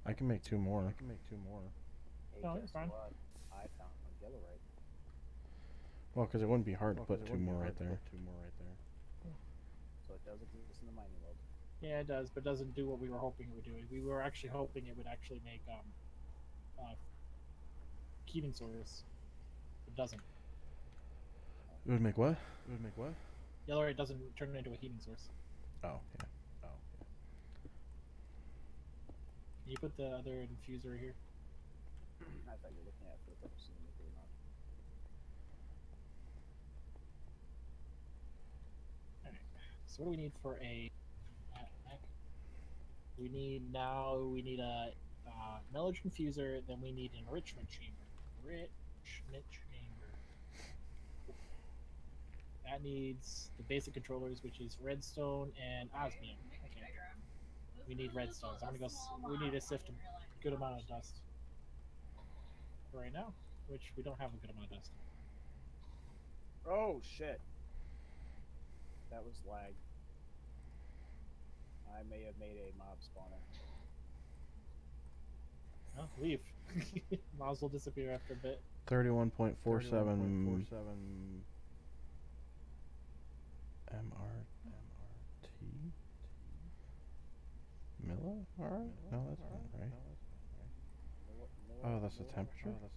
C: I can make two more.
B: Hey,
A: No,
B: guess
A: it's fine.
B: what? I found yellow right.
C: Well, because it wouldn't be hard to put two more right there.
B: So it does exist in the mining world.
A: Yeah, it does, but it doesn't do what we were hoping it would do. We were actually hoping it would actually make heating source. It doesn't.
C: It would make what?
A: Yellowite doesn't turn it into a heating source.
C: Oh, yeah.
A: Can you put the other infuser here?
B: I thought you were looking at it for the purpose of the nuclear mod.
A: Alright. So what do we need for a mech? We need a knowledge infuser, then we need an enrichment chamber. That needs the basic controllers, which is redstone and osmium. Okay. We need redstone. So I'm gonna go. We need to sift a good amount of dust for right now, which we don't have a good amount of dust.
B: Oh shit! That was lag. I may have made a mob spawner.
A: Oh, leave. Mobs will disappear after a bit.
C: 31.47 MRT? Milli? Alright. No, that's not right. Oh, that's the temperature? I'm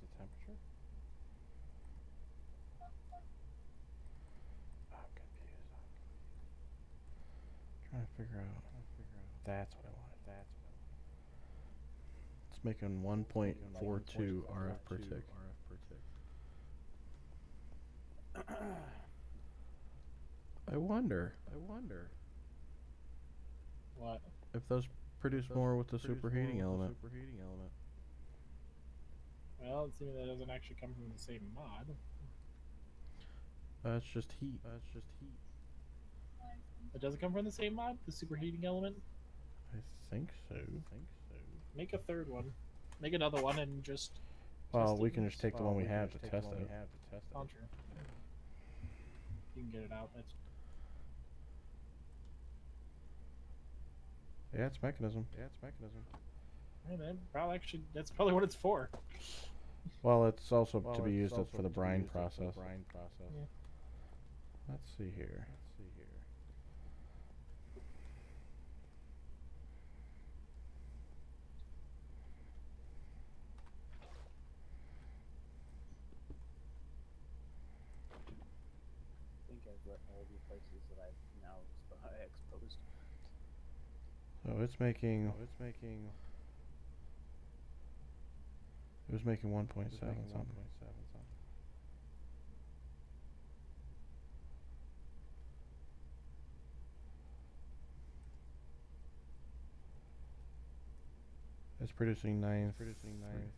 C: confused. Trying to figure out. That's what I wanted. It's making 1.42 RF per tick. I wonder
A: What?
C: if those produce more with the superheating element.
A: Well, it seems that doesn't actually come from the same mod.
C: It's just heat.
A: It doesn't come from the same mod, the superheating element.
C: I think so.
A: Make a third one. Make another one and just.
C: Well,
A: test
C: we
A: it.
C: can just take the one we have to test it.
A: Oh, true. You can get it out. That's
C: Yeah, it's mechanism.
A: and then probably actually that's probably what it's for.
C: Well, it's also to be used for the brine process.
A: Yeah.
C: Let's see here.
B: I think all the places that I've now exposed.
C: So it's making. It was making 1.7 something. It's producing 939.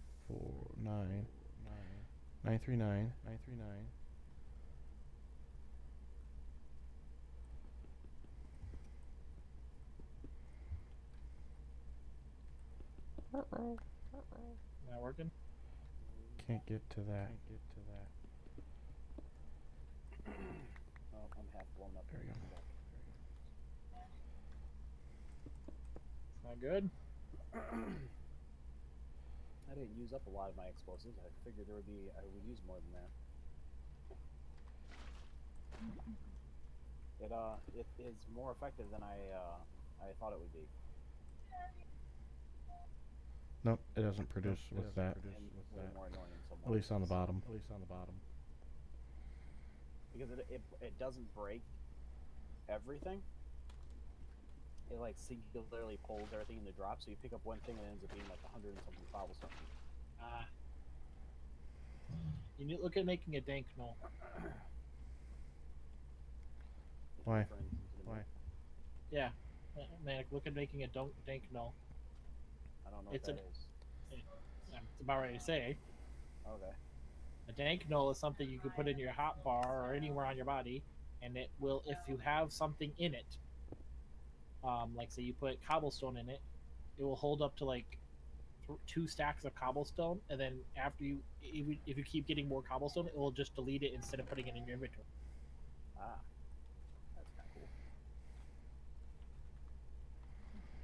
A: Not working.
C: Can't get to that.
B: Oh, I'm half blown up.
C: There we go.
A: Not good.
B: I didn't use up a lot of my explosives. I figured I would use more than that. It is more effective than I thought it would be.
C: Nope, it doesn't produce with that.
B: And way more annoying in some
C: At least on the
B: ways.
C: bottom.
B: Because it doesn't break everything. It like singularly pulls everything in the drop, so you pick up one thing and it ends up being like 100 and something cobblestone.
A: You need to look at making a dank null.
C: Why?
A: Yeah, man, look at making a dank null.
B: I don't know
A: It's
B: what that is.
A: I'm about ready to say.
B: Okay.
A: A dank null is something you can put in your hotbar or anywhere on your body, and it will, if you have something in it, like say you put cobblestone in it, it will hold up to like 2 stacks of cobblestone, and then after if you keep getting more cobblestone, it will just delete it instead of putting it in your inventory.
B: Ah, that's kind of cool.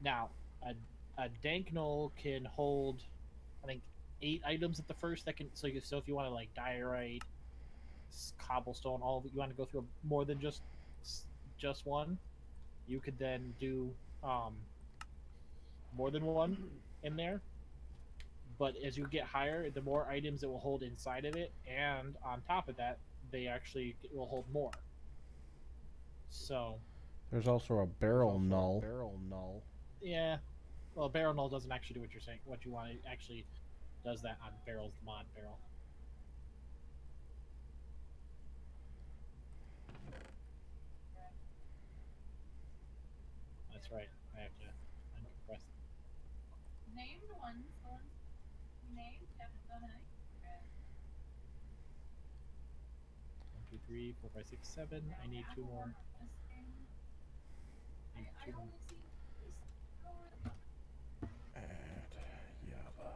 A: Now, a dank null can hold, I think, 8 items at the first that can. So if you want to like diorite, cobblestone, all of it, you want to go through more than just one, you could then do more than one in there. But as you get higher, the more items it will hold inside of it, and on top of that, they actually will hold more. So
C: There's also a barrel null.
A: yeah, well, barrel null doesn't actually do what you're saying. What you want, it actually does that on barrels mod barrel. That's right. I have to uncompress.
D: Name the ones you named. Go ahead.
A: 1, 2, 3, 4, 5, 6, 7. I need 2 more. I need 2 more.
C: And Yaba.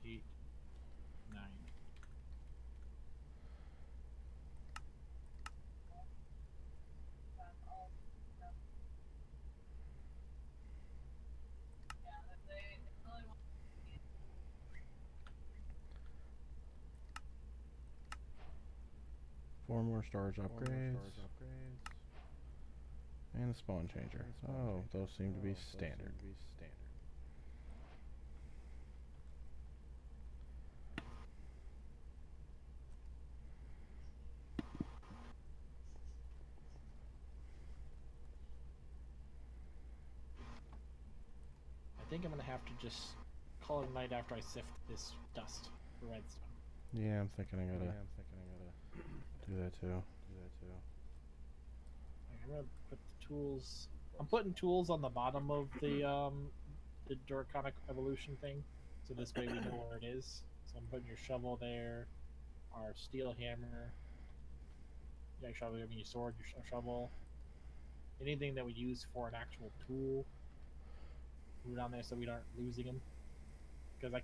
A: 8, 9.
C: Four more storage upgrades. And the spawn changer. Oh, those seem to be standard.
A: I think I'm gonna have to just call it a night after I sift this dust for redstone.
C: Yeah, I'm thinking I gotta do that too.
A: I'm gonna put the tools. I'm putting tools on the bottom of the Draconic Evolution thing, so this way we know where it is. So I'm putting your shovel there, our steel hammer, your shovel, I mean your sword, your shovel, anything that we use for an actual tool. Put it on there so we aren't losing them. Because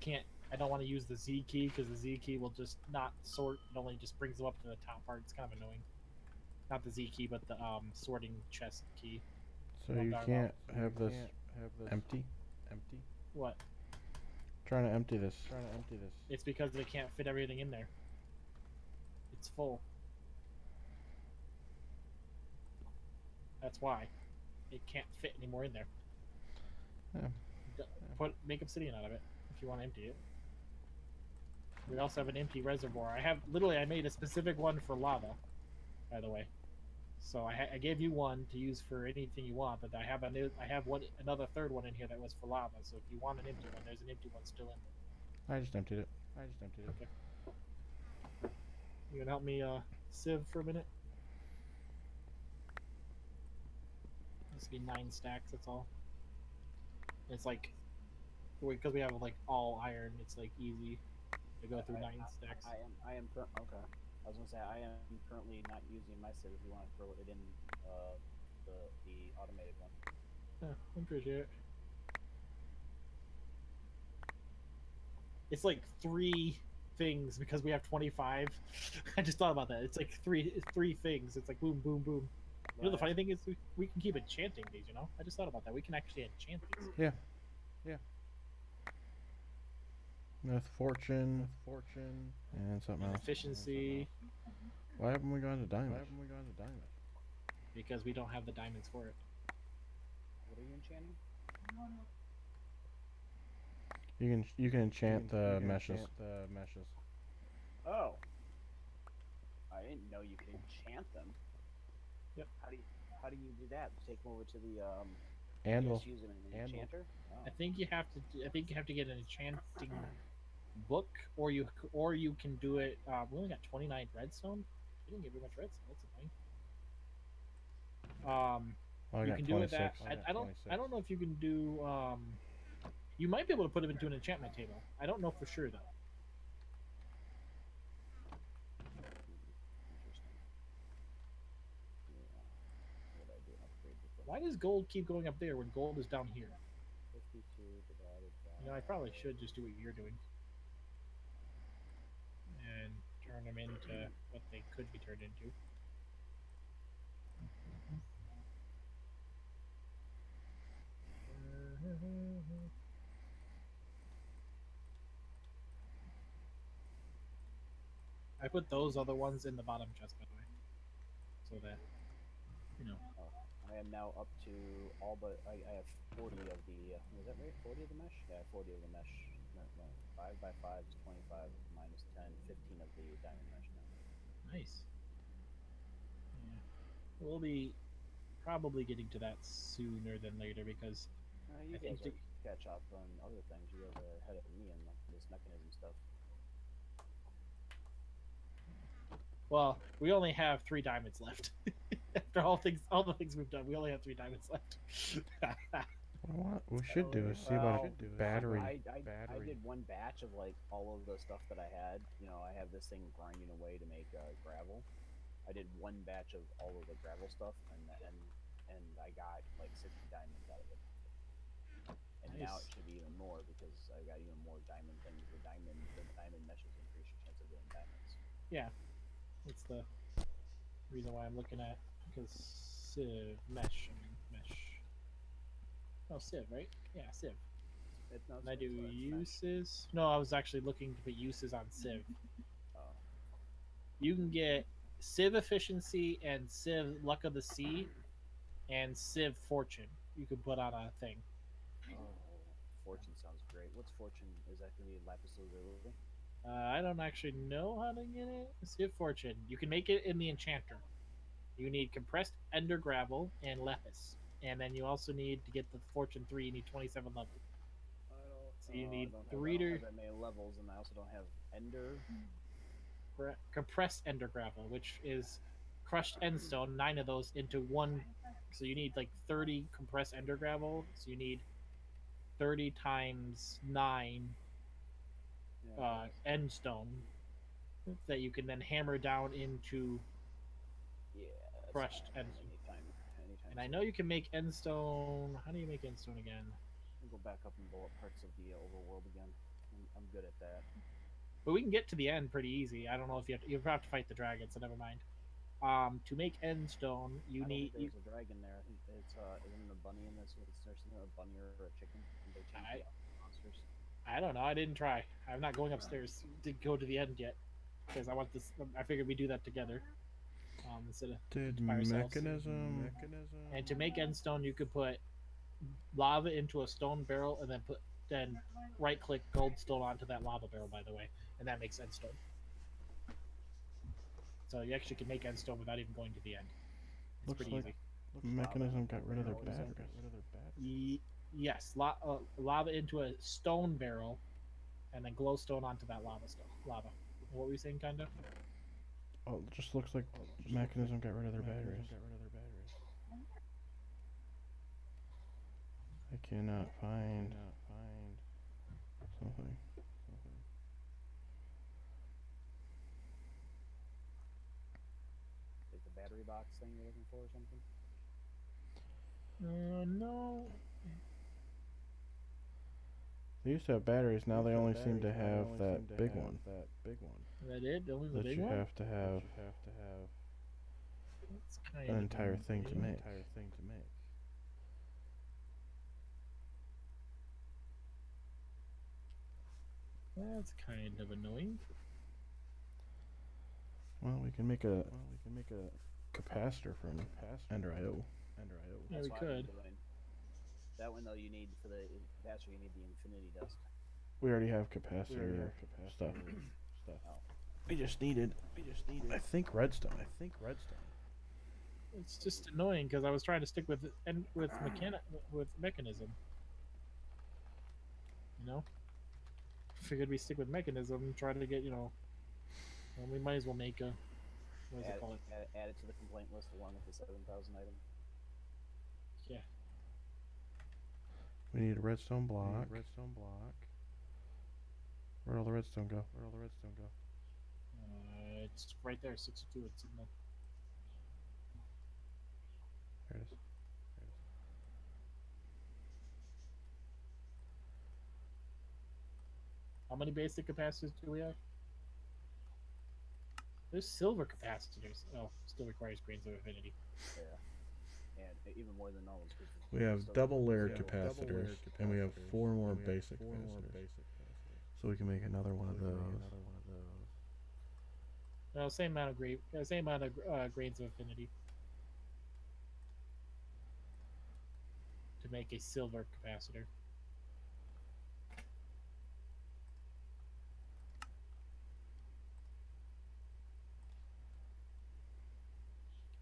A: I don't want to use the Z key, because the Z key will just not sort. It only just brings them up to the top part. It's kind of annoying. Not the Z key, but the sorting chest key.
C: So you can't have this empty?
A: What?
C: Trying to empty this.
A: It's because they can't fit everything in there. It's full. That's why. It can't fit anymore in there.
C: Yeah.
A: make obsidian out of it if you want to empty it. We also have an empty reservoir. I made a specific one for lava, by the way. So I gave you one to use for anything you want, but I have another third one in here that was for lava. So if you want an empty one, there's an empty one still in there.
C: I just emptied it.
A: Okay. You can help me sieve for a minute. This will be 9 stacks. That's all. It's like because we have like all iron, it's like easy to go through 9 stacks.
B: I am okay. I was gonna say I am currently not using my sieve. If you want to throw it in the automated one.
A: Yeah, I appreciate it. It's like 3 things because we have 25. I just thought about that. It's like three things. It's like boom, boom, boom. You know, the funny thing is we can keep enchanting these, you know? I just thought about that. We can actually enchant these.
C: Yeah. With fortune, and something
A: And
C: else.
A: efficiency,
C: Why haven't we gone to diamond?
A: because we don't have the diamonds for it.
B: What are you enchanting?
C: You can enchant the meshes.
B: Oh. I didn't know you could enchant them.
A: Yep.
B: How do you do that? Take them over to the
C: Anvil.
B: just use them in an enchanter? Oh.
A: I think you have to get an enchanting book, or you can do it. We only got 29 redstone. We didn't get very much redstone. That's annoying.
C: Oh, I
A: You
C: got
A: can do it
C: 26.
A: that. I don't know if you can do. You might be able to put them into an enchantment table. I don't know for sure though.
B: Interesting. Yeah. What I do upgrade before.
A: Why does gold keep going up there when gold is down here?
B: 52 divided by.
A: You know, I probably should just do what you're doing. And turn them into what they could be turned into. I put those other ones in the bottom chest, by the way. So that, you know.
B: Oh, I am now up to all but I have 40 of the. Was that right? 40 of the mesh? Yeah, 40 of the mesh. No, 5 by 5 is 25 minus 10, 15 of the diamond mesh now.
A: Nice. Yeah. We'll be probably getting to that sooner than later because
B: You
A: I think
B: guys will catch up on other things. You guys are ahead of me in this mechanism stuff.
A: well, we only have 3 diamonds left. After all the things we've done, we only have 3 diamonds left.
C: What we should do is see about a battery.
B: I did one batch of like all of the stuff that I had. You know, I have this thing grinding away to make gravel. I did one batch of all of the gravel stuff, and I got like 60 diamonds out of it. And now it
A: Nice.
B: should be even more because I got even more diamond things. The diamond meshes increase your chance of getting diamonds.
A: Yeah, that's the reason why I'm looking at because sieve mesh. Oh, sieve, right? Yeah, sieve. Can I do uses? No, I was actually looking to put uses on sieve.
B: Oh.
A: You can get sieve efficiency and sieve luck of the sea, and sieve fortune. You can put on a thing.
B: Oh, fortune sounds great. What's fortune? Is that gonna be lapis lazuli?
A: I don't actually know how to get it. Sieve fortune. You can make it in the enchanter. You need compressed ender gravel and lapis, and then you also need to get the fortune 3. You need 27 levels. So you need
B: I
A: 3
B: don't
A: to
B: have that many levels, and I also don't have ender.
A: compressed ender gravel, which is crushed endstone. 9 of those into 1. So you need like 30 compressed ender gravel. So you need 30 times 9 endstone that you can then hammer down into
B: that's
A: crushed
B: fine.
A: endstone.
B: Anytime.
A: And I know you can make endstone. How do you make endstone again?
B: I'll go back up and blow up parts of the overworld again. I'm good at that.
A: But we can get to the end pretty easy. I don't know if you have to fight the dragon, so never mind. To make endstone, you
B: I don't
A: need.
B: think there's a dragon there. I think it's isn't a bunny in this? Is there something, a bunny or a chicken? And they change the monsters.
A: I don't know. I didn't try. I'm not going upstairs to go to the end yet because I want this. I figured we do that together instead of
C: Did
A: by ourselves.
C: mechanism.
A: And to make endstone, you could put lava into a stone barrel and then put then right-click goldstone onto that lava barrel, by the way, and that makes endstone. So you actually can make endstone without even going to the end. It's
C: Looks
A: pretty
C: like
A: easy.
C: Mechanism got rid of their batteries.
A: Yes, lava into a stone barrel, and then glowstone onto that lava. What were you saying, kinda?
C: Oh, it just looks like Mechanism got rid of their batteries. I cannot find something.
B: Is the battery box thing you're looking for or something?
A: No.
C: They used to have batteries. Now they only seem to have that big one.
A: Is that it? Only the
C: That
A: big
C: you
A: one?
C: have to have
A: That's kind
C: an
A: of
C: entire thing to
A: annoying.
C: make.
A: That's kind of annoying.
C: Well, we can make a capacitor from Ender IO.
A: Yeah,
B: That's
A: we
B: what I've been
A: could.
B: doing. That one though, you need for the capacitor, you need the infinity dust.
C: We already have capacitor stuff.
B: Oh.
C: We just needed. I think redstone.
A: It's just annoying because I was trying to stick with mechanism. You know, figured we stick with mechanism, try to get well, we might as well make a what does it call it?
B: Add it to the complaint list along with the 7,000 item.
A: Yeah.
C: We need a redstone block. Where'd all the redstone go?
A: It's right there, 62. It's in the.
C: There it is.
A: How many basic capacitors do we have? There's silver capacitors. Oh, still requires grains of affinity.
B: Yeah. And even more than those.
C: We have double layered capacitors, and we have 4 more basic capacitors. So we can make another one of those.
A: No, same amount of grains of affinity to make a silver capacitor.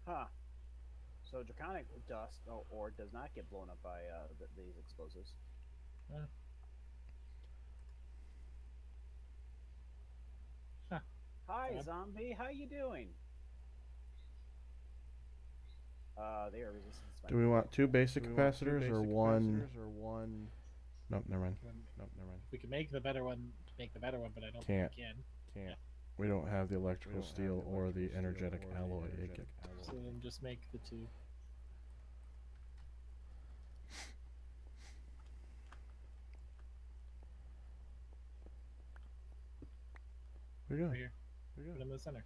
B: Huh. So draconic dust or does not get blown up by these explosives.
A: Huh. Huh.
B: Hi, zombie. How you doing? They are resistant to
C: Do we want 2 basic capacitors or one? Nope, never mind.
A: If we can make the better one, but I don't
C: Can't.
A: think we can.
C: We don't have the electrical steel or the energetic alloy.
A: So then just make the 2.
C: Where you
A: Right
C: going?
A: here. Put them in the center.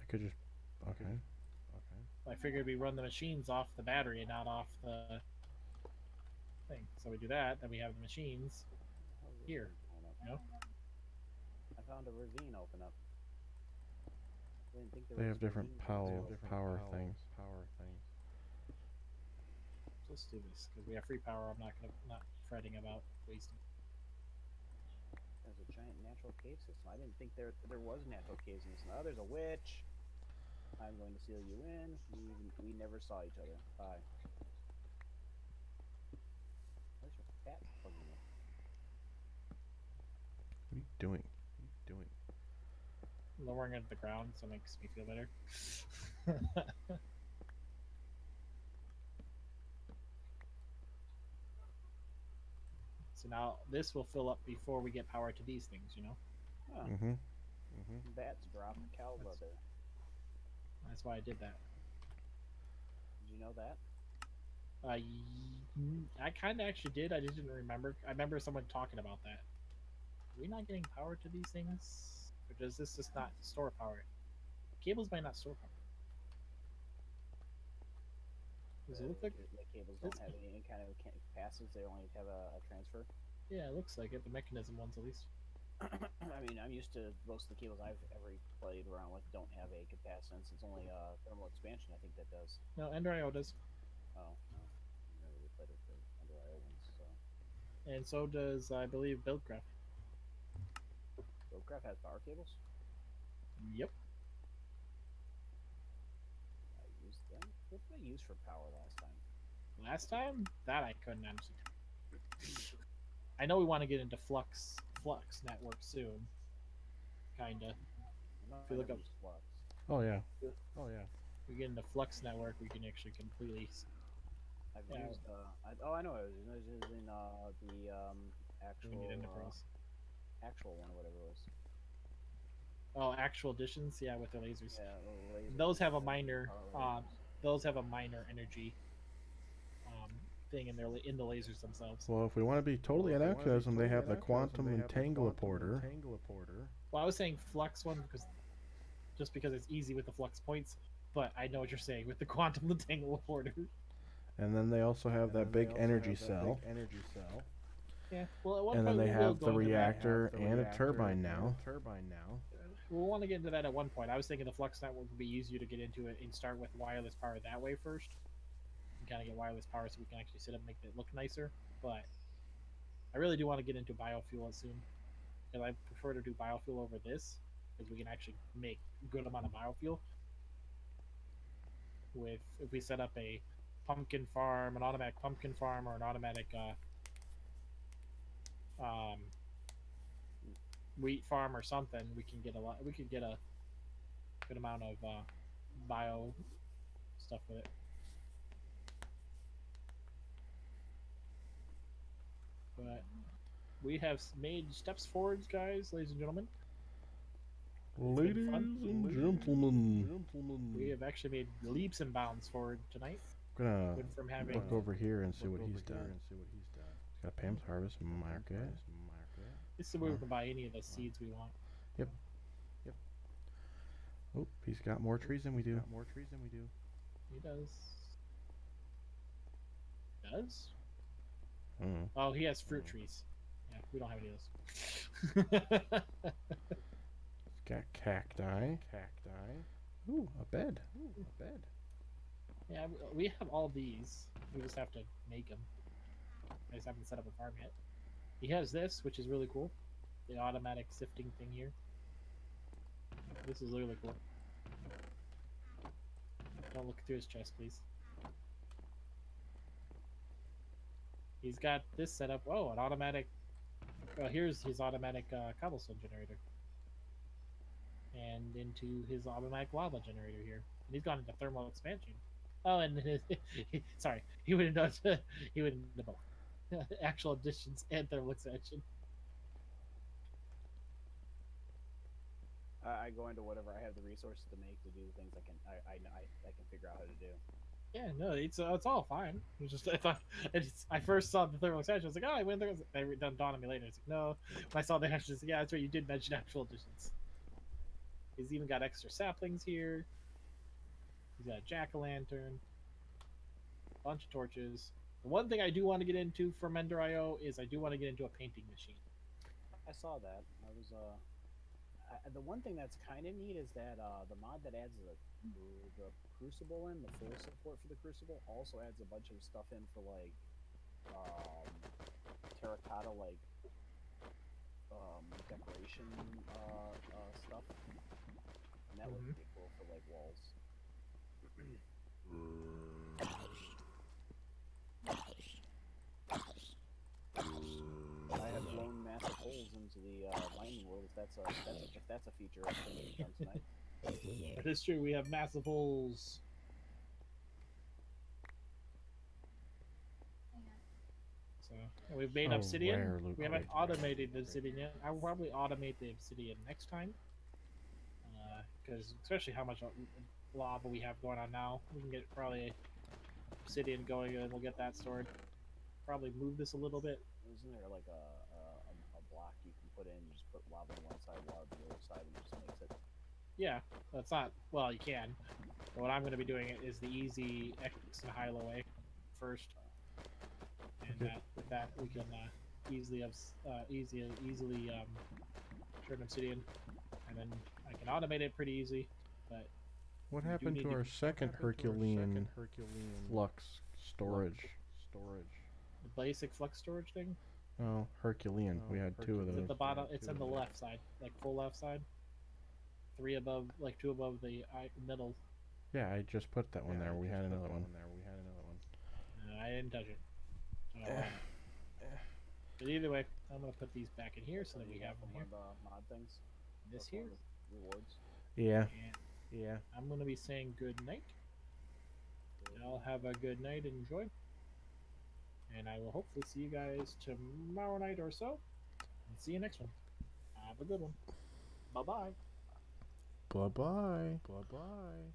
C: I could just. Okay.
A: I figured we run the machines off the battery and not off the thing. So we do that, then we have the machines here. You know?
B: I found a ravine open up. Didn't think there
C: They
B: was
C: have different
B: ravines.
C: power things.
A: Let's do this because we have free power. I'm not fretting about wasting.
B: There's a giant natural cave system. I didn't think there was natural caves in this. Now there's a witch. I'm going to seal you in. We never saw each other. Bye. Where's your cat bugging you?
C: What are you doing?
A: Lowering it to the ground so it makes me feel better. So now this will fill up before we get power to these things, you know?
B: Huh.
C: Mm-hmm.
B: Bats drop cow leather.
A: That's why I did that.
B: Did you know that?
A: I kind of actually did. I just didn't remember. I remember someone talking about that. Are we not getting power to these things? Or does this just not store power? Cables might not store power. Does it look like...
B: The cables don't have any kind of capacitance. They only have a transfer.
A: Yeah, it looks like it. The mechanism ones, at least.
B: I mean, I'm used to most of the cables I've ever played around with don't have a capacitance. It's only thermal expansion, I think, that does.
A: No, Ender IO does.
B: Oh, no. I never really played with the Ender IO ones.
A: and so does I believe Buildcraft.
B: Buildcraft has power cables.
A: Yep.
B: I used them. What did I use for power last time?
A: Last time that I couldn't honestly. I know we want to get into Flux network soon. Kinda.
B: No,
A: If you
B: I
A: look
B: never
A: up-
B: used Flux.
C: Oh yeah. Oh yeah.
A: We get into Flux network, we can actually completely.
B: I've
A: Yeah.
B: used. I know. I was using the
A: We need
B: actual
A: Enterprise.
B: actual one, whatever it was.
A: Oh, actual additions, yeah, with the lasers.
B: Yeah, the laser
A: Those have a
B: lasers,
A: minor,
B: power lasers.
A: those have a minor energy thing in the lasers themselves.
C: Well, if we want to be totally anachronism, they have the quantum entangleporter.
A: Well, I was saying Flux one just because it's easy with the Flux points, but I know what you're saying with the quantum entangleporter.
C: And then they also have that big energy cell.
A: Yeah. Well, at one
C: And then
A: point
C: they
A: we will
C: have
A: go
C: the
A: into that.
C: reactor and a turbine now.
A: We'll want to get into that at one point. I was thinking the Flux network would be easier to get into it and start with wireless power that way first. And kind of get wireless power so we can actually sit up and make it look nicer. But I really do want to get into biofuel soon. Because I prefer to do biofuel over this. Because we can actually make a good amount of biofuel. If we set up a pumpkin farm, an automatic pumpkin farm, or an automatic wheat farm or something, we can get a lot. We could get a good amount of bio stuff with it. But we have made steps forwards, guys, ladies and gentlemen.
C: Ladies
A: fun.
C: and gentlemen,
A: We have actually made leaps and bounds forward tonight.
C: I'm gonna
A: Went from having
C: look over here and see what he's done. He's got Pam's Harvest Market.
A: this is where we can buy any of the seeds we want.
C: Oh, he's got more trees than we do.
A: He does. Does?
C: Mm.
A: Oh, he has fruit trees. Yeah, we don't have any of those.
C: He's got cacti. Ooh, a bed.
A: Yeah, we have all these. We just have to make them. I just haven't set up a farm yet. He has this, which is really cool. The automatic sifting thing here. This is really cool. Don't look through his chest, please. He's got this set up. Oh, an automatic. Well, here's his automatic cobblestone generator. And into his automatic lava generator here. And he's gone into thermal expansion. Oh, and his, sorry, he went into both actual additions and thermal expansion.
B: I go into whatever I have the resources to make to do the things I can figure out how to do.
A: Yeah, no, it's all fine. It was just I thought I first saw the thermal expansion. I was like, oh, I went there. They done dawned on me later. It's like, no. When I saw the actions, yeah, that's right. You did mention actual additions. He's even got extra saplings here. He's got a jack-o'-lantern, a bunch of torches. The one thing I do want to get into for Mender.io is I do want to get into a painting machine.
B: I saw that. I was the one thing that's kind of neat is that the mod that adds the Crucible in, the full support for the Crucible, also adds a bunch of stuff in for like terracotta like decoration stuff, and that would be cool for like walls. I have blown massive holes into the mining world. If that's a feature of things done tonight.
A: It is true. We have massive holes. So and we've made
C: Oh,
A: obsidian.
C: rare loot
A: We haven't
C: crate.
A: automated the obsidian yet. I will probably automate the obsidian next time, because especially how much lava we have going on now, we can get probably obsidian going, and we'll get that stored. Probably move this a little bit.
B: Isn't there like a block you can put in? You just put lava on one side, lava on the other side, and it just makes it.
A: Yeah, that's not well. You can. But what I'm going to be doing is the easy X and high-low way first, and with that we can easily turn obsidian, and then I can automate it pretty easy. But
C: What
A: do
C: happened
A: need
C: to
A: to-
C: our second Herculean flux storage?
A: the basic flux storage thing.
C: Oh, Herculean. We had two of
A: It's
C: those.
A: at the bottom. It's in the left side, like full left side. 3 above, like 2 above the middle.
C: Yeah, I just put that one there. We had another one.
A: I didn't touch it. But either way, I'm gonna put these back in here so that we have them
B: one
A: here.
B: of the mod things.
A: This
B: That's one
A: here.
B: of the rewards.
C: Yeah.
A: And
C: Yeah.
A: I'm gonna be saying good night. Y'all have a good night. Enjoy. And I will hopefully see you guys tomorrow night or so. And see you next one. Have a good one. Bye bye.
C: Bye bye. Bye bye.